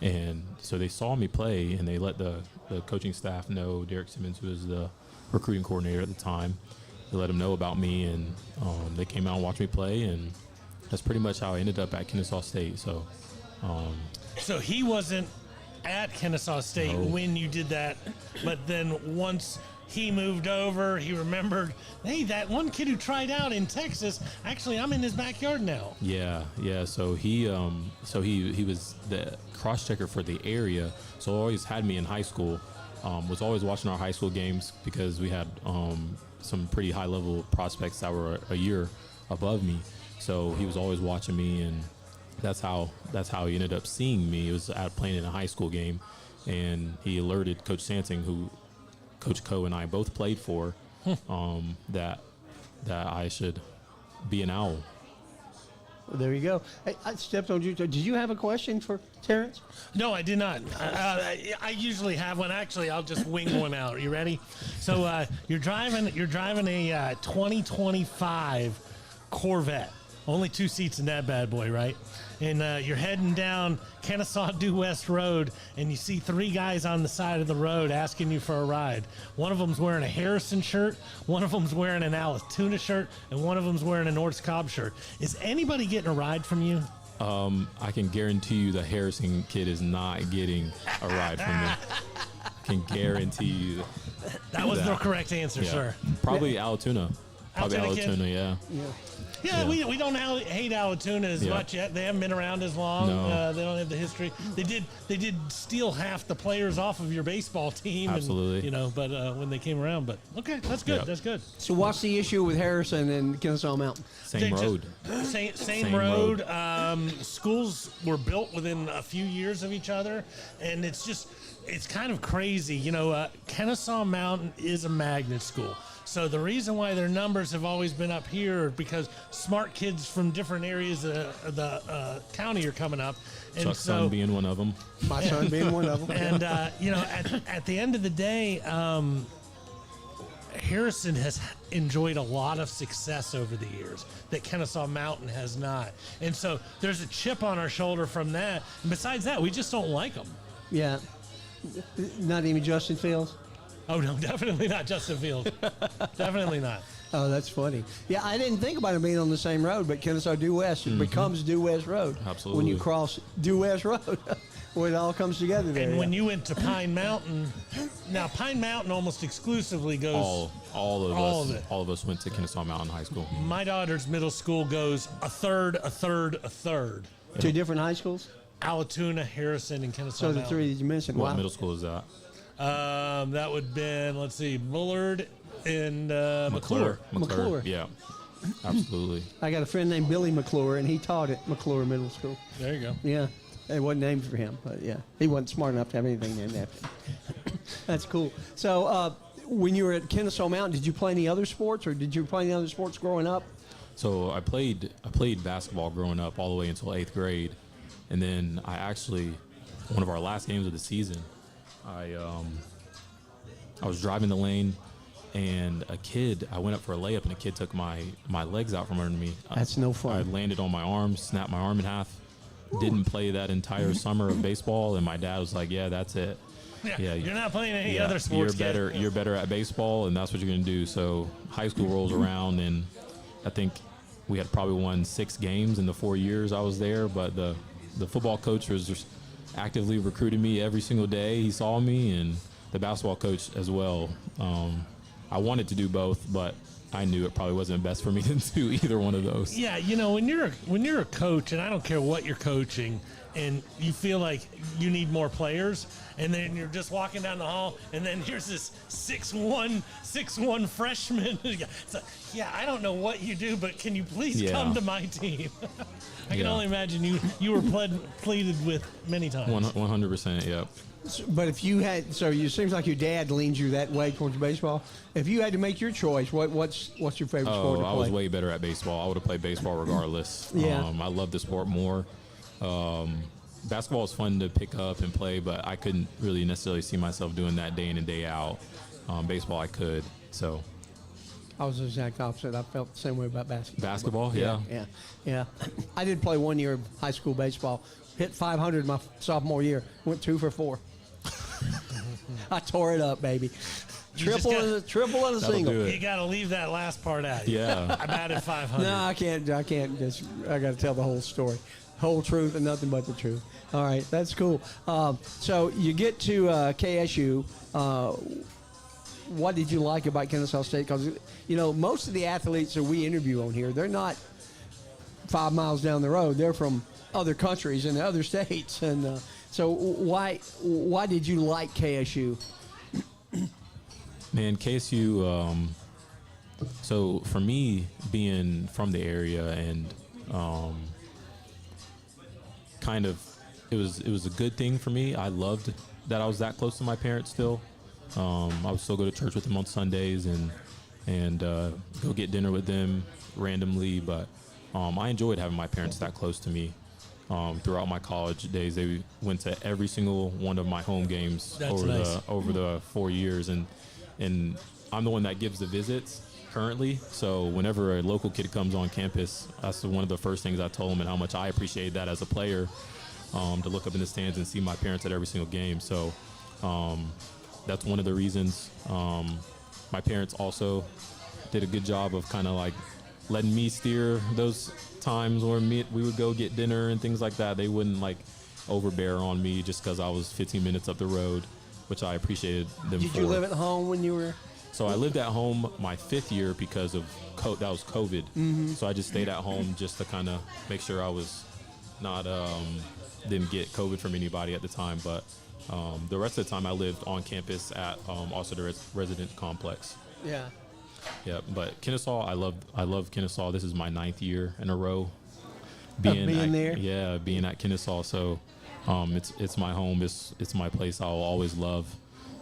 [SPEAKER 7] And so they saw me play, and they let the coaching staff know, Derek Simmons, who was the recruiting coordinator at the time, they let him know about me, and they came out and watched me play, and that's pretty much how I ended up at Kennesaw State. So,
[SPEAKER 2] So he wasn't at Kennesaw State
[SPEAKER 7] No.
[SPEAKER 2] when you did that, but then once he moved over, he remembered, hey, that one kid who tried out in Texas, actually, I'm in his backyard now.
[SPEAKER 7] yeah. So he was the cross checker for the area. So always had me in high school. Was always watching our high school games because we had some pretty high level prospects that were a year above me. So he was always watching me, and that's how he ended up seeing me. It was playing in a high school game, and he alerted Coach Sansing, who Coach Coe and I both played for, that I should be an Owl.
[SPEAKER 1] Well, there you go. Hey, I stepped on you. Did you have a question for Terrence?
[SPEAKER 2] No, I did not. I usually have one. Actually, I'll just wing one out. You ready? So you're driving a 2025 Corvette. Only 2 seats in that bad boy, right? And you're heading down Kennesaw Due West Road, and you see 3 guys on the side of the road asking you for a ride. One of them's wearing a Harrison shirt, one of them's wearing an Alice Tuna shirt, and one of them's wearing a North Cobb shirt. Is anybody getting a ride from you?
[SPEAKER 7] I can guarantee you the Harrison kid is not getting a ride from me. I can guarantee you.
[SPEAKER 2] That was the correct answer,
[SPEAKER 7] Yeah.
[SPEAKER 2] sir.
[SPEAKER 7] Probably Alatuna. Probably
[SPEAKER 2] Altoona kid?
[SPEAKER 7] Alatuna, yeah.
[SPEAKER 1] Yeah.
[SPEAKER 2] Yeah, we don't hate Alatoona as much yet. They haven't been around as long.
[SPEAKER 7] No.
[SPEAKER 2] They don't have the history. They did steal half the players off of your baseball team.
[SPEAKER 7] Absolutely.
[SPEAKER 2] And, but when they came around, but okay, that's good.
[SPEAKER 7] Yep.
[SPEAKER 2] That's good.
[SPEAKER 1] So what's the issue with Harrison and Kennesaw Mountain?
[SPEAKER 7] Same road.
[SPEAKER 2] Same road. Schools were built within a few years of each other, and it's kind of crazy. Kennesaw Mountain is a magnet school. So the reason why their numbers have always been up here is because smart kids from different areas of the county are coming up. And
[SPEAKER 7] Chuck's son being one of them.
[SPEAKER 1] My son being one of them.
[SPEAKER 2] And, at the end of the day, Harrison has enjoyed a lot of success over the years that Kennesaw Mountain has not. And so there's a chip on our shoulder from that. And besides that, we just don't like them.
[SPEAKER 1] Yeah. Not even Justin Fields?
[SPEAKER 2] Oh, no, definitely not Justin Fields. Definitely not.
[SPEAKER 1] Oh, that's funny. Yeah, I didn't think about it being on the same road, but Kennesaw Due West it becomes Due West Road.
[SPEAKER 7] Absolutely.
[SPEAKER 1] When you cross Due West Road, when it all comes together there.
[SPEAKER 2] And when you went to Pine Mountain, now Pine Mountain almost exclusively goes
[SPEAKER 7] All
[SPEAKER 2] of it.
[SPEAKER 7] of us went to Kennesaw Mountain High School.
[SPEAKER 2] My daughter's middle school goes a third.
[SPEAKER 1] Two different high schools?
[SPEAKER 2] Alatoona, Harrison, and Kennesaw
[SPEAKER 1] So the
[SPEAKER 2] Mountain.
[SPEAKER 1] three that you mentioned.
[SPEAKER 7] What
[SPEAKER 1] Wow.
[SPEAKER 7] middle school is that?
[SPEAKER 2] That would have been, let's see, Bullard and McClure.
[SPEAKER 1] McClure.
[SPEAKER 7] Yeah, absolutely.
[SPEAKER 1] I got a friend named Billy McClure, and he taught at McClure Middle School.
[SPEAKER 2] There you go.
[SPEAKER 1] Yeah. It wasn't named for him, but yeah. He wasn't smart enough to have anything named after him. That's cool. So when you were at Kennesaw Mountain, did you play any other sports, or did you play any other sports growing up?
[SPEAKER 7] So I played basketball growing up all the way until 8th grade, and then one of our last games of the season, I was driving the lane, and I went up for a layup, and a kid took my legs out from under me.
[SPEAKER 1] That's no fun.
[SPEAKER 7] I landed on my arm, snapped my arm in half. Didn't play that entire summer of baseball, and my dad was like, "Yeah, that's it.
[SPEAKER 2] Yeah, you're not playing any other sports.
[SPEAKER 7] You're better at baseball, and that's what you're going to do." So high school rolls around, and I think we had probably won 6 games in the 4 years I was there. But the football coach was just actively recruiting me every single day. He saw me, and the basketball coach as well. I wanted to do both, but I knew it probably wasn't best for me to do either one of those.
[SPEAKER 2] Yeah, when you're a coach, and I don't care what you're coaching, and you feel like you need more players, and then you're just walking down the hall, and then here's this 6'1" freshman. It's like, yeah, I don't know what you do, but can you please come to my team? I can only imagine you were pleaded with many times.
[SPEAKER 7] 100%, yep.
[SPEAKER 1] But if you had, it seems like your dad leans you that way towards baseball. If you had to make your choice, what's your favorite sport to play?
[SPEAKER 7] I was way better at baseball. I would have played baseball regardless.
[SPEAKER 1] Yeah.
[SPEAKER 7] I love the sport more. Basketball is fun to pick up and play, but I couldn't really necessarily see myself doing that day in and day out. Baseball, I could. So
[SPEAKER 1] I was the exact opposite. I felt the same way about basketball.
[SPEAKER 7] Basketball,
[SPEAKER 1] yeah. I did play 1 year of high school baseball. Hit 500 my sophomore year. Went 2 for 4. I tore it up, baby. Triple and a
[SPEAKER 7] That'll
[SPEAKER 1] single.
[SPEAKER 7] do it.
[SPEAKER 2] You got to leave that last part out.
[SPEAKER 7] Yeah.
[SPEAKER 2] I batted 500.
[SPEAKER 1] No, I can't. I got to tell the whole story, whole truth, and nothing but the truth. All right, that's cool. So you get to KSU. What did you like about Kennesaw State? Because most of the athletes that we interview on here, they're not 5 miles down the road. They're from other countries and other states, and so why did you like KSU?
[SPEAKER 7] Man, KSU. So for me, being from the area and it was a good thing for me. I loved that I was that close to my parents still. I would still go to church with them on Sundays and go get dinner with them randomly. But I enjoyed having my parents that close to me. Throughout my college days, they went to every single one of my home games over the 4 years, and I'm the one that gives the visits currently. So whenever a local kid comes on campus, that's one of the first things I told them, and how much I appreciate that as a player, to look up in the stands and see my parents at every single game. So that's one of the reasons. My parents also did a good job of kind of like letting me steer those times where we would go get dinner and things like that. They wouldn't like overbear on me just because I was 15 minutes up the road, which I appreciated them for.
[SPEAKER 1] Did you live at home when you were?
[SPEAKER 7] So I lived at home my 5th year because of that was COVID. So I just stayed at home just to kind of make sure I was not didn't get COVID from anybody at the time. But the rest of the time I lived on campus at also the resident complex.
[SPEAKER 1] Yeah.
[SPEAKER 7] Yeah, but Kennesaw, I love Kennesaw. This is my 9th year in a row
[SPEAKER 1] Being there.
[SPEAKER 7] Yeah, being at Kennesaw. So it's my home. It's my place I'll always love,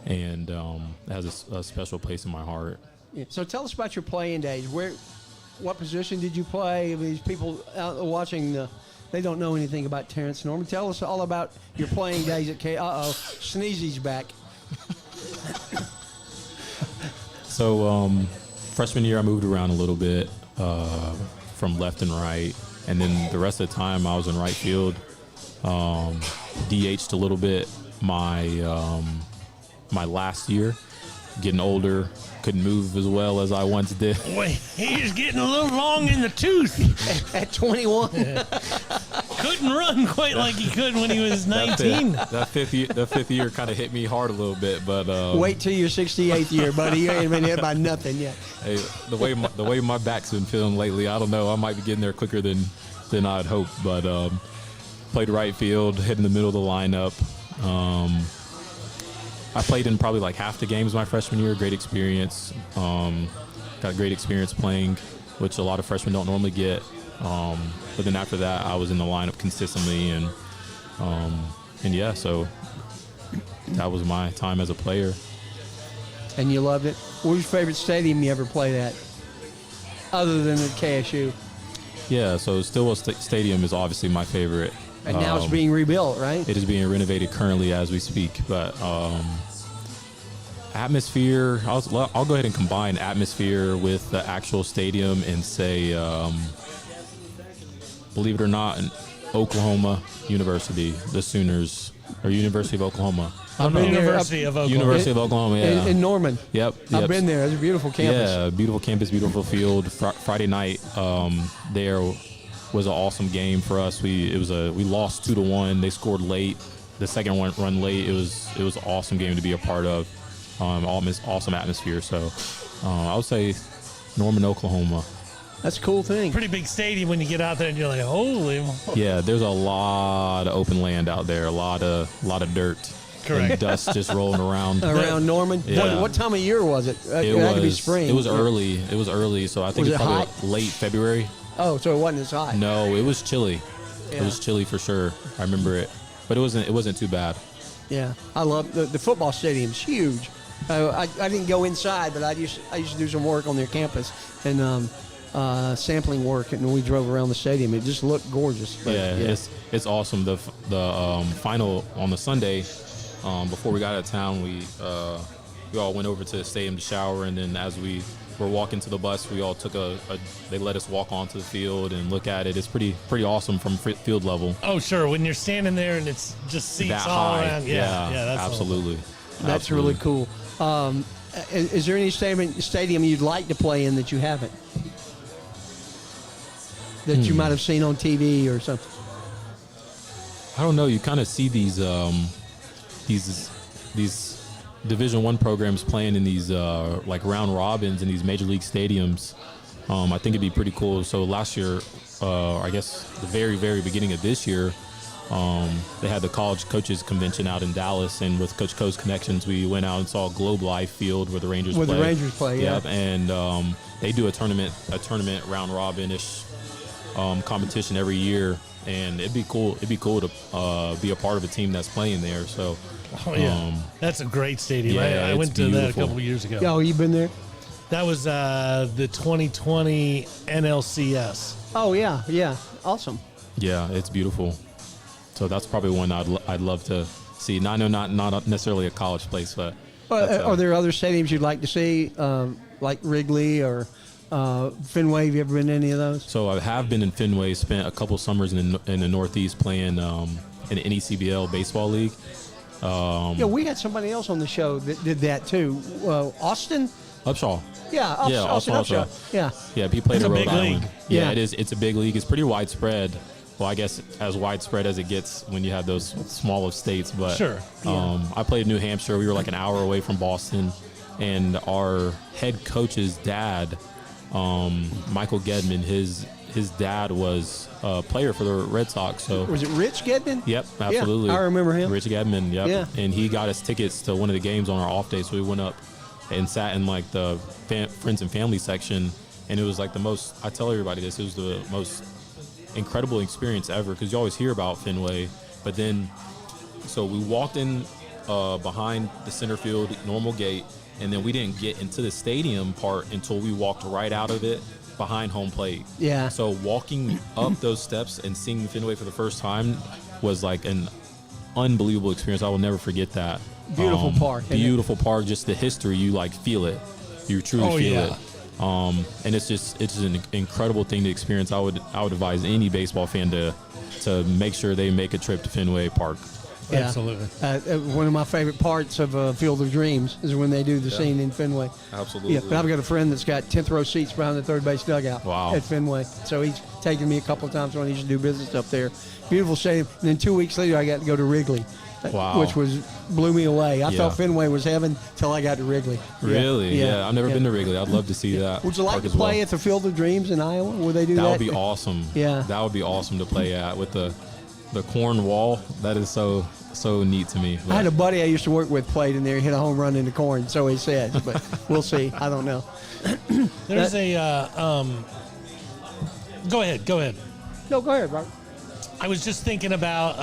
[SPEAKER 7] and it has a special place in my heart.
[SPEAKER 1] Yeah. So tell us about your playing days. What position did you play? These people out watching they don't know anything about Terrence Norman. Tell us all about your playing days at Sneezy's back.
[SPEAKER 7] So freshman year, I moved around a little bit from left and right, and then the rest of the time I was in right field. DH'd a little bit my last year, getting older, couldn't move as well as I once did.
[SPEAKER 2] Boy, he's getting a little long in the tooth.
[SPEAKER 1] At 21.
[SPEAKER 2] Couldn't run quite like he could when he was 19.
[SPEAKER 7] That fifth year kind of hit me hard a little bit, but
[SPEAKER 1] Wait till your 68th year, buddy. You ain't been hit by nothing yet.
[SPEAKER 7] Hey, the way my back's been feeling lately, I don't know. I might be getting there quicker than I'd hoped, but played right field, hit in the middle of the lineup. I played in probably like half the games my freshman year. Great experience. Got a great experience playing, which a lot of freshmen don't normally get. But then after that, I was in the lineup consistently, and yeah, so that was my time as a player.
[SPEAKER 1] And you loved it. What was your favorite stadium you ever played at, other than at KSU?
[SPEAKER 7] Yeah, so Stillwell Stadium is obviously my favorite.
[SPEAKER 1] And now it's being rebuilt, right?
[SPEAKER 7] It is being renovated currently as we speak, but atmosphere, I'll go ahead and combine atmosphere with the actual stadium and say, believe it or not, in Oklahoma University, the Sooners, or University of Oklahoma.
[SPEAKER 2] University of Oklahoma.
[SPEAKER 7] University of Oklahoma, yeah.
[SPEAKER 1] In Norman.
[SPEAKER 7] Yep.
[SPEAKER 1] I've been there. It's a beautiful campus.
[SPEAKER 7] Yeah, beautiful campus, beautiful field. Friday night there was an awesome game for us. We lost 2-1. They scored late. The second one run late. It was an awesome game to be a part of. Awesome atmosphere. So I would say Norman, Oklahoma.
[SPEAKER 1] That's a cool thing.
[SPEAKER 2] Pretty big stadium when you get out there and you're like, holy.
[SPEAKER 7] Yeah, there's a lot of open land out there. A lot of dirt.
[SPEAKER 2] Correct.
[SPEAKER 7] And dust just rolling around.
[SPEAKER 1] Around Norman?
[SPEAKER 7] Yeah.
[SPEAKER 1] What time of year was it?
[SPEAKER 7] It
[SPEAKER 1] had to be spring.
[SPEAKER 7] It was early. It was early, so I think
[SPEAKER 1] Was
[SPEAKER 7] it's
[SPEAKER 1] it
[SPEAKER 7] probably
[SPEAKER 1] hot?
[SPEAKER 7] late February.
[SPEAKER 1] Oh, so it wasn't as hot.
[SPEAKER 7] No, it was chilly.
[SPEAKER 1] Yeah.
[SPEAKER 7] It was chilly for sure. I remember it, but it wasn't too bad.
[SPEAKER 1] Yeah, I love the football stadium's huge. I didn't go inside, but I used to do some work on their campus and sampling work, and we drove around the stadium. It just looked gorgeous. But,
[SPEAKER 7] Yeah, it's awesome. The final on the Sunday, before we got out of town, we all went over to the stadium to shower, and then as we were walking to the bus, we all took they let us walk onto the field and look at it. It's pretty awesome from field level.
[SPEAKER 2] Oh, sure. When you're standing there and it's just seats
[SPEAKER 7] That
[SPEAKER 2] all
[SPEAKER 7] high.
[SPEAKER 2] around. Yeah, that's
[SPEAKER 7] absolutely.
[SPEAKER 1] That's
[SPEAKER 7] Absolutely.
[SPEAKER 1] really cool. Is there any stadium you'd like to play in that you haven't? That you might have seen on TV or something?
[SPEAKER 7] I don't know. You kind of see these Division I programs playing in these like round robins in these major league stadiums. I think it'd be pretty cool. So last year, I guess the very, very beginning of this year, they had the college coaches convention out in Dallas, and with Coach Co's connections, we went out and saw Globe Life Field where the Rangers play.
[SPEAKER 1] Where the Rangers play, yeah.
[SPEAKER 7] Yep, and they do a tournament round robin-ish competition every year, and it'd be cool. It'd be cool to be a part of a team that's playing there. So,
[SPEAKER 2] that's a great stadium.
[SPEAKER 7] Yeah,
[SPEAKER 2] I
[SPEAKER 7] it's
[SPEAKER 2] went to that a
[SPEAKER 7] beautiful.
[SPEAKER 2] couple of years ago.
[SPEAKER 1] Oh, you've been there?
[SPEAKER 2] That was the 2020 NLCS.
[SPEAKER 1] Oh, yeah. Awesome.
[SPEAKER 7] yeah, it's beautiful. So that's probably one I'd love to see. Not necessarily a college place, but
[SPEAKER 1] Are there other stadiums you'd like to see, like Wrigley or Fenway? Have you ever been to any of those?
[SPEAKER 7] So I have been in Fenway. Spent a couple summers in the Northeast playing in the NECBL baseball league.
[SPEAKER 1] Yeah, we had somebody else on the show that did that too. Austin?
[SPEAKER 7] Upshaw.
[SPEAKER 1] Yeah, Austin Upshaw. Yeah.
[SPEAKER 7] Yeah, he played
[SPEAKER 2] It's
[SPEAKER 7] at
[SPEAKER 2] a
[SPEAKER 7] Rhode
[SPEAKER 2] big
[SPEAKER 7] Island.
[SPEAKER 2] league.
[SPEAKER 7] Yeah,
[SPEAKER 1] Yeah.
[SPEAKER 7] it is. It's a big league. It's pretty widespread. Well, I guess as widespread as it gets when you have those small of states. But
[SPEAKER 2] Sure.
[SPEAKER 7] I played in New Hampshire. We were like an hour away from Boston. and our head coach's dad, Michael Gedman, his dad was a player for the Red Sox. So
[SPEAKER 1] Was it Rich Gedman?
[SPEAKER 7] Yep, absolutely.
[SPEAKER 1] Yeah, I remember him.
[SPEAKER 7] Rich Gedman, yep.
[SPEAKER 1] Yeah.
[SPEAKER 7] And he got us tickets to one of the games on our off day, so we went up and sat in like the friends and family section, and it was like the most, I tell everybody this, it was the most incredible experience ever, because you always hear about Fenway, but then, so we walked in behind the center field normal gate, and then we didn't get into the stadium part until we walked right out of it behind home plate.
[SPEAKER 1] Yeah.
[SPEAKER 7] So walking up those steps and seeing Fenway for the first time was like an unbelievable experience. I will never forget that.
[SPEAKER 1] Beautiful park, isn't it?
[SPEAKER 7] Beautiful park. Just the history, you like feel it. You truly feel
[SPEAKER 2] yeah.
[SPEAKER 7] it. And it's just an incredible thing to experience. I would advise any baseball fan to make sure they make a trip to Fenway Park.
[SPEAKER 1] Yeah.
[SPEAKER 2] Absolutely.
[SPEAKER 1] One of my favorite parts of Field of Dreams is when they do the scene in Fenway.
[SPEAKER 7] Absolutely.
[SPEAKER 1] Yeah, but I've got a friend that's got 10th row seats behind the third base dugout
[SPEAKER 7] Wow.
[SPEAKER 1] at Fenway. So he's taken me a couple of times when he used to do business up there. Beautiful stadium. And then 2 weeks later, I got to go to Wrigley,
[SPEAKER 7] Wow.
[SPEAKER 1] which blew me away. I
[SPEAKER 7] Yeah.
[SPEAKER 1] thought Fenway was heaven till I got to Wrigley. Yeah.
[SPEAKER 7] Really? Yeah. I've never been to Wrigley. I'd love to see that.
[SPEAKER 1] Would you like
[SPEAKER 7] park
[SPEAKER 1] to
[SPEAKER 7] as well.
[SPEAKER 1] play at the Field of Dreams in Iowa? Would they do that?
[SPEAKER 7] That would be awesome.
[SPEAKER 1] Yeah.
[SPEAKER 7] That would be awesome to play at with the corn wall. That is so neat to me.
[SPEAKER 1] I had a buddy I used to work with played in there. He hit a home run in the corn, so he said. But we'll see. I don't know.
[SPEAKER 2] There's go ahead.
[SPEAKER 1] No, go ahead, Robert.
[SPEAKER 2] I was just thinking about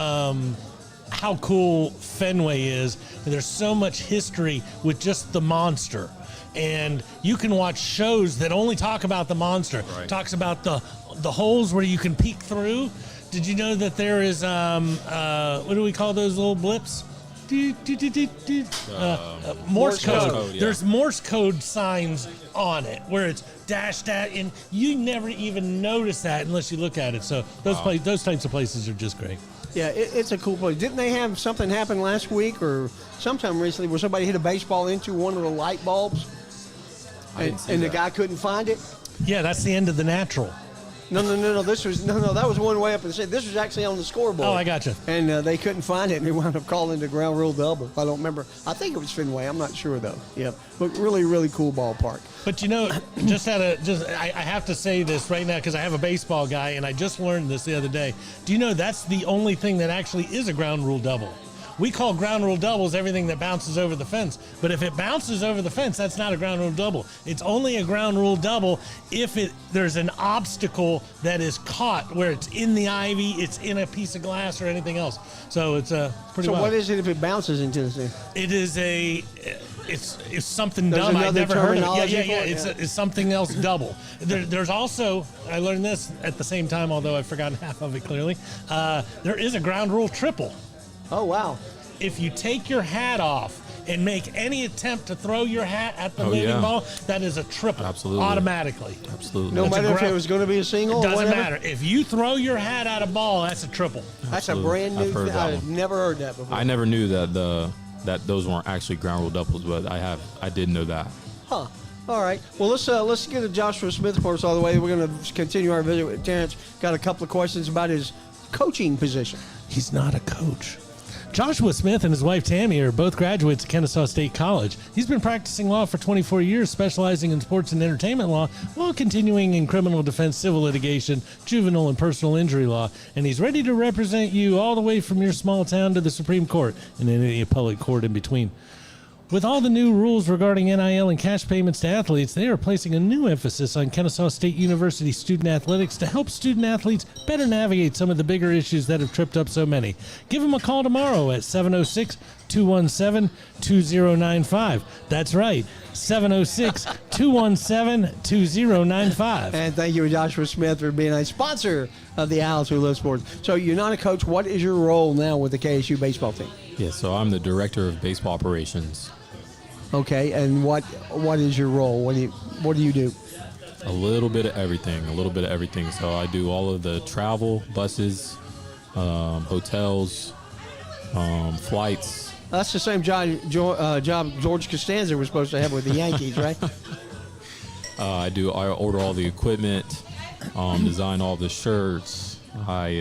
[SPEAKER 2] how cool Fenway is. And there's so much history with just the monster. And you can watch shows that only talk about the monster.
[SPEAKER 7] Right.
[SPEAKER 2] Talks about the holes where you can peek through. Did you know that there is what do we call those little blips? Morse code.
[SPEAKER 7] yeah.
[SPEAKER 2] There's Morse code signs on it where it's dash, and you never even notice that unless you look at it. So those types of places are just great.
[SPEAKER 1] Yeah, it's a cool place. Didn't they have something happen last week or sometime recently where somebody hit a baseball into one of the light bulbs and the guy couldn't find it?
[SPEAKER 2] Yeah, that's the end of the natural.
[SPEAKER 1] No. That was one way up in the city. This was actually on the scoreboard.
[SPEAKER 2] Oh, I gotcha.
[SPEAKER 1] And they couldn't find it, and they wound up calling the ground rule double. I don't remember. I think it was Fenway. I'm not sure though. Yeah, but really, really cool ballpark.
[SPEAKER 2] But I have to say this right now because I have a baseball guy, and I just learned this the other day. Do you know that's the only thing that actually is a ground rule double? We call ground rule doubles everything that bounces over the fence. But if it bounces over the fence, that's not a ground rule double. It's only a ground rule double if there's an obstacle that is caught where it's in the ivy, it's in a piece of glass or anything else. So it's pretty
[SPEAKER 1] So
[SPEAKER 2] wild.
[SPEAKER 1] what is it if it bounces into the thing?
[SPEAKER 2] It is it's something
[SPEAKER 1] There's
[SPEAKER 2] dumb. I've
[SPEAKER 1] another
[SPEAKER 2] never heard of.
[SPEAKER 1] terminology
[SPEAKER 2] Yeah.
[SPEAKER 1] for it?
[SPEAKER 2] It's something else double. There's also, I learned this at the same time, although I've forgotten half of it clearly. There is a ground rule triple.
[SPEAKER 1] Oh, wow.
[SPEAKER 2] If you take your hat off and make any attempt to throw your hat at the living
[SPEAKER 7] yeah.
[SPEAKER 2] ball, that is a triple.
[SPEAKER 7] Absolutely.
[SPEAKER 2] Automatically.
[SPEAKER 7] Absolutely.
[SPEAKER 1] No
[SPEAKER 2] That's a
[SPEAKER 1] matter if
[SPEAKER 2] ground-
[SPEAKER 1] it was going to be a single
[SPEAKER 2] It
[SPEAKER 1] or
[SPEAKER 2] doesn't
[SPEAKER 1] whatever?
[SPEAKER 2] matter. If you throw your hat at a ball, that's a triple.
[SPEAKER 1] That's a
[SPEAKER 7] Absolutely.
[SPEAKER 1] brand new
[SPEAKER 7] I've heard
[SPEAKER 1] thing.
[SPEAKER 7] that
[SPEAKER 1] I've
[SPEAKER 7] one.
[SPEAKER 1] never heard that before.
[SPEAKER 7] I never knew that those weren't actually ground rule doubles, but I did know that.
[SPEAKER 1] Huh. All right. Well, let's get to Joshua Smith course all the way. We're going to continue our visit with Terrence. Got a couple of questions about his coaching position.
[SPEAKER 2] He's not a coach. Joshua Smith and his wife Tammy are both graduates of Kennesaw State College. He's been practicing law for 24 years, specializing in sports and entertainment law, while continuing in criminal defense, civil litigation, juvenile and personal injury law. And he's ready to represent you all the way from your small town to the Supreme Court and any appellate court in between. With all the new rules regarding NIL and cash payments to athletes, they are placing a new emphasis on Kennesaw State University student athletics to help student athletes better navigate some of the bigger issues that have tripped up so many. Give them a call tomorrow at 706-217-2095. That's right, 706-217-2095.
[SPEAKER 1] And thank you, Joshua Smith, for being a sponsor of the Owls Who Live Sports. So you're not a coach. What is your role now with the KSU baseball team?
[SPEAKER 7] Yeah, so I'm the director of baseball operations.
[SPEAKER 1] Okay, and what is your role? What do you do?
[SPEAKER 7] A little bit of everything. So I do all of the travel, buses, hotels, flights.
[SPEAKER 1] That's the same job George Costanza was supposed to have with the Yankees, right?
[SPEAKER 7] I order all the equipment, design all the shirts. I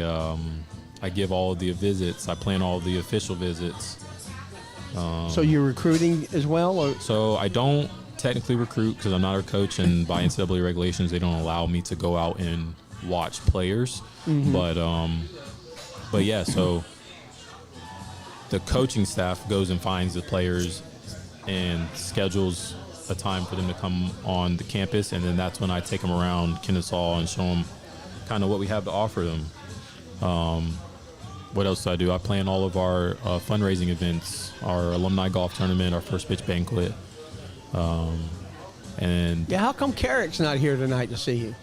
[SPEAKER 7] give all of the visits. I plan all the official visits.
[SPEAKER 1] So you're recruiting as well? Or?
[SPEAKER 7] So I don't technically recruit because I'm not a coach, and by NCAA regulations, they don't allow me to go out and watch players. But yeah, so the coaching staff goes and finds the players and schedules a time for them to come on the campus, and then that's when I take them around Kennesaw and show them kind of what we have to offer them. What else do I do? I plan all of our fundraising events, our alumni golf tournament, our first pitch banquet. And
[SPEAKER 1] Yeah, how come Carrick's not here tonight to see you?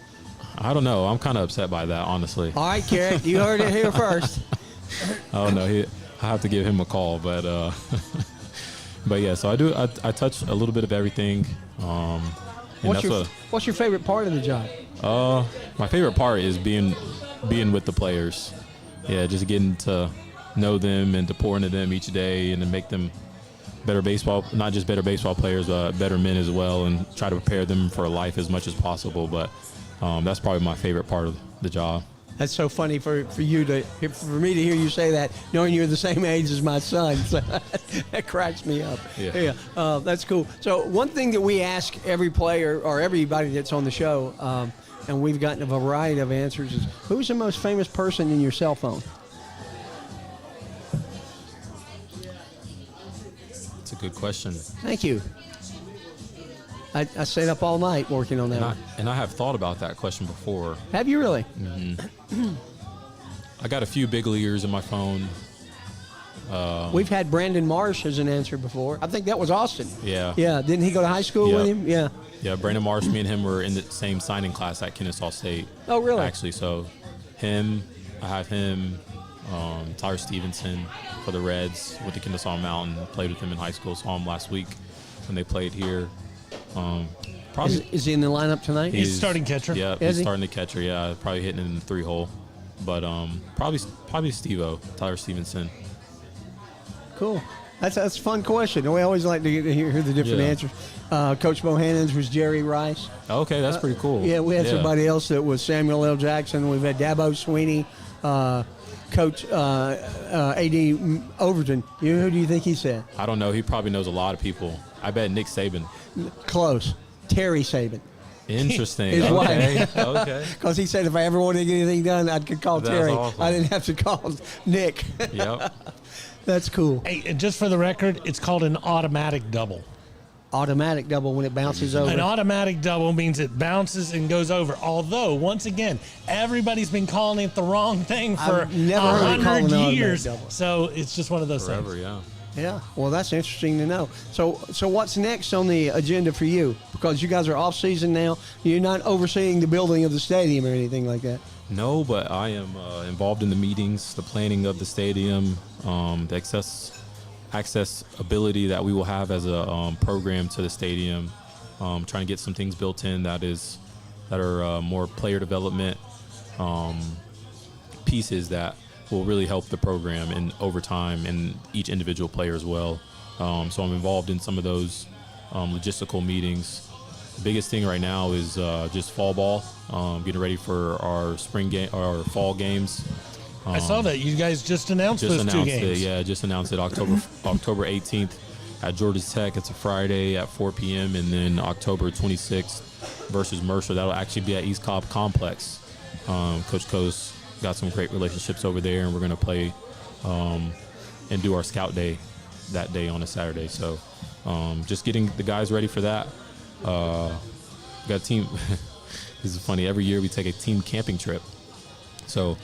[SPEAKER 7] I don't know. I'm kind of upset by that, honestly.
[SPEAKER 1] All right, Carrick, you heard it here first.
[SPEAKER 7] I don't know. I have to give him a call, but but yeah. So I do. I touch a little bit of everything. And
[SPEAKER 1] What's your favorite part of the job?
[SPEAKER 7] my favorite part is being with the players. Yeah, just getting to know them and to pour into them each day and to make them better baseball, not just better baseball players, but better men as well, and try to prepare them for life as much as possible. But that's probably my favorite part of the job.
[SPEAKER 1] That's so funny for me to hear you say that, knowing you're the same age as my son. So that cracks me up.
[SPEAKER 7] Yeah.
[SPEAKER 1] That's cool. So one thing that we ask every player or everybody that's on the show, and we've gotten a variety of answers, is who's the most famous person in your cell phone?
[SPEAKER 7] That's a good question.
[SPEAKER 1] Thank you. I stayed up all night working on that one.
[SPEAKER 7] And I have thought about that question before.
[SPEAKER 1] Have you really?
[SPEAKER 7] I got a few big leaguers in my phone.
[SPEAKER 1] We've had Brandon Marsh as an answer before. I think that was Austin.
[SPEAKER 7] Yeah.
[SPEAKER 1] Yeah. Didn't he go to high school with him? Yeah.
[SPEAKER 7] Yeah, Brandon Marsh, me and him were in the same signing class at Kennesaw State.
[SPEAKER 1] Oh, really?
[SPEAKER 7] Actually, so I have him, Tyler Stevenson for the Reds with the Kennesaw Mountain. Played with him in high school. Saw him last week when they played here. Probably
[SPEAKER 1] Is he in the lineup tonight?
[SPEAKER 2] He's starting catcher.
[SPEAKER 7] Yeah,
[SPEAKER 1] Is
[SPEAKER 7] he's
[SPEAKER 1] he?
[SPEAKER 7] starting the catcher. Yeah, probably hitting in the 3-hole. But probably Steve-O, Tyler Stevenson.
[SPEAKER 1] Cool. That's a fun question. We always like to get to hear the different
[SPEAKER 7] Yeah.
[SPEAKER 1] answers. Coach Bohannon's was Jerry Rice.
[SPEAKER 7] Okay, that's pretty cool.
[SPEAKER 1] Yeah, we had somebody else that was Samuel L. Jackson. We've had Dabo Sweeney, Coach A.D. Overton. Who do you think he said?
[SPEAKER 7] I don't know. He probably knows a lot of people. I bet Nick Saban.
[SPEAKER 1] Close. Terry Saban.
[SPEAKER 7] Interesting.
[SPEAKER 1] His
[SPEAKER 7] okay.
[SPEAKER 1] wife.
[SPEAKER 7] Okay.
[SPEAKER 1] Because he said if I ever wanted to get anything done, I could call
[SPEAKER 7] That's
[SPEAKER 1] Terry.
[SPEAKER 7] awesome.
[SPEAKER 1] I didn't have to call Nick.
[SPEAKER 7] Yep.
[SPEAKER 1] That's cool.
[SPEAKER 2] Hey, and just for the record, it's called an automatic double.
[SPEAKER 1] Automatic double when it bounces over.
[SPEAKER 2] An automatic double means it bounces and goes over. Although, once again, everybody's been calling it the wrong thing for
[SPEAKER 1] I've never heard it called an
[SPEAKER 2] 100
[SPEAKER 1] automatic
[SPEAKER 2] years.
[SPEAKER 1] double.
[SPEAKER 2] So it's just one of those
[SPEAKER 7] Forever,
[SPEAKER 2] things.
[SPEAKER 7] yeah.
[SPEAKER 1] Yeah, well, that's interesting to know. So what's next on the agenda for you? Because you guys are off season now. You're not overseeing the building of the stadium or anything like that.
[SPEAKER 7] No, but I am involved in the meetings, the planning of the stadium, the accessibility that we will have as a program to the stadium. Trying to get some things built in that are more player development pieces that will really help the program and over time and each individual player as well. So I'm involved in some of those logistical meetings. The biggest thing right now is just fall ball, getting ready for our spring game, our fall games.
[SPEAKER 2] I saw that. You guys just announced those two games.
[SPEAKER 7] Just announced it October 18th at Georgia Tech. It's a Friday at 4 p.m. And then October 26th versus Mercer. That'll actually be at East Cobb Complex. Coach Coase got some great relationships over there, and we're going to play and do our scout day that day on a Saturday. So just getting the guys ready for that. Got a team. This is funny. Every year we take a team camping trip. So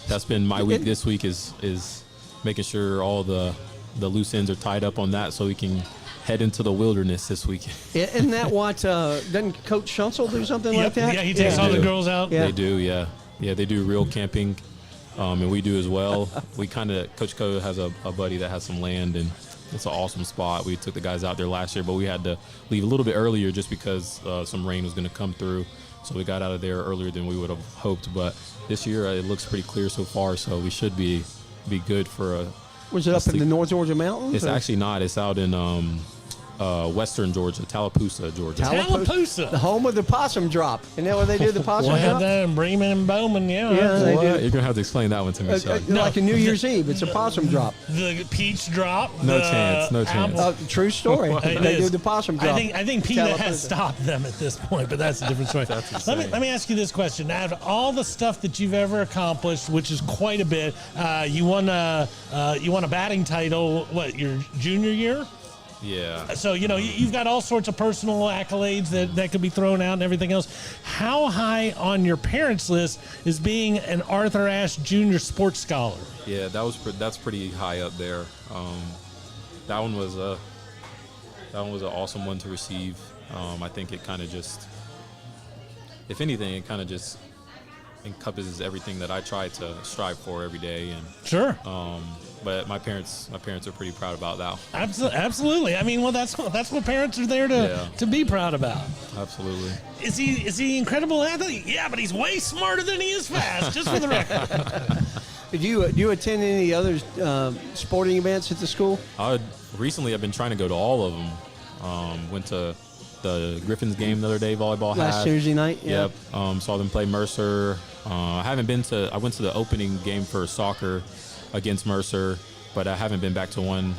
[SPEAKER 7] that's been my week this week is making sure all the loose ends are tied up on that so we can head into the wilderness this weekend.
[SPEAKER 1] Isn't that what, doesn't Coach Schunsel do something like that?
[SPEAKER 2] Yeah, he takes all the girls out.
[SPEAKER 1] Yeah.
[SPEAKER 7] They do, yeah. Yeah, they do real camping, and we do as well. We Coach Co has a buddy that has some land, and it's an awesome spot. We took the guys out there last year, but we had to leave a little bit earlier just because some rain was going to come through. So we got out of there earlier than we would have hoped. But this year it looks pretty clear so far, so we should be good for a.
[SPEAKER 1] Was it up in the North Georgia mountains?
[SPEAKER 7] It's
[SPEAKER 1] or?
[SPEAKER 7] actually not. It's out in Western Georgia, Tallapoosa, Georgia.
[SPEAKER 2] Tallapoosa.
[SPEAKER 1] The home of the possum drop. Isn't that where they do the possum
[SPEAKER 2] We'll have
[SPEAKER 1] drop?
[SPEAKER 2] that in Bremen and Bowman, yeah.
[SPEAKER 1] Yeah, they
[SPEAKER 7] What?
[SPEAKER 1] do.
[SPEAKER 7] You're gonna have to explain that one to me, Chuck.
[SPEAKER 1] Like a New Year's Eve, it's a possum drop.
[SPEAKER 2] The peach drop.
[SPEAKER 7] No
[SPEAKER 2] the
[SPEAKER 7] chance, no chance.
[SPEAKER 2] apple-
[SPEAKER 1] True story.
[SPEAKER 2] It
[SPEAKER 1] They
[SPEAKER 2] is.
[SPEAKER 1] do the possum drop.
[SPEAKER 2] I think PETA has
[SPEAKER 1] Tallapoosa.
[SPEAKER 2] stopped them at this point, but that's a different story.
[SPEAKER 7] That's
[SPEAKER 2] let
[SPEAKER 7] insane.
[SPEAKER 2] me ask you this question: out of all the stuff that you've ever accomplished, which is quite a bit, you won a batting title. What, your junior year?
[SPEAKER 7] Yeah.
[SPEAKER 2] So, you've got all sorts of personal accolades that could be thrown out and everything else. How high on your parents' list is being an Arthur Ashe Jr. Sports Scholar?
[SPEAKER 7] Yeah, that's pretty high up there. That one was an awesome one to receive. I think it kind of just, if anything, it kind of just encompasses everything that I try to strive for every day. And
[SPEAKER 2] Sure.
[SPEAKER 7] but my parents are pretty proud about that.
[SPEAKER 2] Absolutely. I mean, well, that's what parents are there to be proud about.
[SPEAKER 7] Absolutely.
[SPEAKER 2] Is he an incredible athlete? Yeah, but he's way smarter than he is fast. Just for the record.
[SPEAKER 1] Do you attend any other sporting events at the school?
[SPEAKER 7] Recently, I've been trying to go to all of them. Went to the Griffins game the other day, volleyball.
[SPEAKER 1] Last Tuesday night? Yeah.
[SPEAKER 7] Yep. Saw them play Mercer. I went to the opening game for soccer against Mercer, but I haven't been back to one.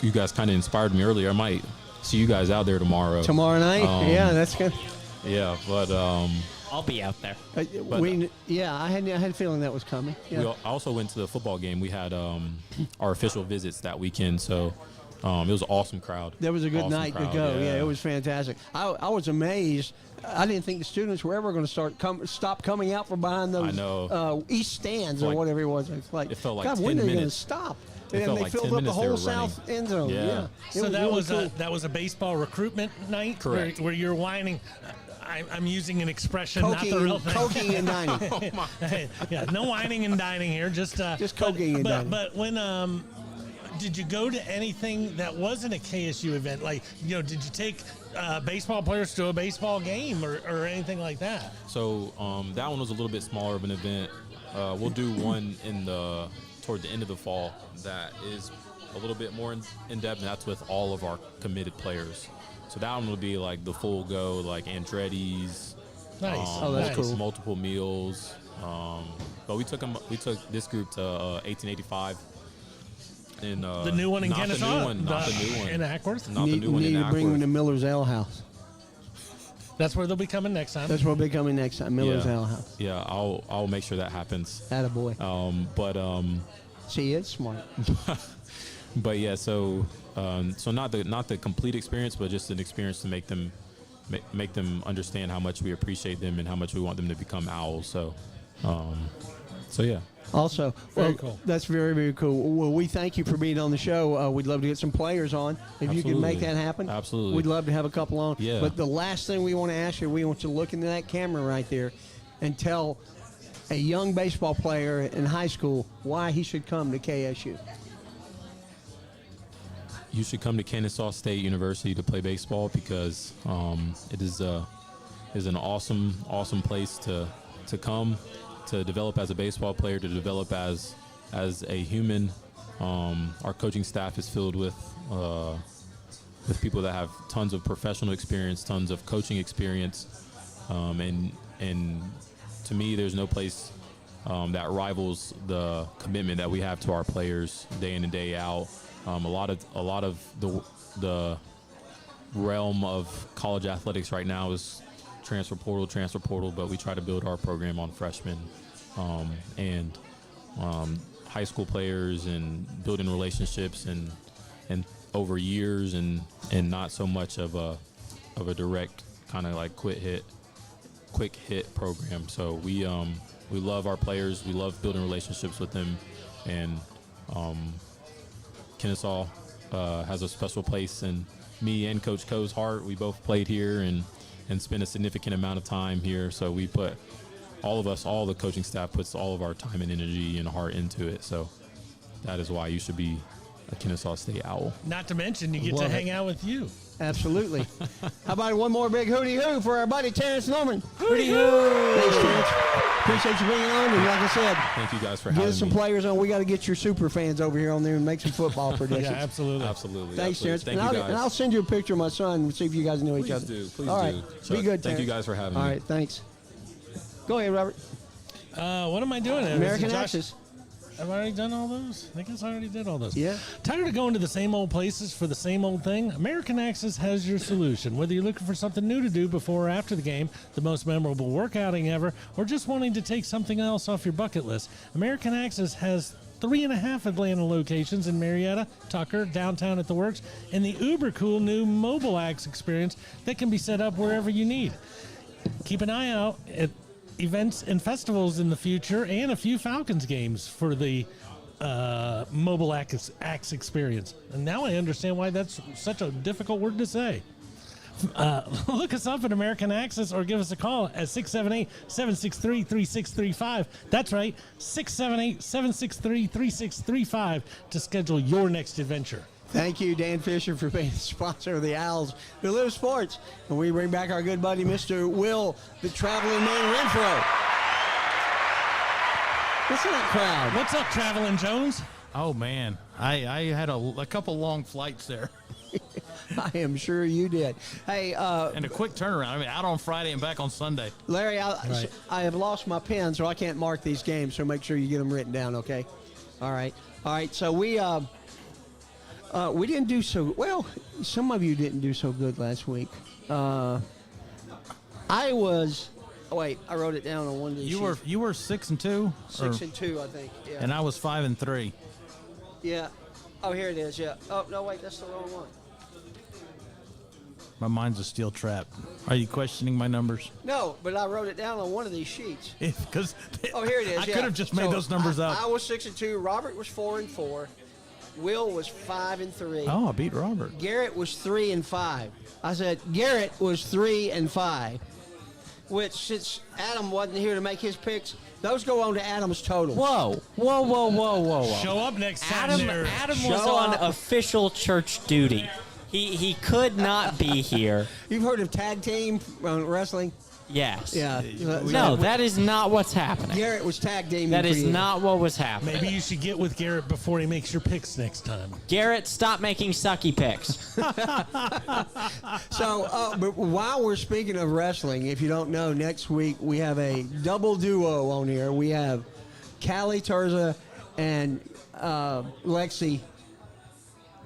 [SPEAKER 7] You guys kind of inspired me earlier. I might see you guys out there tomorrow.
[SPEAKER 1] Tomorrow night? Yeah, that's good.
[SPEAKER 7] Yeah, but
[SPEAKER 3] I'll be out there.
[SPEAKER 1] I had a feeling that was coming. Yeah.
[SPEAKER 7] I also went to the football game. We had our official visits that weekend, so it was an awesome crowd.
[SPEAKER 1] That was a good
[SPEAKER 7] Awesome
[SPEAKER 1] night
[SPEAKER 7] crowd,
[SPEAKER 1] to go. Yeah, it was fantastic. I was amazed. I didn't think the students were ever going to stop coming out from behind those
[SPEAKER 7] I know.
[SPEAKER 1] east stands
[SPEAKER 7] Like,
[SPEAKER 1] or whatever it was. It's like,
[SPEAKER 7] it felt like
[SPEAKER 1] God,
[SPEAKER 7] 10
[SPEAKER 1] when are they going to
[SPEAKER 7] minutes.
[SPEAKER 1] stop?
[SPEAKER 7] It
[SPEAKER 1] And
[SPEAKER 7] felt
[SPEAKER 1] they
[SPEAKER 7] like
[SPEAKER 1] filled
[SPEAKER 7] 10
[SPEAKER 1] up the
[SPEAKER 7] minutes they
[SPEAKER 1] whole
[SPEAKER 7] were
[SPEAKER 1] south
[SPEAKER 7] running.
[SPEAKER 1] end zone.
[SPEAKER 7] Yeah.
[SPEAKER 1] Yeah. It
[SPEAKER 2] So
[SPEAKER 1] was really cool.
[SPEAKER 2] that was a baseball recruitment night.
[SPEAKER 7] Correct.
[SPEAKER 2] Where you're whining. I'm using an expression, not the real thing.
[SPEAKER 1] Coking and dining.
[SPEAKER 2] Yeah, no whining and dining here. Just
[SPEAKER 1] coking and dining.
[SPEAKER 2] But when did you go to anything that wasn't a KSU event? Like, did you take baseball players to a baseball game or anything like that?
[SPEAKER 7] So that one was a little bit smaller of an event. We'll do one toward the end of the fall that is a little bit more in depth, and that's with all of our committed players. So that one will be like the full go, like Andretti's.
[SPEAKER 2] Nice.
[SPEAKER 1] That's
[SPEAKER 2] nice.
[SPEAKER 1] cool.
[SPEAKER 7] Multiple meals. But we took this group to 1885. In,
[SPEAKER 2] The new one in
[SPEAKER 7] not
[SPEAKER 2] Kennesaw?
[SPEAKER 7] The new one, not the new one.
[SPEAKER 2] In Ackworth?
[SPEAKER 7] Not the new one
[SPEAKER 1] need
[SPEAKER 7] in
[SPEAKER 1] to bring them to
[SPEAKER 7] Ackworth.
[SPEAKER 1] Miller's Ale House.
[SPEAKER 2] That's where they'll be coming next time.
[SPEAKER 1] That's where they'll be coming next time. Miller's
[SPEAKER 7] Yeah.
[SPEAKER 1] Ale House.
[SPEAKER 7] Yeah, I'll make sure that happens.
[SPEAKER 1] Attaboy.
[SPEAKER 7] But
[SPEAKER 1] It's smart.
[SPEAKER 7] But yeah, so not the complete experience, but just an experience to make them understand how much we appreciate them and how much we want them to become owls. So yeah.
[SPEAKER 1] Also,
[SPEAKER 2] Very cool.
[SPEAKER 1] That's very, very cool. Well, we thank you for being on the show. We'd love to get some players on. If you can make
[SPEAKER 7] Absolutely.
[SPEAKER 1] that happen,
[SPEAKER 7] Absolutely.
[SPEAKER 1] we'd love to have a couple on.
[SPEAKER 7] Yeah.
[SPEAKER 1] But the last thing we want to ask you, we want you to look into that camera right there and tell a young baseball player in high school why he should come to KSU.
[SPEAKER 7] You should come to Kennesaw State University to play baseball because it is an awesome place to come, to develop as a baseball player, to develop as a human. Our coaching staff is filled with people that have tons of professional experience, tons of coaching experience, and to me, there's no place that rivals the commitment that we have to our players day in and day out. A lot of the realm of college athletics right now is transfer portal, but we try to build our program on freshmen and high school players and building relationships and over years and not so much of a direct kind of like quick hit program. So we love our players. We love building relationships with them, and Kennesaw has a special place in me and Coach Coe's heart. We both played here and spent a significant amount of time here. So we put all the coaching staff puts all of our time and energy and heart into it. So that is why you should be a Kennesaw State Owl.
[SPEAKER 2] Not to mention, you get to
[SPEAKER 1] Love it.
[SPEAKER 2] hang out with you.
[SPEAKER 1] Absolutely. How about one more big hootie hoo for our buddy Terrence Norman?
[SPEAKER 3] Hootie hoo!
[SPEAKER 1] Thanks, Terrence. Appreciate you being on. And like I said,
[SPEAKER 7] Thank you guys for
[SPEAKER 1] get
[SPEAKER 7] having
[SPEAKER 1] us some
[SPEAKER 7] me.
[SPEAKER 1] players on. We got to get your super fans over here on there and make some football predictions.
[SPEAKER 2] Yeah, absolutely.
[SPEAKER 7] Absolutely.
[SPEAKER 1] Thanks,
[SPEAKER 7] absolutely.
[SPEAKER 1] Terrence.
[SPEAKER 7] Thank
[SPEAKER 1] and,
[SPEAKER 7] you
[SPEAKER 1] I'll,
[SPEAKER 7] guys.
[SPEAKER 1] and I'll send you a picture of my son and see if you guys know each
[SPEAKER 7] Please
[SPEAKER 1] other.
[SPEAKER 7] do. Please
[SPEAKER 1] All right.
[SPEAKER 7] do.
[SPEAKER 1] Be
[SPEAKER 7] Chuck,
[SPEAKER 1] good, Terrence.
[SPEAKER 7] Thank you guys for having
[SPEAKER 1] All
[SPEAKER 7] me.
[SPEAKER 1] right. Thanks. Go ahead, Robert.
[SPEAKER 2] What am I doing?
[SPEAKER 1] American
[SPEAKER 2] Josh,
[SPEAKER 1] Access.
[SPEAKER 2] Have I already done all those? I guess I already did all those.
[SPEAKER 1] Yeah.
[SPEAKER 2] Tired of going to the same old places for the same old thing? American Access has your solution. Whether you're looking for something new to do before or after the game, the most memorable workouting ever, or just wanting to take something else off your bucket list, American Access has 3.5 Atlanta locations in Marietta, Tucker, downtown at the Works, and the uber cool new mobile axe experience that can be set up wherever you need. Keep an eye out at events and festivals in the future and a few Falcons games for the mobile axe experience. And now I understand why that's such a difficult word to say. Look us up at American Access or give us a call at 678-763-3635. That's right, 678-763-3635 to schedule your next adventure.
[SPEAKER 1] Thank you, Dan Fisher, for being the sponsor of the Owls Who Live Sports. And we bring back our good buddy, Mr. Will, the traveling man Renfro. Listen to that crowd.
[SPEAKER 2] What's up, Traveling Jones?
[SPEAKER 8] Oh man, I had a couple long flights there
[SPEAKER 1] I am sure you did. Hey,
[SPEAKER 8] and a quick turnaround. I mean, out on Friday and back on Sunday.
[SPEAKER 1] Larry, I have lost my pen, so I can't mark these games, so make sure you get them written down, okay? All right. So we didn't do so well. Some of you didn't do so good last week. I was. Oh wait, I wrote it down on one of these.
[SPEAKER 8] You were 6-2,
[SPEAKER 1] 6-2, I think. Yeah.
[SPEAKER 8] and I was 5-3.
[SPEAKER 1] Yeah. Oh, here it is. Yeah. Oh no, wait, that's the wrong one.
[SPEAKER 8] My mind's a steel trap. Are you questioning my numbers?
[SPEAKER 1] No, but I wrote it down on one of these sheets.
[SPEAKER 8] Because
[SPEAKER 1] Oh, here it is.
[SPEAKER 8] I
[SPEAKER 1] yeah.
[SPEAKER 8] could have just made those numbers up.
[SPEAKER 1] I was 6-2. Robert was 4-4. Will was 5-3.
[SPEAKER 8] Oh, I beat Robert.
[SPEAKER 1] Garrett was 3-5. I said Garrett was 3-5, which since Adam wasn't here to make his picks, those go on to Adam's total.
[SPEAKER 3] Whoa.
[SPEAKER 2] Show up next time.
[SPEAKER 3] Adam was
[SPEAKER 1] Show
[SPEAKER 3] on
[SPEAKER 1] up.
[SPEAKER 3] official church duty. He could not be here.
[SPEAKER 1] You've heard of tag team wrestling?
[SPEAKER 3] Yes.
[SPEAKER 1] Yeah.
[SPEAKER 3] No, that is not what's happening.
[SPEAKER 1] Garrett was tag teaming.
[SPEAKER 3] That
[SPEAKER 1] for
[SPEAKER 3] is
[SPEAKER 1] you.
[SPEAKER 3] not what was happening.
[SPEAKER 2] Maybe you should get with Garrett before he makes your picks next time.
[SPEAKER 3] Garrett, stop making sucky picks.
[SPEAKER 1] So, but while we're speaking of wrestling, if you don't know, next week we have a double duo on here. We have Callie Terza and Lexi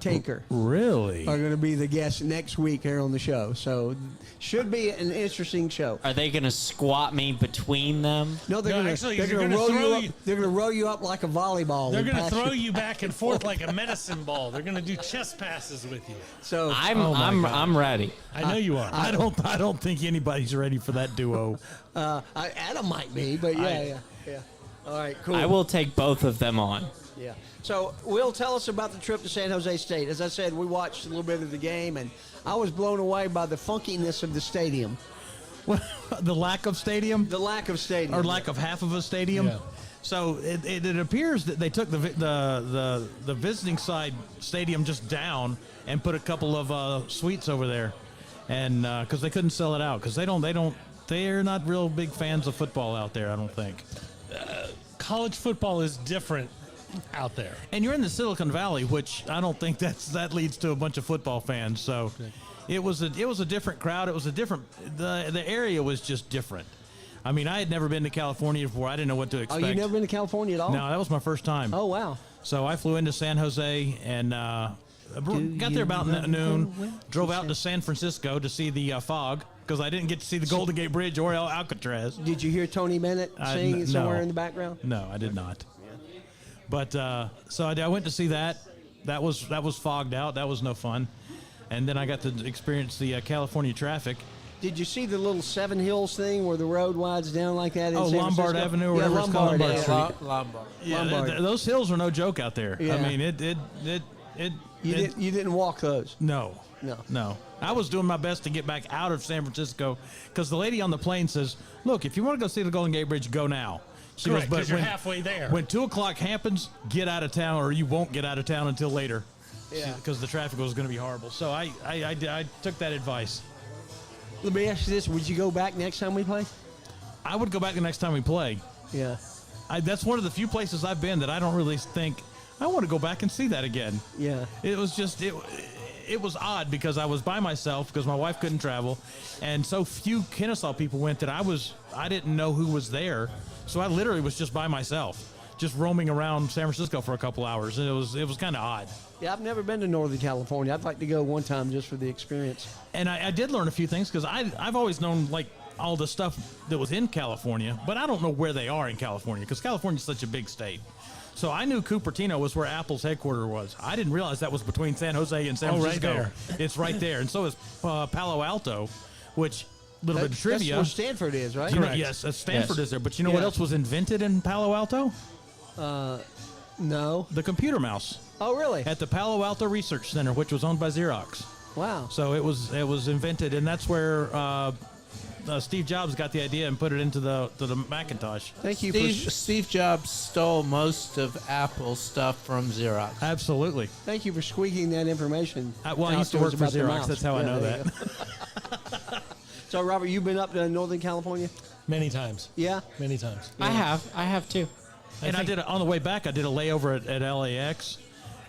[SPEAKER 1] Taker
[SPEAKER 8] Really?
[SPEAKER 1] are going to be the guests next week here on the show. So, should be an interesting show.
[SPEAKER 3] Are they going to squat me between them?
[SPEAKER 1] No, they're
[SPEAKER 2] No,
[SPEAKER 1] going
[SPEAKER 2] actually,
[SPEAKER 1] to
[SPEAKER 2] they're
[SPEAKER 1] roll
[SPEAKER 2] gonna
[SPEAKER 1] you
[SPEAKER 2] throw
[SPEAKER 1] up.
[SPEAKER 2] you-
[SPEAKER 1] They're going to roll you up like a volleyball.
[SPEAKER 2] They're
[SPEAKER 1] and
[SPEAKER 2] going to
[SPEAKER 1] pass
[SPEAKER 2] throw you back and forth like a medicine ball. They're going to do chest passes with you.
[SPEAKER 1] So
[SPEAKER 3] I'm ready.
[SPEAKER 2] I know you are.
[SPEAKER 8] I don't think anybody's ready for that duo.
[SPEAKER 1] Adam might be, but yeah. All right, cool.
[SPEAKER 3] I will take both of them on.
[SPEAKER 1] Yeah. So, Will, tell us about the trip to San Jose State. As I said, we watched a little bit of the game, and I was blown away by the funkiness of the stadium.
[SPEAKER 8] The lack of stadium?
[SPEAKER 1] The lack of stadium.
[SPEAKER 8] Or lack of half of a stadium?
[SPEAKER 2] Yeah.
[SPEAKER 8] So it appears that they took the visiting side stadium just down and put a couple of suites over there, and because they couldn't sell it out because they're not real big fans of football out there. I don't think.
[SPEAKER 2] College football is different out there.
[SPEAKER 8] And you're in the Silicon Valley, which I don't think that leads to a bunch of football fans. So it was a different crowd. It was a different the area was just different. I mean, I had never been to California before. I didn't know what to expect.
[SPEAKER 1] Oh, you never been to California at all?
[SPEAKER 8] No, that was my first time.
[SPEAKER 1] Oh, wow.
[SPEAKER 8] So I flew into San Jose and got there about noon. Drove out to San Francisco to see the fog because I didn't get to see the Golden Gate Bridge or Alcatraz.
[SPEAKER 1] Did you hear Tony Bennett sing somewhere
[SPEAKER 8] no.
[SPEAKER 1] in the background?
[SPEAKER 8] No, I did not. But so I went to see that. That was fogged out. That was no fun. And then I got to experience the California traffic.
[SPEAKER 1] Did you see the little Seven Hills thing where the road wides down like that in
[SPEAKER 8] Oh,
[SPEAKER 1] San
[SPEAKER 8] Lombard
[SPEAKER 1] Francisco?
[SPEAKER 8] Avenue or
[SPEAKER 1] yeah,
[SPEAKER 8] whatever it's called,
[SPEAKER 1] Lombard,
[SPEAKER 8] Lombard
[SPEAKER 1] yeah.
[SPEAKER 4] Lombard.
[SPEAKER 8] Yeah,
[SPEAKER 1] Lombard.
[SPEAKER 8] those hills are no joke out there.
[SPEAKER 1] Yeah.
[SPEAKER 8] I mean,
[SPEAKER 1] You didn't walk those?
[SPEAKER 8] No.
[SPEAKER 1] No.
[SPEAKER 8] I was doing my best to get back out of San Francisco because the lady on the plane says, "Look, if you want to go see the Golden Gate Bridge, go now." She
[SPEAKER 2] Correct, because you're halfway there.
[SPEAKER 8] When 2 o'clock happens, get out of town, or you won't get out of town until later.
[SPEAKER 1] Yeah.
[SPEAKER 8] because the traffic was going to be horrible. So I took that advice.
[SPEAKER 1] Let me ask you this: would you go back next time we play?
[SPEAKER 8] I would go back the next time we play.
[SPEAKER 1] Yeah.
[SPEAKER 8] That's one of the few places I've been that I don't really think I want to go back and see that again.
[SPEAKER 1] Yeah.
[SPEAKER 8] It was just it was odd because I was by myself because my wife couldn't travel, and so few Kennesaw people went that I didn't know who was there, so I literally was just by myself, just roaming around San Francisco for a couple hours, and it was kind of odd.
[SPEAKER 1] Yeah, I've never been to Northern California. I'd like to go one time just for the experience.
[SPEAKER 8] And I did learn a few things because I've always known like all the stuff that was in California, but I don't know where they are in California because California's such a big state. So I knew Cupertino was where Apple's headquarters was. I didn't realize that was between San Jose and San Francisco.
[SPEAKER 2] Right there.
[SPEAKER 8] It's right there. And so is Palo Alto, which little bit of trivia.
[SPEAKER 1] That's where Stanford is, right?
[SPEAKER 8] You know, yes, Stanford is there. But you know what else was invented in Palo Alto?
[SPEAKER 1] No.
[SPEAKER 8] The computer mouse
[SPEAKER 1] Oh, really?
[SPEAKER 8] at the Palo Alto Research Center, which was owned by Xerox.
[SPEAKER 1] Wow.
[SPEAKER 8] So it was invented, and that's where Steve Jobs got the idea and put it into the Macintosh.
[SPEAKER 1] Thank you
[SPEAKER 4] Steve Jobs stole most of Apple's stuff from Xerox.
[SPEAKER 8] Absolutely.
[SPEAKER 1] Thank you for squeaking that information.
[SPEAKER 8] Well, I
[SPEAKER 1] out
[SPEAKER 8] used to
[SPEAKER 1] to
[SPEAKER 8] work
[SPEAKER 1] us
[SPEAKER 8] for
[SPEAKER 1] about the
[SPEAKER 8] Xerox.
[SPEAKER 1] mouse.
[SPEAKER 8] That's how I know
[SPEAKER 1] there you
[SPEAKER 8] that.
[SPEAKER 1] go. So, Robert, you've been up to Northern California?
[SPEAKER 2] Many times.
[SPEAKER 1] Yeah.
[SPEAKER 2] Many times.
[SPEAKER 3] I have too.
[SPEAKER 8] And I did on the way back. I did a layover at LAX,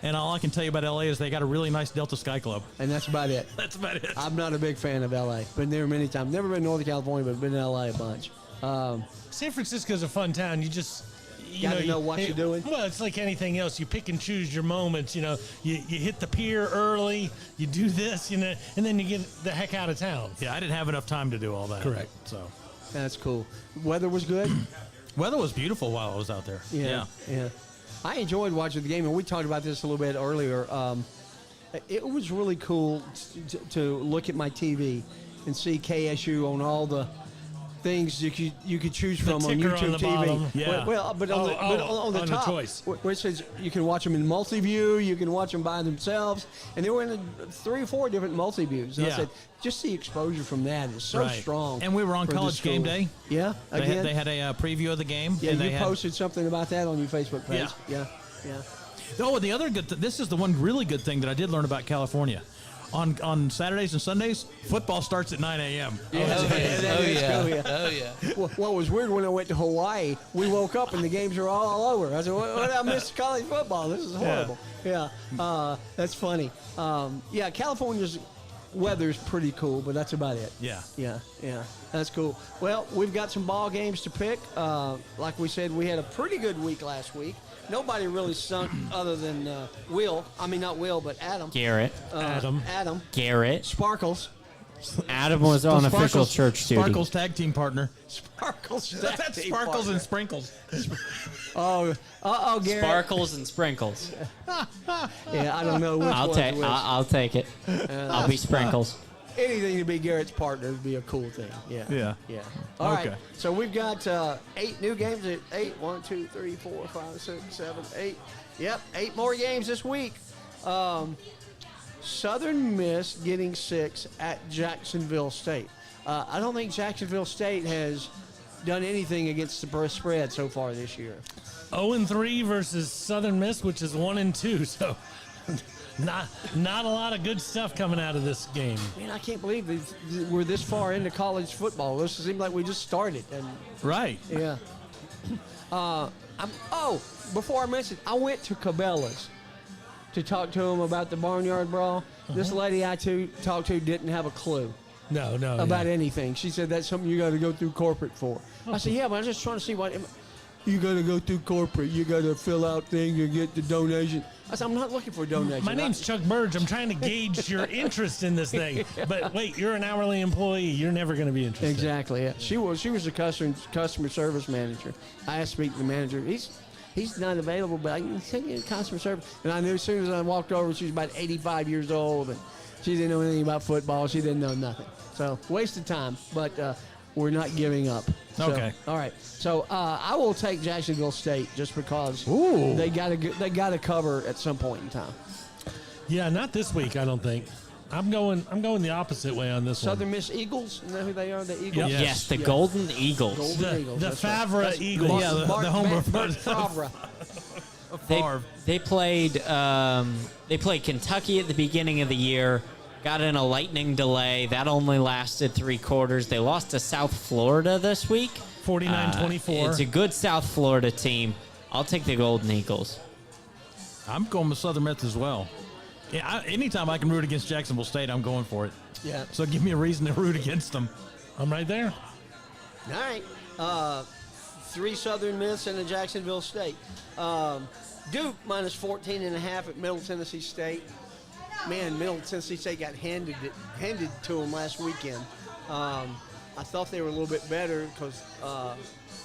[SPEAKER 8] and all I can tell you about LA is they got a really nice Delta Sky Club.
[SPEAKER 1] And that's about it.
[SPEAKER 8] That's about it.
[SPEAKER 1] I'm not a big fan of LA. Been there many times. Never been to Northern California, but been to LA a bunch.
[SPEAKER 2] San Francisco's a fun town. You just
[SPEAKER 1] Gotta know what you're doing.
[SPEAKER 2] Well, it's like anything else. You pick and choose your moments. You know, you hit the pier early. You do this, and then you get the heck out of town.
[SPEAKER 8] Yeah, I didn't have enough time to do all that.
[SPEAKER 2] Correct.
[SPEAKER 8] So
[SPEAKER 1] That's cool. Weather was good?
[SPEAKER 8] weather was beautiful while I was out there.
[SPEAKER 1] Yeah. I enjoyed watching the game, and we talked about this a little bit earlier. It was really cool to look at my TV and see KSU on all the things you could choose from on
[SPEAKER 2] ticker
[SPEAKER 1] YouTube
[SPEAKER 2] on the
[SPEAKER 1] TV.
[SPEAKER 2] bottom.
[SPEAKER 8] Yeah.
[SPEAKER 1] Well, but on the
[SPEAKER 2] on the
[SPEAKER 1] top,
[SPEAKER 2] choice.
[SPEAKER 1] where it says you can watch them in multi-view, you can watch them by themselves, and they were in 3 or 4 different multi-views. And I
[SPEAKER 8] Yeah.
[SPEAKER 1] said, just the exposure from that is so
[SPEAKER 8] Right.
[SPEAKER 1] strong.
[SPEAKER 8] And we were on
[SPEAKER 1] for the
[SPEAKER 8] College Game
[SPEAKER 1] school.
[SPEAKER 8] Day.
[SPEAKER 1] Yeah, again.
[SPEAKER 8] They had a preview of the game.
[SPEAKER 1] Yeah,
[SPEAKER 8] and
[SPEAKER 1] you
[SPEAKER 8] they had,
[SPEAKER 1] posted something about that on your Facebook page. Yeah.
[SPEAKER 8] Oh, and the other this is the one really good thing that I did learn about California. On Saturdays and Sundays, football starts at 9 a.m.
[SPEAKER 4] Oh, yeah.
[SPEAKER 1] Well, what was weird when I went to Hawaii, we woke up and the games were all over. I said, what I missed college football. This is horrible. Yeah, that's funny. California's weather is pretty cool, but that's about it.
[SPEAKER 8] Yeah.
[SPEAKER 1] Yeah, that's cool. Well, we've got some ball games to pick. Like we said, we had a pretty good week last week. Nobody really sunk other than Will. I mean, not Will, but Adam.
[SPEAKER 3] Garrett.
[SPEAKER 1] Adam.
[SPEAKER 3] Garrett.
[SPEAKER 1] Sparkles.
[SPEAKER 3] Adam was on official church duty.
[SPEAKER 8] Sparkles tag team partner.
[SPEAKER 1] Sparkles.
[SPEAKER 8] That's Sparkles and Sprinkles.
[SPEAKER 1] Oh, Garrett.
[SPEAKER 3] Sparkles and sprinkles.
[SPEAKER 1] Yeah, I don't know which
[SPEAKER 3] I'll
[SPEAKER 1] one's
[SPEAKER 3] take.
[SPEAKER 1] which.
[SPEAKER 3] I'll take it. I'll be sprinkles.
[SPEAKER 1] Anything to be Garrett's partner would be a cool thing. Yeah. All right.
[SPEAKER 8] Okay.
[SPEAKER 1] So we've got 8 new games at 8. 1, 2, 3, 4, 5, 6, 7, 8. Yep, 8 more games this week. Southern Miss getting 6 at Jacksonville State. I don't think Jacksonville State has done anything against the spread so far this year.
[SPEAKER 2] 0-3 versus Southern Miss, which is 1-2. So not a lot of good stuff coming out of this game.
[SPEAKER 1] Man, I can't believe we're this far into college football. This seems like we just started. And
[SPEAKER 8] Right.
[SPEAKER 1] yeah. Before I mentioned, I went to Cabela's to talk to him about the Barnyard Brawl. This lady I talked to didn't have a clue
[SPEAKER 2] No.
[SPEAKER 1] about anything. She said that's something you got to go through corporate for. I said, yeah, but I was just trying to see what you got to go through corporate. You got to fill out things and get the donation. I said, I'm not looking for a donation.
[SPEAKER 2] My name's Chuck Burge. I'm trying to gauge your interest in this thing. But wait, you're an hourly employee. You're never going to be interested.
[SPEAKER 1] Exactly. Yeah. She was a customer service manager. I asked to speak to the manager. He's not available, but I can send you customer service. And I knew as soon as I walked over, she was about 85 years old, and she didn't know anything about football. She didn't know nothing. So wasted time, but we're not giving up. So,
[SPEAKER 8] Okay.
[SPEAKER 1] All right. So I will take Jacksonville State just because they got to cover at some point in time.
[SPEAKER 2] Yeah, not this week, I don't think. I'm going the opposite way on this
[SPEAKER 1] Southern Miss Eagles. You know who they are? The Eagles.
[SPEAKER 2] Yep.
[SPEAKER 3] Yes, the Golden Eagles.
[SPEAKER 1] Golden
[SPEAKER 2] one.
[SPEAKER 1] Eagles.
[SPEAKER 2] The
[SPEAKER 1] that's right.
[SPEAKER 2] Favre Eagles.
[SPEAKER 8] Yeah, the home
[SPEAKER 1] Bert Favre.
[SPEAKER 8] Favre.
[SPEAKER 3] They played Kentucky at the beginning of the year, got in a lightning delay. That only lasted 3 quarters. They lost to South Florida this week.
[SPEAKER 2] 49-24.
[SPEAKER 3] It's a good South Florida team. I'll take the Golden Eagles.
[SPEAKER 8] I'm going with Southern Miss as well. Yeah, anytime I can root against Jacksonville State, I'm going for it.
[SPEAKER 1] Yeah.
[SPEAKER 8] So give me a reason to root against them.
[SPEAKER 2] I'm right there.
[SPEAKER 1] All right. 3 Southern Miss and a Jacksonville State. Duke minus 14.5 at Middle Tennessee State. Man, Middle Tennessee State got handed to them last weekend. I thought they were a little bit better because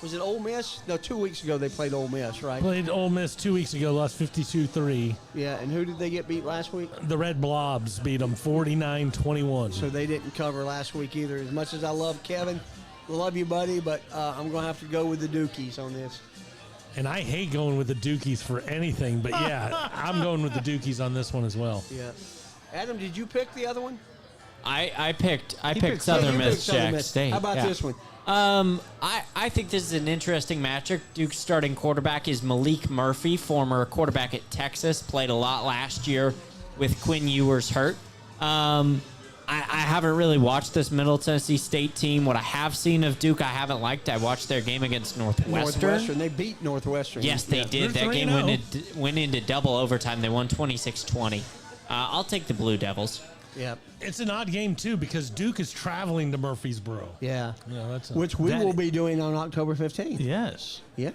[SPEAKER 1] was it Ole Miss? No, 2 weeks ago they played Ole Miss, right?
[SPEAKER 2] Played Ole Miss 2 weeks ago, lost 52-3.
[SPEAKER 1] Yeah, and who did they get beat last week?
[SPEAKER 2] The Red Blobs beat them 49-21.
[SPEAKER 1] So they didn't cover last week either. As much as I love Kevin, love you, buddy, but I'm going to have to go with the Dukies on this.
[SPEAKER 2] And I hate going with the Dukies for anything, but yeah, I'm going with the Dukies on this one as well.
[SPEAKER 1] Yeah. Adam, did you pick the other one?
[SPEAKER 3] I picked
[SPEAKER 1] You
[SPEAKER 3] Southern
[SPEAKER 1] picked
[SPEAKER 3] Miss
[SPEAKER 1] Southern
[SPEAKER 3] Jack
[SPEAKER 1] Miss.
[SPEAKER 3] State.
[SPEAKER 1] How about
[SPEAKER 3] Yeah.
[SPEAKER 1] this one?
[SPEAKER 3] I think this is an interesting matchup. Duke's starting quarterback is Malik Murphy, former quarterback at Texas, played a lot last year with Quinn Ewers hurt. I haven't really watched this Middle Tennessee State team. What I have seen of Duke, I haven't liked. I watched their game against Northwestern.
[SPEAKER 1] They beat Northwestern.
[SPEAKER 3] Yes, they did.
[SPEAKER 2] They're
[SPEAKER 3] That game
[SPEAKER 2] 3-0.
[SPEAKER 3] went into double overtime. They won 26-20. I'll take the Blue Devils.
[SPEAKER 1] Yeah.
[SPEAKER 2] It's an odd game, too, because Duke is traveling to Murfreesboro.
[SPEAKER 1] Yeah.
[SPEAKER 2] Yeah, that's
[SPEAKER 1] Which we will be doing on October 15th.
[SPEAKER 8] Yes,
[SPEAKER 1] Yeah.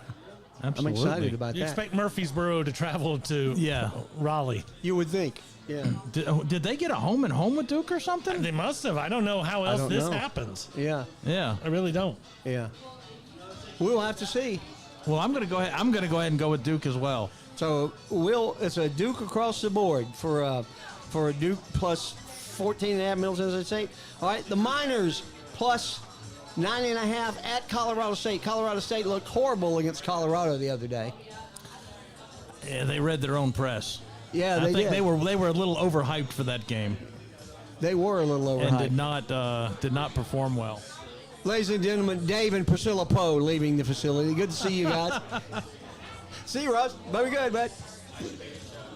[SPEAKER 8] absolutely.
[SPEAKER 1] I'm excited about
[SPEAKER 2] You
[SPEAKER 1] that.
[SPEAKER 2] expect Murfreesboro to travel to
[SPEAKER 8] Yeah.
[SPEAKER 2] Raleigh.
[SPEAKER 1] You would think. Yeah.
[SPEAKER 8] Did they get a home and home with Duke or something?
[SPEAKER 2] They must have. I don't know how else
[SPEAKER 1] don't
[SPEAKER 2] this
[SPEAKER 1] know.
[SPEAKER 2] happens.
[SPEAKER 1] Yeah.
[SPEAKER 8] Yeah.
[SPEAKER 2] I really don't.
[SPEAKER 1] Yeah. We'll have to see.
[SPEAKER 8] Well, I'm going to go ahead. I'm going to go ahead and go with Duke as well.
[SPEAKER 1] So it's a Duke across the board for a Duke plus 14.5 Middle Tennessee State. All right, the Miners plus 9.5 at Colorado State. Colorado State looked horrible against Colorado the other day.
[SPEAKER 8] Yeah, they read their own press.
[SPEAKER 1] Yeah,
[SPEAKER 8] I
[SPEAKER 1] they
[SPEAKER 8] think
[SPEAKER 1] did.
[SPEAKER 8] they were a little overhyped for that game
[SPEAKER 1] They were a little
[SPEAKER 8] and
[SPEAKER 1] overhyped.
[SPEAKER 8] did not perform well.
[SPEAKER 1] Ladies and gentlemen, Dave and Priscilla Poe leaving the facility. Good to see you guys. See you, Russ. Very good, bud.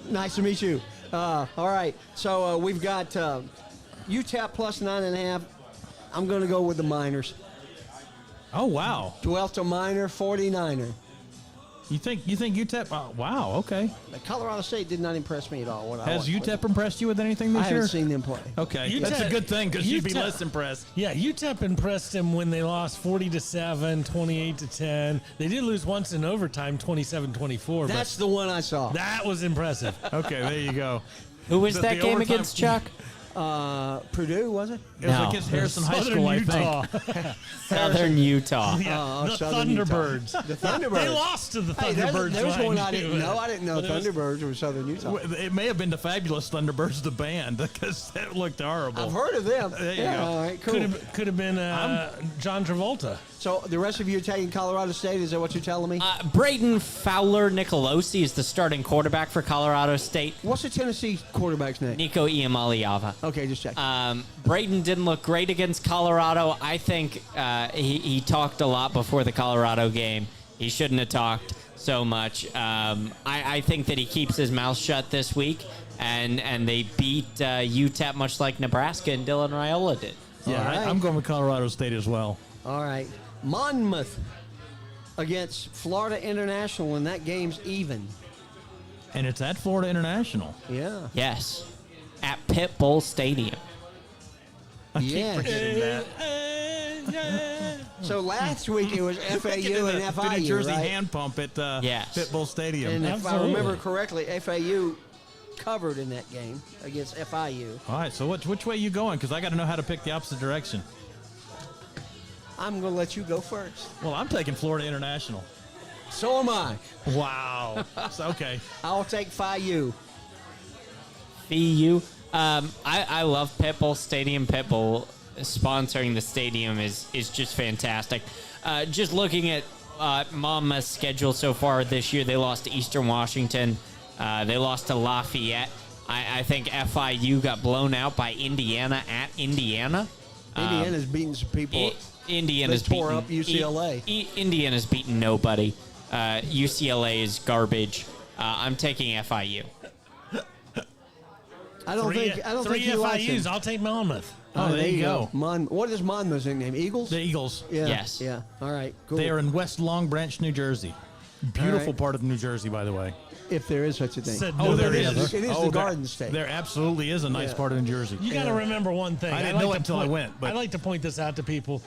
[SPEAKER 1] Nice to meet you. All right, so we've got UTEP plus 9.5. I'm going to go with the Miners.
[SPEAKER 8] Oh wow!
[SPEAKER 1] 12th to Miner, 49er.
[SPEAKER 8] You think UTEP? Wow. Okay.
[SPEAKER 1] Colorado State did not impress me at all.
[SPEAKER 8] Has UTEP impressed you with anything this
[SPEAKER 1] I
[SPEAKER 8] year?
[SPEAKER 1] haven't seen them play.
[SPEAKER 8] Okay, that's a good thing because you'd be less impressed.
[SPEAKER 2] Yeah, UTEP impressed him when they lost 40-7, 28-10. They did lose once in overtime, 27-24.
[SPEAKER 1] That's the one I saw.
[SPEAKER 2] That was impressive.
[SPEAKER 8] Okay, there you go.
[SPEAKER 3] Who was
[SPEAKER 8] The
[SPEAKER 3] that game
[SPEAKER 8] overtime-
[SPEAKER 3] against, Chuck?
[SPEAKER 1] Purdue, was it?
[SPEAKER 8] It was
[SPEAKER 3] No.
[SPEAKER 8] against Harrison High
[SPEAKER 2] Southern
[SPEAKER 8] School, I
[SPEAKER 2] Utah.
[SPEAKER 8] think.
[SPEAKER 3] Southern Utah.
[SPEAKER 2] Yeah, the
[SPEAKER 1] Southern Utah.
[SPEAKER 2] Thunderbirds.
[SPEAKER 1] The Thunderbirds.
[SPEAKER 2] They lost to the
[SPEAKER 1] Hey,
[SPEAKER 2] Thunderbirds.
[SPEAKER 1] there's
[SPEAKER 2] so
[SPEAKER 1] one I
[SPEAKER 2] knew
[SPEAKER 1] didn't
[SPEAKER 2] it.
[SPEAKER 1] know. I didn't know
[SPEAKER 2] But it was-
[SPEAKER 1] Thunderbirds were Southern Utah.
[SPEAKER 8] It may have been the Fabulous Thunderbirds, the band, because that looked horrible.
[SPEAKER 1] I've heard of them.
[SPEAKER 8] There you
[SPEAKER 1] yeah,
[SPEAKER 8] go.
[SPEAKER 1] all right, cool.
[SPEAKER 2] Could have been John Travolta.
[SPEAKER 1] So the rest of you are taking Colorado State. Is that what you're telling me?
[SPEAKER 3] Braden Fowler Nicolosi is the starting quarterback for Colorado State.
[SPEAKER 1] What's the Tennessee quarterback's name?
[SPEAKER 3] Nico Iamaleava.
[SPEAKER 1] Okay, just check.
[SPEAKER 3] Braden didn't look great against Colorado. I think he talked a lot before the Colorado game. He shouldn't have talked so much. I think that he keeps his mouth shut this week, and they beat UTEP much like Nebraska and Dylan Raiola did.
[SPEAKER 8] Yeah,
[SPEAKER 1] All right.
[SPEAKER 8] I'm going with Colorado State as well.
[SPEAKER 1] All right. Monmouth against Florida International, and that game's even.
[SPEAKER 8] And it's at Florida International.
[SPEAKER 1] Yeah.
[SPEAKER 3] Yes, at Pit Bowl Stadium.
[SPEAKER 1] Yeah. So last week it was FAU and
[SPEAKER 8] Did a
[SPEAKER 1] FIU,
[SPEAKER 8] Jersey
[SPEAKER 1] right?
[SPEAKER 8] hand pump at
[SPEAKER 3] Yes.
[SPEAKER 8] Pitbull Stadium.
[SPEAKER 1] And if I
[SPEAKER 2] Absolutely.
[SPEAKER 1] remember correctly, FAU covered in that game against FIU.
[SPEAKER 8] All right, so which way you going? Because I got to know how to pick the opposite direction.
[SPEAKER 1] I'm going to let you go first.
[SPEAKER 8] Well, I'm taking Florida International.
[SPEAKER 1] So am I.
[SPEAKER 8] Wow. So, okay.
[SPEAKER 1] I'll take FIU.
[SPEAKER 3] FIU. I love Pitbull Stadium. Pitbull sponsoring the stadium is just fantastic. Just looking at Monmouth's schedule so far this year, they lost to Eastern Washington. They lost to Lafayette. I think FIU got blown out by Indiana at Indiana.
[SPEAKER 1] Indiana's beating some people.
[SPEAKER 3] Indiana's
[SPEAKER 1] They tore
[SPEAKER 3] beaten
[SPEAKER 1] up UCLA.
[SPEAKER 3] Indiana's beaten nobody. UCLA is garbage. I'm taking FIU.
[SPEAKER 1] I don't think
[SPEAKER 2] three
[SPEAKER 1] he likes
[SPEAKER 2] FIUs.
[SPEAKER 1] him.
[SPEAKER 2] I'll take Monmouth.
[SPEAKER 8] Oh, there you go.
[SPEAKER 1] What is Monmouth's nickname? Eagles?
[SPEAKER 8] The Eagles.
[SPEAKER 1] Yeah.
[SPEAKER 3] Yes.
[SPEAKER 1] Yeah. All right. Cool.
[SPEAKER 8] They are in West Long Branch, New Jersey. Beautiful
[SPEAKER 1] right.
[SPEAKER 8] part of New Jersey, by the way.
[SPEAKER 1] If there is such a thing.
[SPEAKER 2] Said no, there is.
[SPEAKER 1] It is the Garden State.
[SPEAKER 8] There absolutely is a nice
[SPEAKER 1] Yeah.
[SPEAKER 8] part of New Jersey.
[SPEAKER 2] You got to remember one thing.
[SPEAKER 8] I didn't know it until I went, but-
[SPEAKER 2] I like to point this out to people.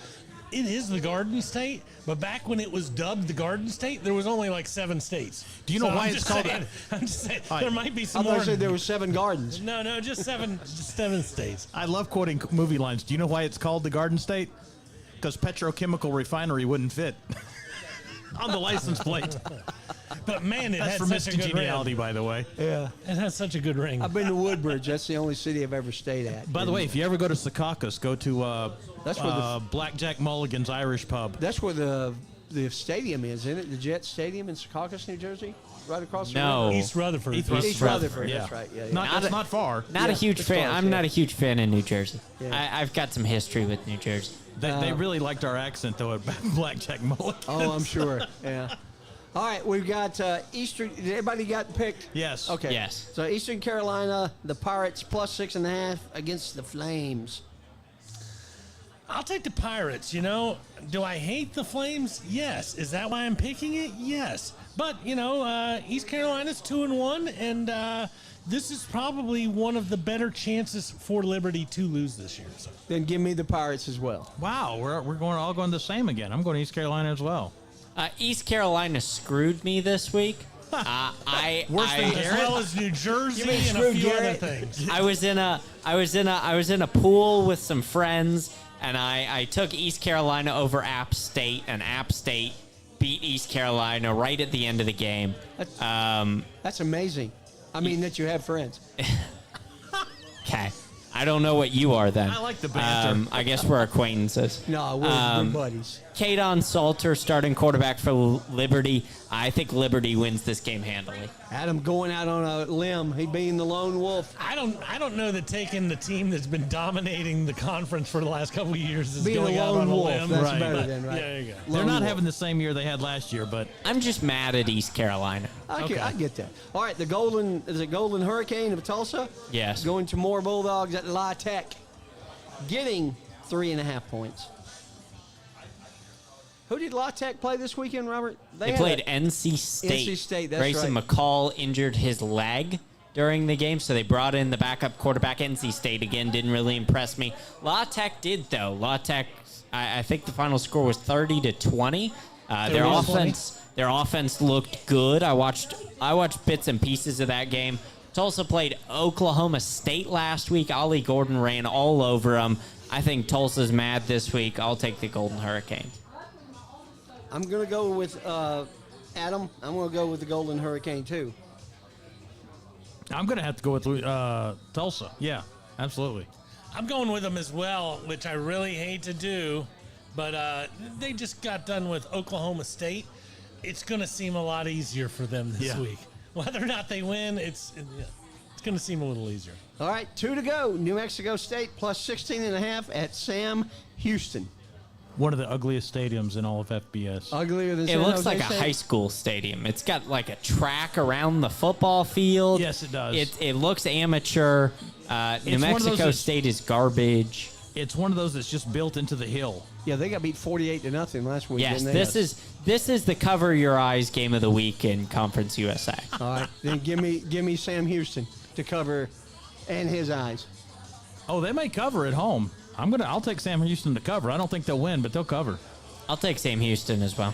[SPEAKER 2] It is the Garden State, but back when it was dubbed the Garden State, there was only like 7 states.
[SPEAKER 8] Do you know why
[SPEAKER 2] I'm
[SPEAKER 8] it's
[SPEAKER 2] just
[SPEAKER 8] called
[SPEAKER 2] saying, I'm just saying,
[SPEAKER 8] right.
[SPEAKER 2] there might be
[SPEAKER 1] I
[SPEAKER 2] some
[SPEAKER 1] thought
[SPEAKER 2] more.
[SPEAKER 1] you said there were 7 gardens.
[SPEAKER 2] No, just 7 states.
[SPEAKER 8] I love quoting movie lines. Do you know why it's called the Garden State? Because petrochemical refinery wouldn't fit on the license plate.
[SPEAKER 2] But man, it
[SPEAKER 8] That's
[SPEAKER 2] had
[SPEAKER 8] for
[SPEAKER 2] such a good
[SPEAKER 8] miscongeniality,
[SPEAKER 2] ring.
[SPEAKER 8] by the way.
[SPEAKER 1] Yeah.
[SPEAKER 2] It has such a good ring.
[SPEAKER 1] I've been to Woodbridge. That's the only city I've ever stayed at.
[SPEAKER 8] By the way, if you ever go to Secaucus, go to
[SPEAKER 1] That's where the-
[SPEAKER 8] Blackjack Mulligan's Irish Pub.
[SPEAKER 1] That's where the stadium is, isn't it? The Jet Stadium in Secaucus, New Jersey? Right across the
[SPEAKER 3] No.
[SPEAKER 1] river?
[SPEAKER 2] East Rutherford.
[SPEAKER 8] East
[SPEAKER 1] East Rutherford. That's right. Yeah.
[SPEAKER 8] Not, it's not far.
[SPEAKER 3] Not a huge
[SPEAKER 1] it's
[SPEAKER 3] fan.
[SPEAKER 1] close,
[SPEAKER 3] I'm
[SPEAKER 1] yeah.
[SPEAKER 3] not a huge fan of New Jersey.
[SPEAKER 1] Yeah.
[SPEAKER 3] I've got some history with New Jersey.
[SPEAKER 8] They really liked our accent, though, at Blackjack Mulligan's.
[SPEAKER 1] Oh, I'm sure. Yeah. All right, we've got Eastern. Did everybody got picked?
[SPEAKER 8] Yes.
[SPEAKER 1] Okay.
[SPEAKER 3] Yes.
[SPEAKER 1] So Eastern Carolina, the Pirates +6.5 against the Flames.
[SPEAKER 2] I'll take the Pirates, you know. Do I hate the Flames? Yes. Is that why I'm picking it? Yes. But, you know, East Carolina's 2-1, and this is probably one of the better chances for Liberty to lose this year. So.
[SPEAKER 1] Then give me the Pirates as well.
[SPEAKER 8] Wow, we're all going the same again. I'm going to East Carolina as well.
[SPEAKER 3] East Carolina screwed me this week.
[SPEAKER 8] Worse than
[SPEAKER 2] As well as New Jersey and a
[SPEAKER 1] screwed
[SPEAKER 2] few
[SPEAKER 1] Garrett?
[SPEAKER 2] other things.
[SPEAKER 3] I was in a pool with some friends, and I took East Carolina over App State, and App State beat East Carolina right at the end of the game.
[SPEAKER 1] That's amazing. I mean, that you have friends.
[SPEAKER 3] Okay. I don't know what you are then.
[SPEAKER 8] I like the banter.
[SPEAKER 3] I guess we're acquaintances.
[SPEAKER 1] No, we're buddies.
[SPEAKER 3] Kadon Salter, starting quarterback for Liberty. I think Liberty wins this game handily.
[SPEAKER 1] Adam going out on a limb. He being the lone wolf.
[SPEAKER 2] I don't know that taking the team that's been dominating the conference for the last couple of years is
[SPEAKER 1] Being a
[SPEAKER 2] going out
[SPEAKER 1] lone
[SPEAKER 2] on a
[SPEAKER 1] wolf.
[SPEAKER 2] limb.
[SPEAKER 1] That's
[SPEAKER 8] Right.
[SPEAKER 1] better
[SPEAKER 2] But,
[SPEAKER 1] than, right?
[SPEAKER 2] Yeah, there you go.
[SPEAKER 8] They're
[SPEAKER 1] Lone
[SPEAKER 8] not
[SPEAKER 1] wolf.
[SPEAKER 8] having the same year they had last year, but
[SPEAKER 3] I'm just mad at East Carolina.
[SPEAKER 8] Okay.
[SPEAKER 1] I get that. All right, the Golden Hurricane of Tulsa.
[SPEAKER 3] Yes.
[SPEAKER 1] Going to more Bulldogs at La Tech, getting 3.5 points. Who did La Tech play this weekend, Robert?
[SPEAKER 3] They
[SPEAKER 1] had
[SPEAKER 3] played
[SPEAKER 1] a-
[SPEAKER 3] NC State.
[SPEAKER 1] NC State, that's
[SPEAKER 3] Grayson
[SPEAKER 1] right.
[SPEAKER 3] McCall injured his leg during the game, so they brought in the backup quarterback. NC State, again, didn't really impress me. La Tech did, though. La Tech, I think the final score was 30-20. Their
[SPEAKER 2] 30-20.
[SPEAKER 3] offense looked good. I watched bits and pieces of that game. Tulsa played Oklahoma State last week. Ollie Gordon ran all over them. I think Tulsa's mad this week. I'll take the Golden Hurricane.
[SPEAKER 1] I'm going to go with Adam. I'm going to go with the Golden Hurricane, too.
[SPEAKER 8] I'm going to have to go with Tulsa. Yeah, absolutely.
[SPEAKER 2] I'm going with them as well, which I really hate to do, but they just got done with Oklahoma State. It's going to seem a lot easier for them this
[SPEAKER 8] Yeah.
[SPEAKER 2] week. Whether or not they win, it's going to seem a little easier.
[SPEAKER 1] All right, 2 to go. New Mexico State +16.5 at Sam Houston.
[SPEAKER 8] One of the ugliest stadiums in all of FBS.
[SPEAKER 1] Uglier than
[SPEAKER 3] It
[SPEAKER 1] San
[SPEAKER 3] looks
[SPEAKER 1] Jose
[SPEAKER 3] like a
[SPEAKER 1] State?
[SPEAKER 3] high school stadium. It's got like a track around the football field.
[SPEAKER 8] Yes, it does.
[SPEAKER 3] It looks amateur. New
[SPEAKER 8] one of those
[SPEAKER 3] Mexico
[SPEAKER 8] that's-
[SPEAKER 3] State is garbage.
[SPEAKER 8] It's one of those that's just built into the hill.
[SPEAKER 1] Yeah, they got beat 48-0 last week.
[SPEAKER 3] Yes,
[SPEAKER 1] didn't they?
[SPEAKER 3] this is the cover your eyes game of the week in Conference USA.
[SPEAKER 1] All right, then give me Sam Houston to cover and his eyes.
[SPEAKER 8] Oh, they may cover at home. I'll take Sam Houston to cover. I don't think they'll win, but they'll cover.
[SPEAKER 3] I'll take Sam Houston as well.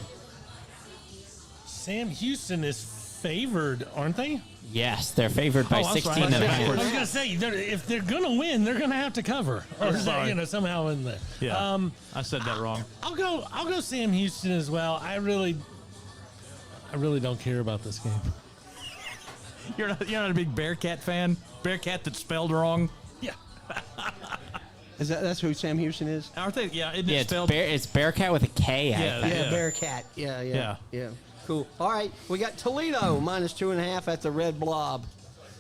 [SPEAKER 2] Sam Houston is favored, aren't they?
[SPEAKER 3] Yes, they're favored by
[SPEAKER 8] Oh, I'm
[SPEAKER 3] 16
[SPEAKER 8] sorry.
[SPEAKER 3] and a
[SPEAKER 2] I
[SPEAKER 3] half.
[SPEAKER 2] was going to say, if they're going to win, they're going to have to cover, or
[SPEAKER 8] sorry.
[SPEAKER 2] somehow in there.
[SPEAKER 8] Yeah, I said that wrong.
[SPEAKER 2] I'll go Sam Houston as well. I really don't care about this game.
[SPEAKER 8] You're not a big Bearcat fan? Bearcat that's spelled wrong?
[SPEAKER 2] Yeah.
[SPEAKER 1] That's who Sam Houston is?
[SPEAKER 8] Aren't they? Yeah, isn't
[SPEAKER 3] Yeah,
[SPEAKER 8] it
[SPEAKER 3] it's,
[SPEAKER 8] spelled?
[SPEAKER 3] it's Bearcat with a K. I
[SPEAKER 8] Yeah,
[SPEAKER 3] think.
[SPEAKER 1] Yeah, Bearcat. Yeah. Cool. All right, we got Toledo -2.5 at the Red Blob.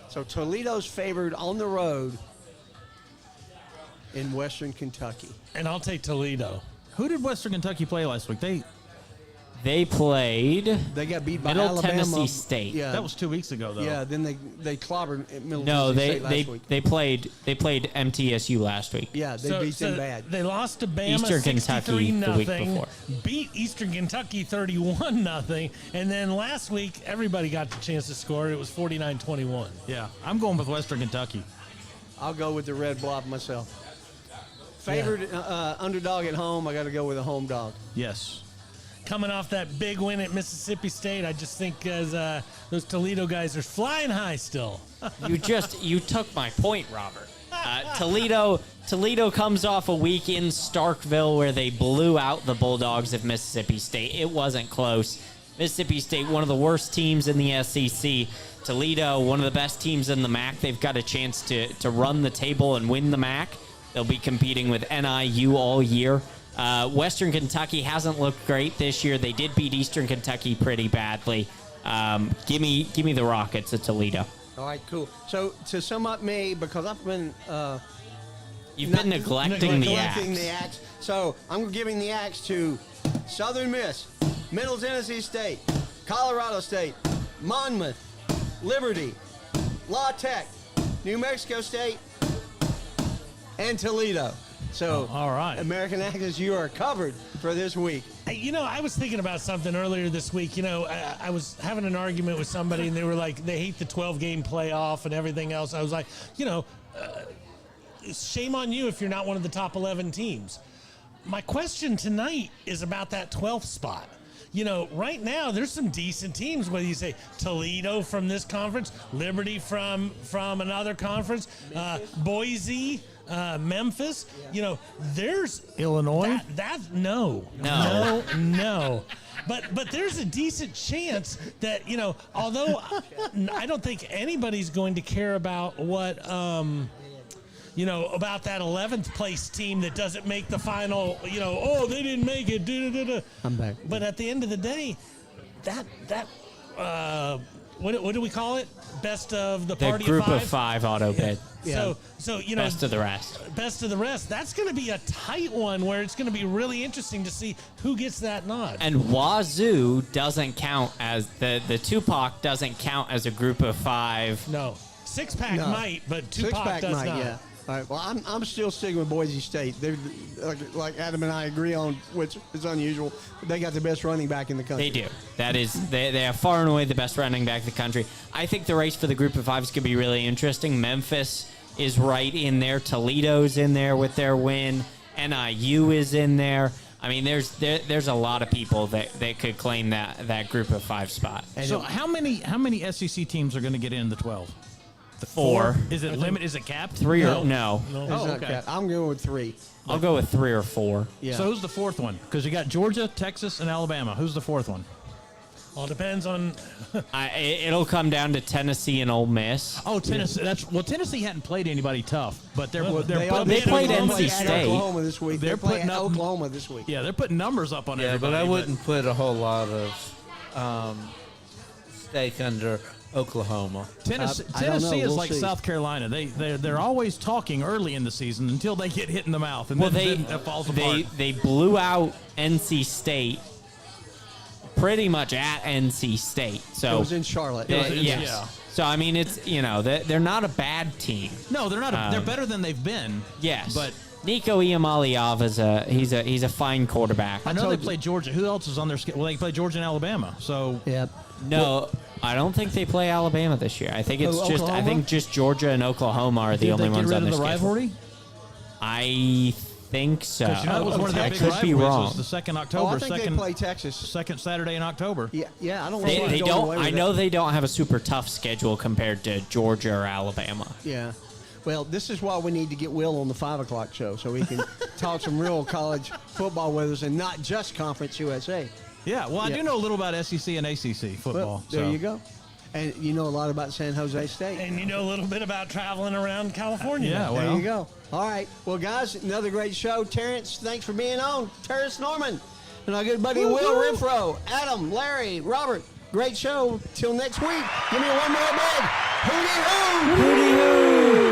[SPEAKER 1] So Toledo's favored on the road in Western Kentucky.
[SPEAKER 2] And I'll take Toledo.
[SPEAKER 8] Who did Western Kentucky play last week?
[SPEAKER 3] They played
[SPEAKER 1] They got beat by
[SPEAKER 3] Middle
[SPEAKER 1] Alabama.
[SPEAKER 3] Tennessee State.
[SPEAKER 1] Yeah,
[SPEAKER 8] That was 2 weeks ago, though.
[SPEAKER 1] yeah. Then they clobbered Middle
[SPEAKER 3] No,
[SPEAKER 1] Tennessee
[SPEAKER 3] they
[SPEAKER 1] State last week.
[SPEAKER 3] they played MTSU last week.
[SPEAKER 1] Yeah, they beat them bad.
[SPEAKER 2] They lost to Bama
[SPEAKER 3] Eastern Kentucky the week
[SPEAKER 2] 63-0,
[SPEAKER 3] before.
[SPEAKER 2] beat Eastern Kentucky 31-0, and then last week everybody got the chance to score. It was 49-21.
[SPEAKER 8] Yeah, I'm going with Western Kentucky.
[SPEAKER 1] I'll go with the Red Blob myself. Favored underdog at home. I got to go with a home dog.
[SPEAKER 8] Yes.
[SPEAKER 2] Coming off that big win at Mississippi State, I just think as those Toledo guys are flying high still.
[SPEAKER 3] You took my point, Robert. Toledo comes off a week in Starkville where they blew out the Bulldogs of Mississippi State. It wasn't close. Mississippi State, one of the worst teams in the SEC. Toledo, one of the best teams in the MAC. They've got a chance to run the table and win the MAC. They'll be competing with NIU all year. Western Kentucky hasn't looked great this year. They did beat Eastern Kentucky pretty badly. Give me the Rockets at Toledo.
[SPEAKER 1] All right, cool. So to sum up me, because I've been
[SPEAKER 3] You've been neglecting the Axe.
[SPEAKER 1] So I'm giving the Axe to Southern Miss, Middle Tennessee State, Colorado State, Monmouth, Liberty, La Tech, New Mexico State, and Toledo. So,
[SPEAKER 8] all right,
[SPEAKER 1] American Axes, you are covered for this week.
[SPEAKER 2] I was thinking about something earlier this week. I was having an argument with somebody, and they were like, they hate the 12-game playoff and everything else. I was like, shame on you if you're not one of the top 11 teams. My question tonight is about that 12th spot. Right now there's some decent teams, whether you say Toledo from this conference, Liberty from another conference, Boise, Memphis. There's
[SPEAKER 8] Illinois.
[SPEAKER 2] No. But there's a decent chance that although I don't think anybody's going to care about what about that 11th place team that doesn't make the final, they didn't make it.
[SPEAKER 1] I'm back.
[SPEAKER 2] But at the end of the day, what do we call it? Best of the party
[SPEAKER 3] group
[SPEAKER 2] of
[SPEAKER 3] of five auto bid.
[SPEAKER 1] Yeah.
[SPEAKER 2] So
[SPEAKER 3] Best of the rest.
[SPEAKER 2] Best of the rest. That's going to be a tight one where it's going to be really interesting to see who gets that nod.
[SPEAKER 3] And Wazoo doesn't count as the Tupac doesn't count as a group of five.
[SPEAKER 2] No. Six-pack
[SPEAKER 1] No.
[SPEAKER 2] might, but Tupac
[SPEAKER 1] Six-pack
[SPEAKER 2] does
[SPEAKER 1] might,
[SPEAKER 2] not.
[SPEAKER 1] yeah. All right. Well, I'm still sticking with Boise State. They're like Adam and I agree on, which is unusual. They got the best running back in the country.
[SPEAKER 3] They do. That is, they are far and away the best running back in the country. I think the race for the group of five is going to be really interesting. Memphis is right in there. Toledo's in there with their win. NIU is in there. I mean, there's a lot of people that could claim that group of five spot.
[SPEAKER 8] So how many SEC teams are going to get in the 12?
[SPEAKER 3] Four.
[SPEAKER 8] Is it limit? Is it capped?
[SPEAKER 3] Three or no?
[SPEAKER 1] It's
[SPEAKER 8] Oh,
[SPEAKER 1] not
[SPEAKER 8] okay.
[SPEAKER 1] capped. I'm going with 3.
[SPEAKER 3] I'll go with 3 or 4.
[SPEAKER 1] Yeah.
[SPEAKER 8] So who's the fourth one? Because you got Georgia, Texas, and Alabama. Who's the fourth one?
[SPEAKER 2] All depends on.
[SPEAKER 3] It'll come down to Tennessee and Ole Miss.
[SPEAKER 8] Oh, Tennessee. Tennessee hadn't played anybody tough, but
[SPEAKER 1] They
[SPEAKER 3] played NC
[SPEAKER 1] at
[SPEAKER 3] State.
[SPEAKER 1] Oklahoma this week. They're playing
[SPEAKER 8] putting up
[SPEAKER 1] Oklahoma this week.
[SPEAKER 8] Yeah, they're putting numbers up on
[SPEAKER 4] Yeah,
[SPEAKER 8] everybody.
[SPEAKER 4] but I wouldn't put a whole lot of stake under Oklahoma.
[SPEAKER 8] Tennessee,
[SPEAKER 1] I don't know.
[SPEAKER 8] Tennessee is
[SPEAKER 1] We'll
[SPEAKER 8] like
[SPEAKER 1] see.
[SPEAKER 8] South Carolina. They're always talking early in the season until they get hit in the mouth, and then it falls apart.
[SPEAKER 3] They blew out NC State pretty much at NC State. So
[SPEAKER 1] It was in Charlotte.
[SPEAKER 3] yes.
[SPEAKER 8] Yeah.
[SPEAKER 3] So I mean, it's they're not a bad team.
[SPEAKER 8] No, they're not. They're better than they've been.
[SPEAKER 3] Yes,
[SPEAKER 8] but
[SPEAKER 3] Nico Iamaleava he's a fine quarterback.
[SPEAKER 8] I know they played Georgia. Who else is on their schedule? Well, they played Georgia and Alabama. So
[SPEAKER 1] Yep.
[SPEAKER 3] No, I don't think they play Alabama this year. I think it's
[SPEAKER 1] Oh,
[SPEAKER 3] just
[SPEAKER 1] Oklahoma?
[SPEAKER 3] Georgia and Oklahoma are the
[SPEAKER 8] did
[SPEAKER 3] only
[SPEAKER 8] they get
[SPEAKER 3] ones
[SPEAKER 8] rid
[SPEAKER 3] on
[SPEAKER 8] of
[SPEAKER 3] their
[SPEAKER 8] the
[SPEAKER 3] schedule.
[SPEAKER 8] rivalry?
[SPEAKER 3] I think so.
[SPEAKER 8] Because that was one of their
[SPEAKER 3] I
[SPEAKER 8] big
[SPEAKER 3] could be
[SPEAKER 8] rivalries.
[SPEAKER 3] wrong.
[SPEAKER 8] Was the second
[SPEAKER 1] Oh,
[SPEAKER 8] October,
[SPEAKER 1] I think they play Texas.
[SPEAKER 8] second Saturday in October.
[SPEAKER 1] Yeah. I don't.
[SPEAKER 3] They,
[SPEAKER 1] know
[SPEAKER 3] they
[SPEAKER 1] going
[SPEAKER 3] don't.
[SPEAKER 1] away with
[SPEAKER 3] I
[SPEAKER 1] that.
[SPEAKER 3] know they don't have a super tough schedule compared to Georgia or Alabama.
[SPEAKER 1] Yeah. Well, this is why we need to get Will on the 5 o'clock show so we can talk some real college football with us and not just Conference USA.
[SPEAKER 8] Yeah. Well, I
[SPEAKER 1] Yeah.
[SPEAKER 8] do know a little about SEC and ACC football.
[SPEAKER 1] Well, there
[SPEAKER 8] so.
[SPEAKER 1] you go. And you know a lot about San Jose State.
[SPEAKER 2] And you know a little bit about traveling around California.
[SPEAKER 8] Yeah,
[SPEAKER 1] There
[SPEAKER 8] well.
[SPEAKER 1] you go. All right. Well, guys, another great show. Terrence, thanks for being on. Terrence Norman. And our good buddy Will Renfro. Adam, Larry, Robert. Great show. Till next week. Give me one more bid. Hootie hoo!
[SPEAKER 3] Hootie hoo!